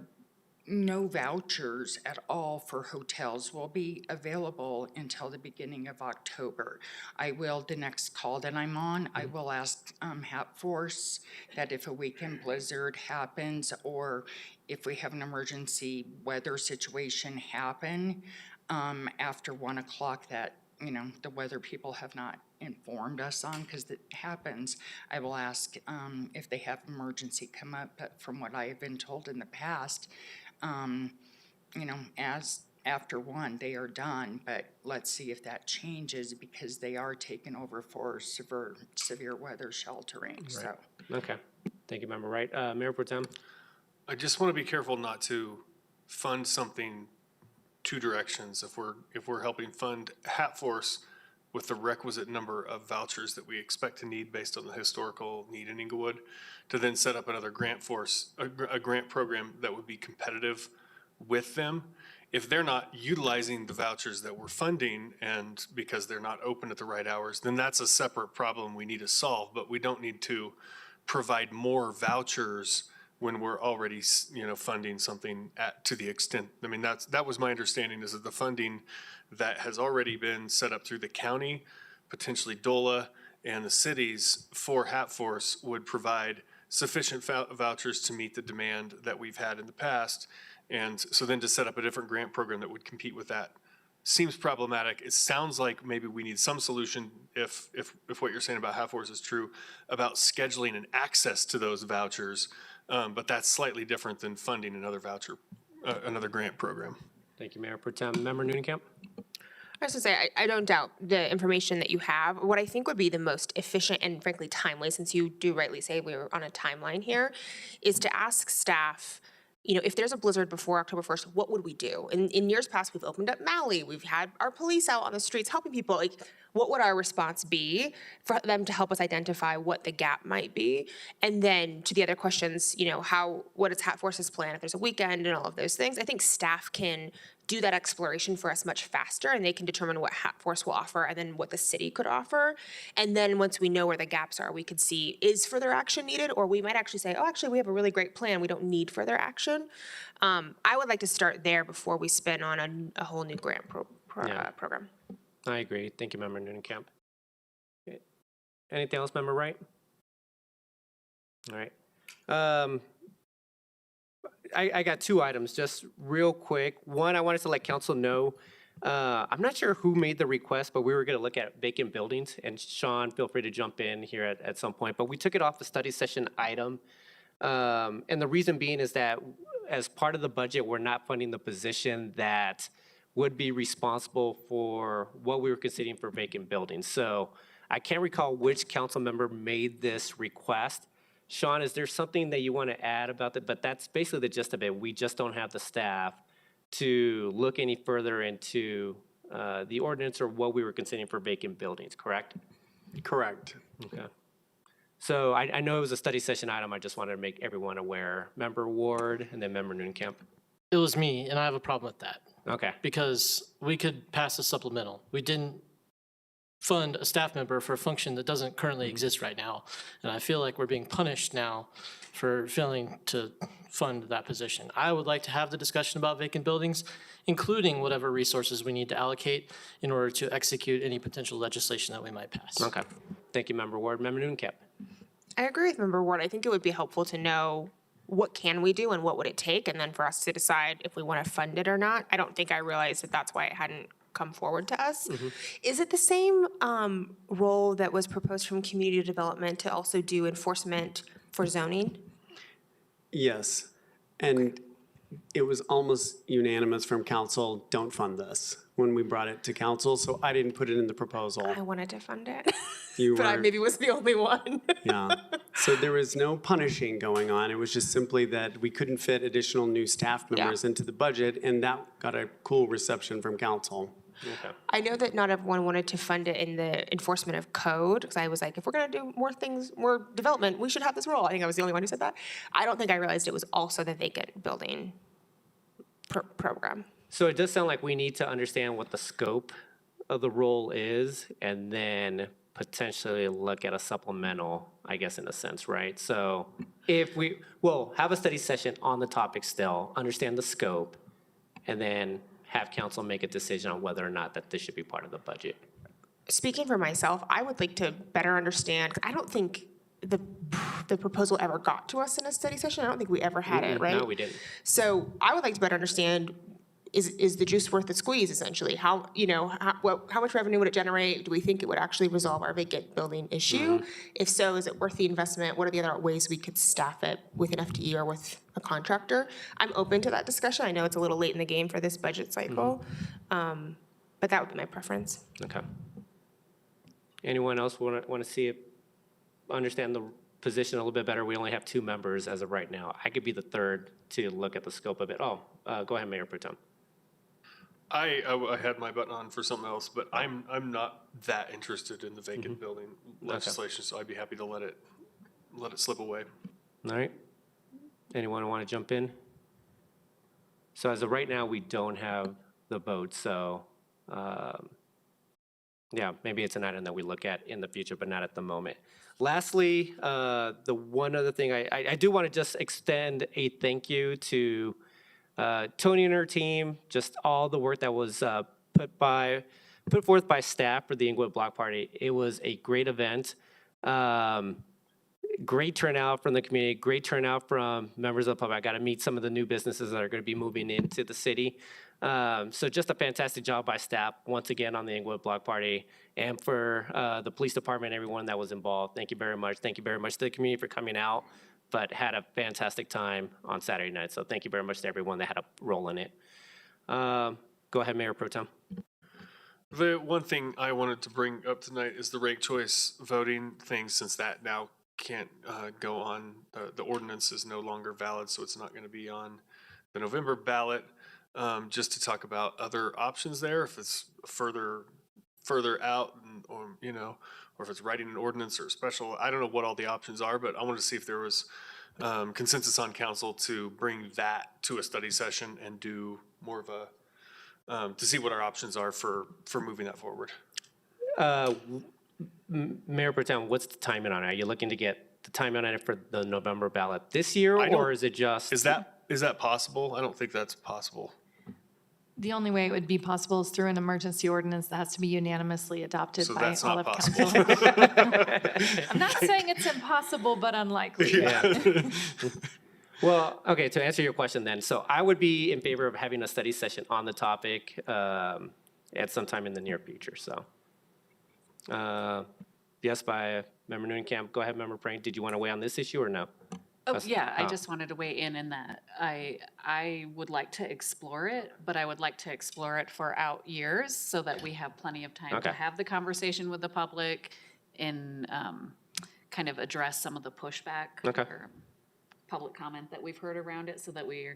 no vouchers at all for hotels will be available until the beginning of October. I will, the next call that I'm on, I will ask Hat Force that if a weekend blizzard happens or if we have an emergency weather situation happen after 1 o'clock that, you know, the weather people have not informed us on, because it happens, I will ask if they have emergency come up. But from what I have been told in the past, you know, as after 1, they are done, but let's see if that changes because they are taking over for severe weather sheltering. Right. So. Okay. Thank you, Member Wright. Mayor Pro Tem. I just want to be careful not to fund something two directions. If we're helping fund Hat Force with the requisite number of vouchers that we expect to need based on the historical need in Englewood, to then set up another grant force, a grant program that would be competitive with them. If they're not utilizing the vouchers that we're funding and because they're not open at the right hours, then that's a separate problem we need to solve. But we don't need to provide more vouchers when we're already, you know, funding something to the extent. I mean, that was my understanding, is that the funding that has already been set up through the county, potentially DOLA, and the cities for Hat Force would provide sufficient vouchers to meet the demand that we've had in the past. And so then to set up a different grant program that would compete with that seems problematic. It sounds like maybe we need some solution, if what you're saying about Hat Force is true, about scheduling and access to those vouchers. But that's slightly different than funding another another grant program. Thank you, Mayor Pro Tem. Member Noonan-Kemp. I was going to say, I don't doubt the information that you have. What I think would be the most efficient and frankly timely, since you do rightly say we're on a timeline here, is to ask staff, you know, if there's a blizzard before October 1st, what would we do? In years past, we've opened up Mally. We've had our police out on the streets helping people. Like, what would our response be for them to help us identify what the gap might be? And then to the other questions, you know, what is Hat Force's plan if there's a weekend and all of those things? I think staff can do that exploration for us much faster, and they can determine what Hat Force will offer and then what the city could offer. And then once we know where the gaps are, we could see, is further action needed? Or we might actually say, oh, actually, we have a really great plan. We don't need further action. I would like to start there before we spin on a whole new grant program. I agree. Thank you, Member Noonan-Kemp. Okay. Anything else, Member Wright? All right. I got 2 items, just real quick. One, I wanted to let council know I'm not sure who made the request, but we were going to look at vacant buildings. And Sean, feel free to jump in here at some point. But we took it off the study session item. And the reason being is that as part of the budget, we're not funding the position that would be responsible for what we were considering for vacant buildings. So I can't recall which council member made this request. Sean, is there something that you want to add about that? But that's basically the gist of it. We just don't have the staff to look any further into the ordinance or what we were considering for vacant buildings, correct? Correct. Okay. So I know it was a study session item. I just wanted to make everyone aware. Member Ward and then Member Nunkamp. It was me, and I have a problem with that. Okay. Because we could pass a supplemental. We didn't fund a staff member for a function that doesn't currently exist right now. And I feel like we're being punished now for failing to fund that position. I would like to have the discussion about vacant buildings, including whatever resources we need to allocate in order to execute any potential legislation that we might pass. Okay. Thank you, Member Ward. Member Nunkamp. I agree with Member Ward. I think it would be helpful to know what can we do and what would it take, and then for us to decide if we want to fund it or not. I don't think I realized that that's why it hadn't come forward to us. Is it the same role that was proposed from community development to also do enforcement for zoning? Yes, and it was almost unanimous from council, don't fund this, when we brought it to council, so I didn't put it in the proposal. I wanted to fund it, You but I were- maybe was the only one. Yeah, so there was no punishing going on, it was just simply that we couldn't fit additional new staff members into the budget, and that got a cool reception from council. Okay. I know that not everyone wanted to fund it in the enforcement of code, because I was like, if we're gonna do more things, more development, we should have this role. I think I was the only one who said that. I don't think I realized it was also the vacant building program. So it does sound like we need to understand what the scope of the role is and then potentially look at a supplemental, I guess, in a sense, right? So if we, well, have a study session on the topic still, understand the scope, and then have council make a decision on whether or not that this should be part of the budget. Speaking for myself, I would like to better understand, 'cause I don't think the proposal ever got to us in a study session. I don't think we ever had it, right? No, we didn't. So I would like to better understand, is the juice worth the squeeze, essentially? How, how much revenue would it generate? Do we think it would actually resolve our vacant building issue? If so, is it worth the investment? What are the other ways we could staff it with an FTE or with a contractor? I'm open to that discussion. I know it's a little late in the game for this budget cycle, but that would be my preference. Okay. Anyone else want to see it, understand the position a little bit better? We only have 2 members as of right now. I could be the third to look at the scope of it. Oh, go ahead, Mayor Pro Tem. I had my button on for something else, but I'm not that interested in the vacant building legislation, so I'd be happy to let it slip away. All right. Anyone want to jump in? So as of right now, we don't have the vote, so yeah, maybe it's an item that we look at in the future, but not at the moment. Lastly, the one other thing, I do want to just extend a thank you to Tony and her team, just all the work that was put forth by staff for the Englewood Block Party. It was a great event. Great turnout from the community, great turnout from members of the public. I got to meet some of the new businesses that are going to be moving into the city. So just a fantastic job by staff, once again, on the Englewood Block Party. And for the police department, everyone that was involved, thank you very much. Thank you very much to the community for coming out, but had a fantastic time on Saturday night. So thank you very much to everyone that had a role in it. Go ahead, Mayor Pro Tem. The one thing I wanted to bring up tonight is the ranked choice voting thing, since that now can't go on, the ordinance is no longer valid, so it's not going to be on the November ballot. Just to talk about other options there, if it's further out, or if it's writing an ordinance or special, I don't know what all the options are, but I wanted to see if there was consensus on council to bring that to a study session and do more of a, to see what our options are for moving that forward. Mayor Pro Tem, what's the timing on it? Are you looking to get the timing on it for the November ballot this year, or is it just? Is that possible? I don't think that's possible. The only way it would be possible is through an emergency ordinance that has to be unanimously adopted So by that's all not of possible. council. I'm not saying it's impossible, but unlikely. Yeah. Well, okay, to answer your question then, so I would be in favor of having a study session on the topic. at some time in the near future, so. Yes, by Member Noonan-Camp. Go ahead, Member Prank. Did you want to weigh on this issue or no? Oh, That's- yeah, I oh. just wanted to weigh in that I would like to explore it, but I would like to explore it for out years so that we have plenty of time to Okay. have the conversation with the public and kind of address some of the pushback Okay. or public comment that we've heard around it so that we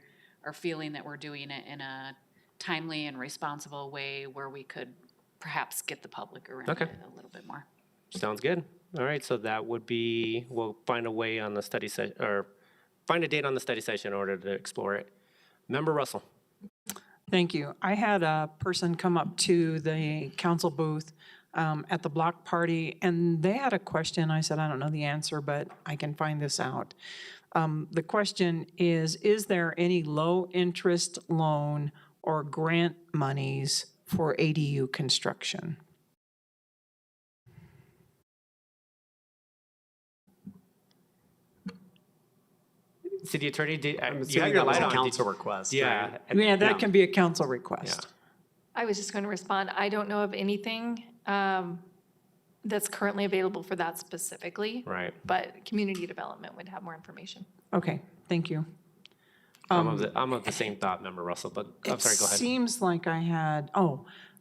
are feeling that we're doing it in a timely and responsible way where we could perhaps get the public around Okay. it a little bit more. Sounds good. All right, so that would be, we'll find a way on the study session, or find a date on the study session in order to explore it. Member Russell. Thank you. I had a person come up to the council booth at the block party, and they had a question. I said, I don't know the answer, but I can find this out. The question is there any low-interest loan or grant monies for ADU construction? City Attorney, did, you have assuming your that was light a on. council request, Yeah. right? Yeah, that Yeah. can be a council request. I was just going to respond. I don't know of anything that's currently available for that specifically. Right. But community development would have more information. Okay, thank you. I'm of the same thought, Member Russell, but I'm sorry, go It ahead. seems like I had,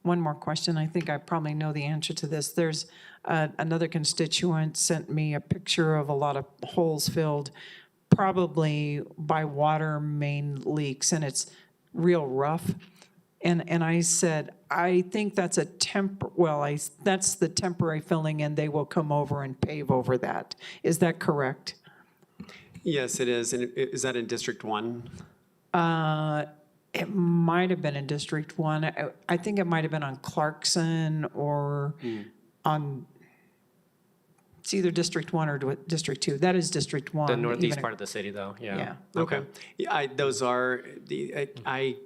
one more question. I think I probably know the answer to this. There's another constituent sent me a picture of a lot of holes filled, probably by water main leaks, and it's real rough. And I said, I think that's that's the temporary filling, and they will come over and pave over that. Is that correct? Yes, it is. And is that in District 1? It might have been in District 1. I think it might have been on Clarkson or on, it's either District 1 or District 2. That is District 1. The northeast even- part of the city, though, yeah. Yeah. Okay. Yeah, those are, I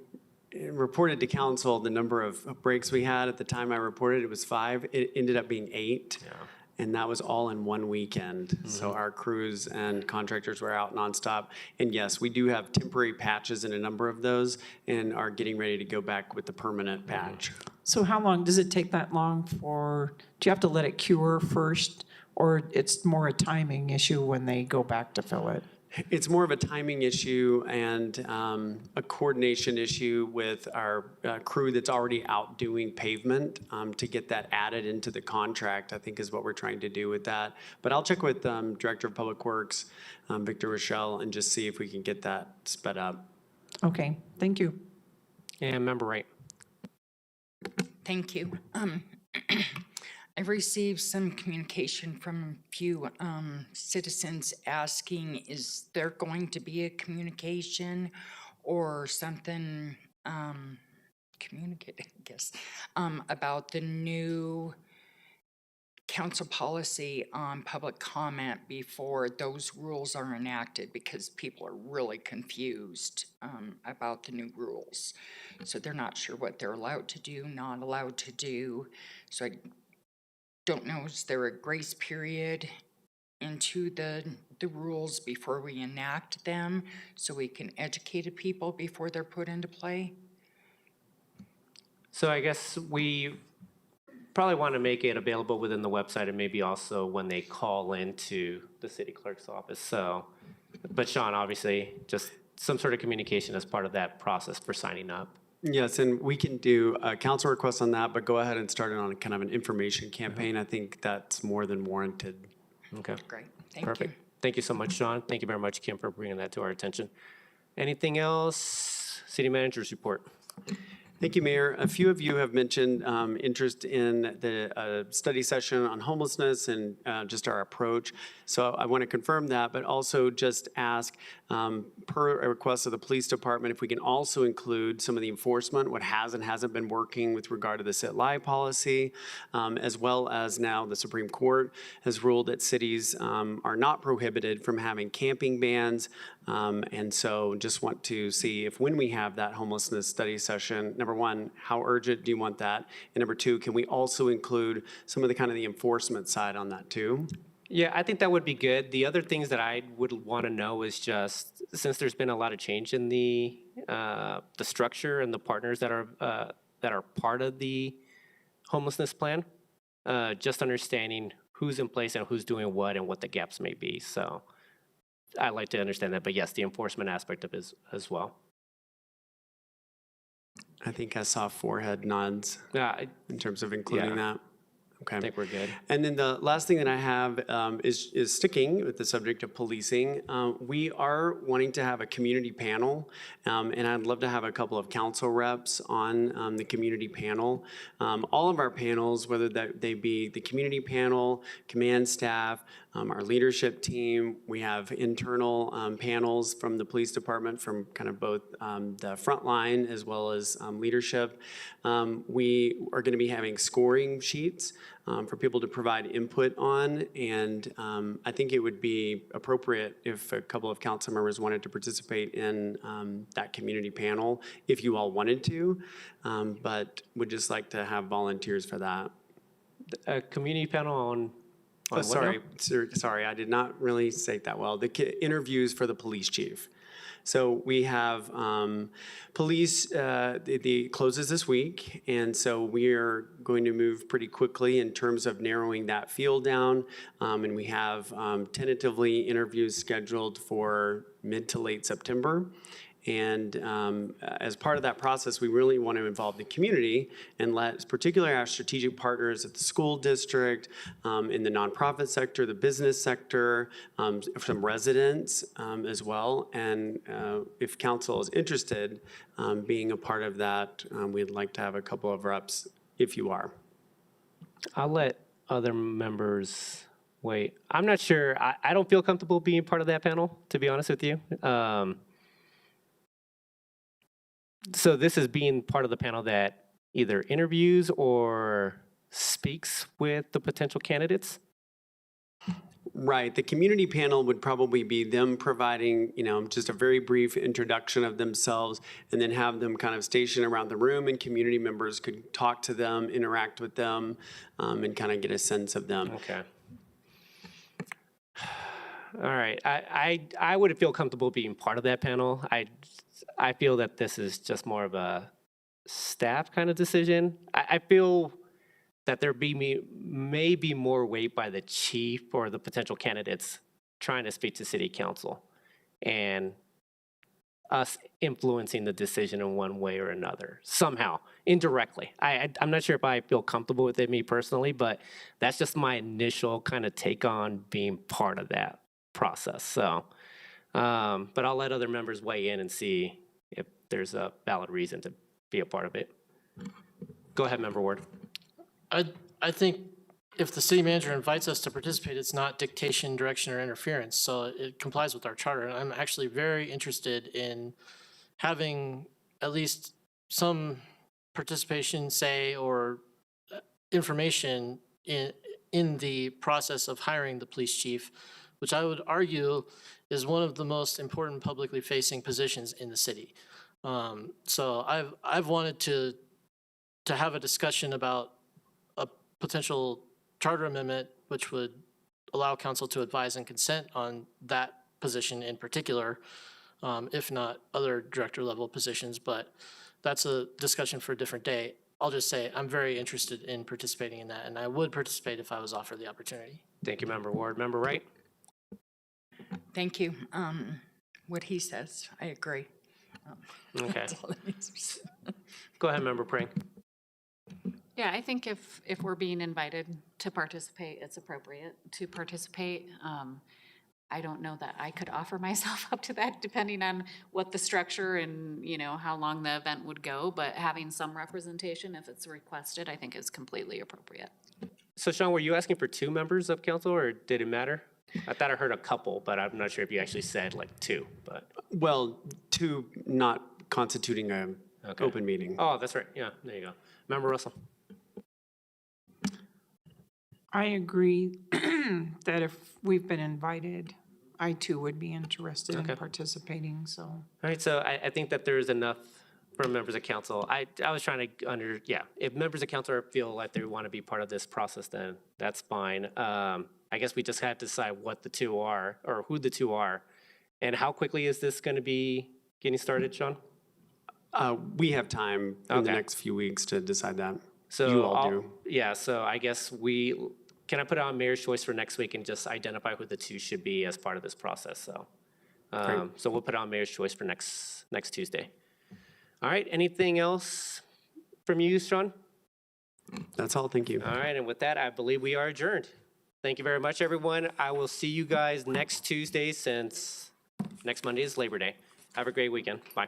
reported to council the number of breaks we had. At the time I reported, it was 5. It ended up being 8. Yeah. And that was all in one weekend. So our crews and contractors were out nonstop. And yes, we do have temporary patches in a number of those and are getting ready to go back with the permanent patch. So how long, does it take that long do you have to let it cure first? Or it's more a timing issue when they go back to fill it? It's more of a timing issue and a coordination issue with our crew that's already out doing pavement to get that added into the contract, I think is what we're trying to do with that. But I'll check with Director of Public Works, Victor Rochelle, and just see if we can get that sped up. Okay, thank you. And Member Wright. Thank you. I've received some communication from a few citizens asking, is there going to be a communication or something communicated, I guess, about the new council policy on public comment before those rules are enacted, because people are really confused about the new rules. So they're not sure what they're allowed to do, not allowed to do. So I don't know, is there a grace period into the rules before we enact them so we can educate people before they're put into play? So I guess we probably want to make it available within the website and maybe also when they call into the city clerk's office. So, but Sean, obviously, just some sort of communication as part of that process for signing up. Yes, and we can do a council request on that, but go ahead and start it on kind of an information campaign. I think that's more than warranted. Okay. Great, thank Perfect. you. Thank you so much, Sean. Thank you very much, Kim, for bringing that to our attention. Anything else? City Manager's report. Thank you, Mayor. A few of you have mentioned interest in the study session on homelessness and just our approach. So I want to confirm that, but also just ask, per a request of the police department, if we can also include some of the enforcement, what has and hasn't been working with regard to the sit-lie policy, as well as now the Supreme Court has ruled that cities are not prohibited from having camping bans. And so just want to see if when we have that homelessness study session, number one, how urgent do you want that? And number two, can we also include some of the kind of the enforcement side on that too? Yeah, I think that would be good. The other things that I would want to know is just, since there's been a lot of change in the structure and the partners that are part of the homelessness plan, just understanding who's in place and who's doing what and what the gaps may be. So I like to understand that, but yes, the enforcement aspect of it as well. I think I saw forehead nods Yeah, in terms of including that. Okay. I think we're good. And then the last thing that I have is sticking with the subject of policing. We are wanting to have a community panel, and I'd love to have a couple of council reps on the community panel. All of our panels, whether they be the community panel, command staff, our leadership team, we have internal panels from the police department, from kind of both the front line as well as leadership. We are going to be having scoring sheets for people to provide input on, and I think it would be appropriate if a couple of council members wanted to participate in that community panel, if you all wanted to, but would just like to have volunteers for that. A community panel on what Sorry, now? sorry, I did not really say it that well. The interviews for the police chief. So we have police, the closes this week, and so we are going to move pretty quickly in terms of narrowing that field down, and we have tentatively interviews scheduled for mid to late September. And as part of that process, we really want to involve the community and let, particularly our strategic partners at the school district, in the nonprofit sector, the business sector, some residents as well. And if council is interested being a part of that, we'd like to have a couple of reps if you are. I'll let other members wait. I'm not sure. I don't feel comfortable being part of that panel, to be honest with you. So this is being part of the panel that either interviews or speaks with the potential candidates? Right. The community panel would probably be them providing, just a very brief introduction of themselves, and then have them kind of stationed around the room, and community members could talk to them, interact with them, and kind of get a sense of them. Okay. All right. I would feel comfortable being part of that panel. I feel that this is just more of a staff kind of decision. I feel that there may be more weight by the chief or the potential candidates trying to speak to city council, and us influencing the decision in one way or another, somehow, indirectly. I'm not sure if I feel comfortable with it, me personally, but that's just my initial kind of take on being part of that process. So, but I'll let other members weigh in and see if there's a valid reason to be a part of it. Go ahead, Member Ward. I think if the city manager invites us to participate, it's not dictation, direction, or interference, so it complies with our charter. And I'm actually very interested in having at least some participation, say, or information in the process of hiring the police chief, which I would argue is one of the most important publicly facing positions in the city. So I've wanted to have a discussion about a potential charter amendment which would allow council to advise and consent on that position in particular, if not other director level positions, but that's a discussion for a different day. I'll just say I'm very interested in participating in that, and I would participate if I was offered the opportunity. Thank you, Member Ward. Member Wright? Thank you. What he says, I agree. Okay. That's all that needs to be said. Go ahead, Member Prank. Yeah, I think if we're being invited to participate, it's appropriate to participate. I don't know that I could offer myself up to that, depending on what the structure and, how long the event would go, but having some representation, if it's requested, I think is completely appropriate. So Sean, were you asking for 2 members of council, or did it matter? I thought I heard a couple, but I'm not sure if you actually said like 2, but. Well, 2 not constituting an open meeting. Oh, that's right. Yeah, there you go. Member Russell. I agree that if we've been invited, I too would be interested in participating, so. All right, so I think that there's enough for members of council. I was trying to if members of council feel like they want to be part of this process, then that's fine. I guess we just have to decide what the 2 are, or who the 2 are. And how quickly is this going to be getting started, Sean? We have time in the next few weeks to decide that. So You all I'll- do. Yeah, so I guess can I put it on mayor's choice for next week and just identify who the two should be as part of this process, so. So we'll put it on mayor's choice for next Tuesday. All right, anything else from you, Sean? That's all, thank you. All right, and with that, I believe we are adjourned. Thank you very much, everyone. I will see you guys next Tuesday since next Monday is Labor Day. Have a great weekend. Bye.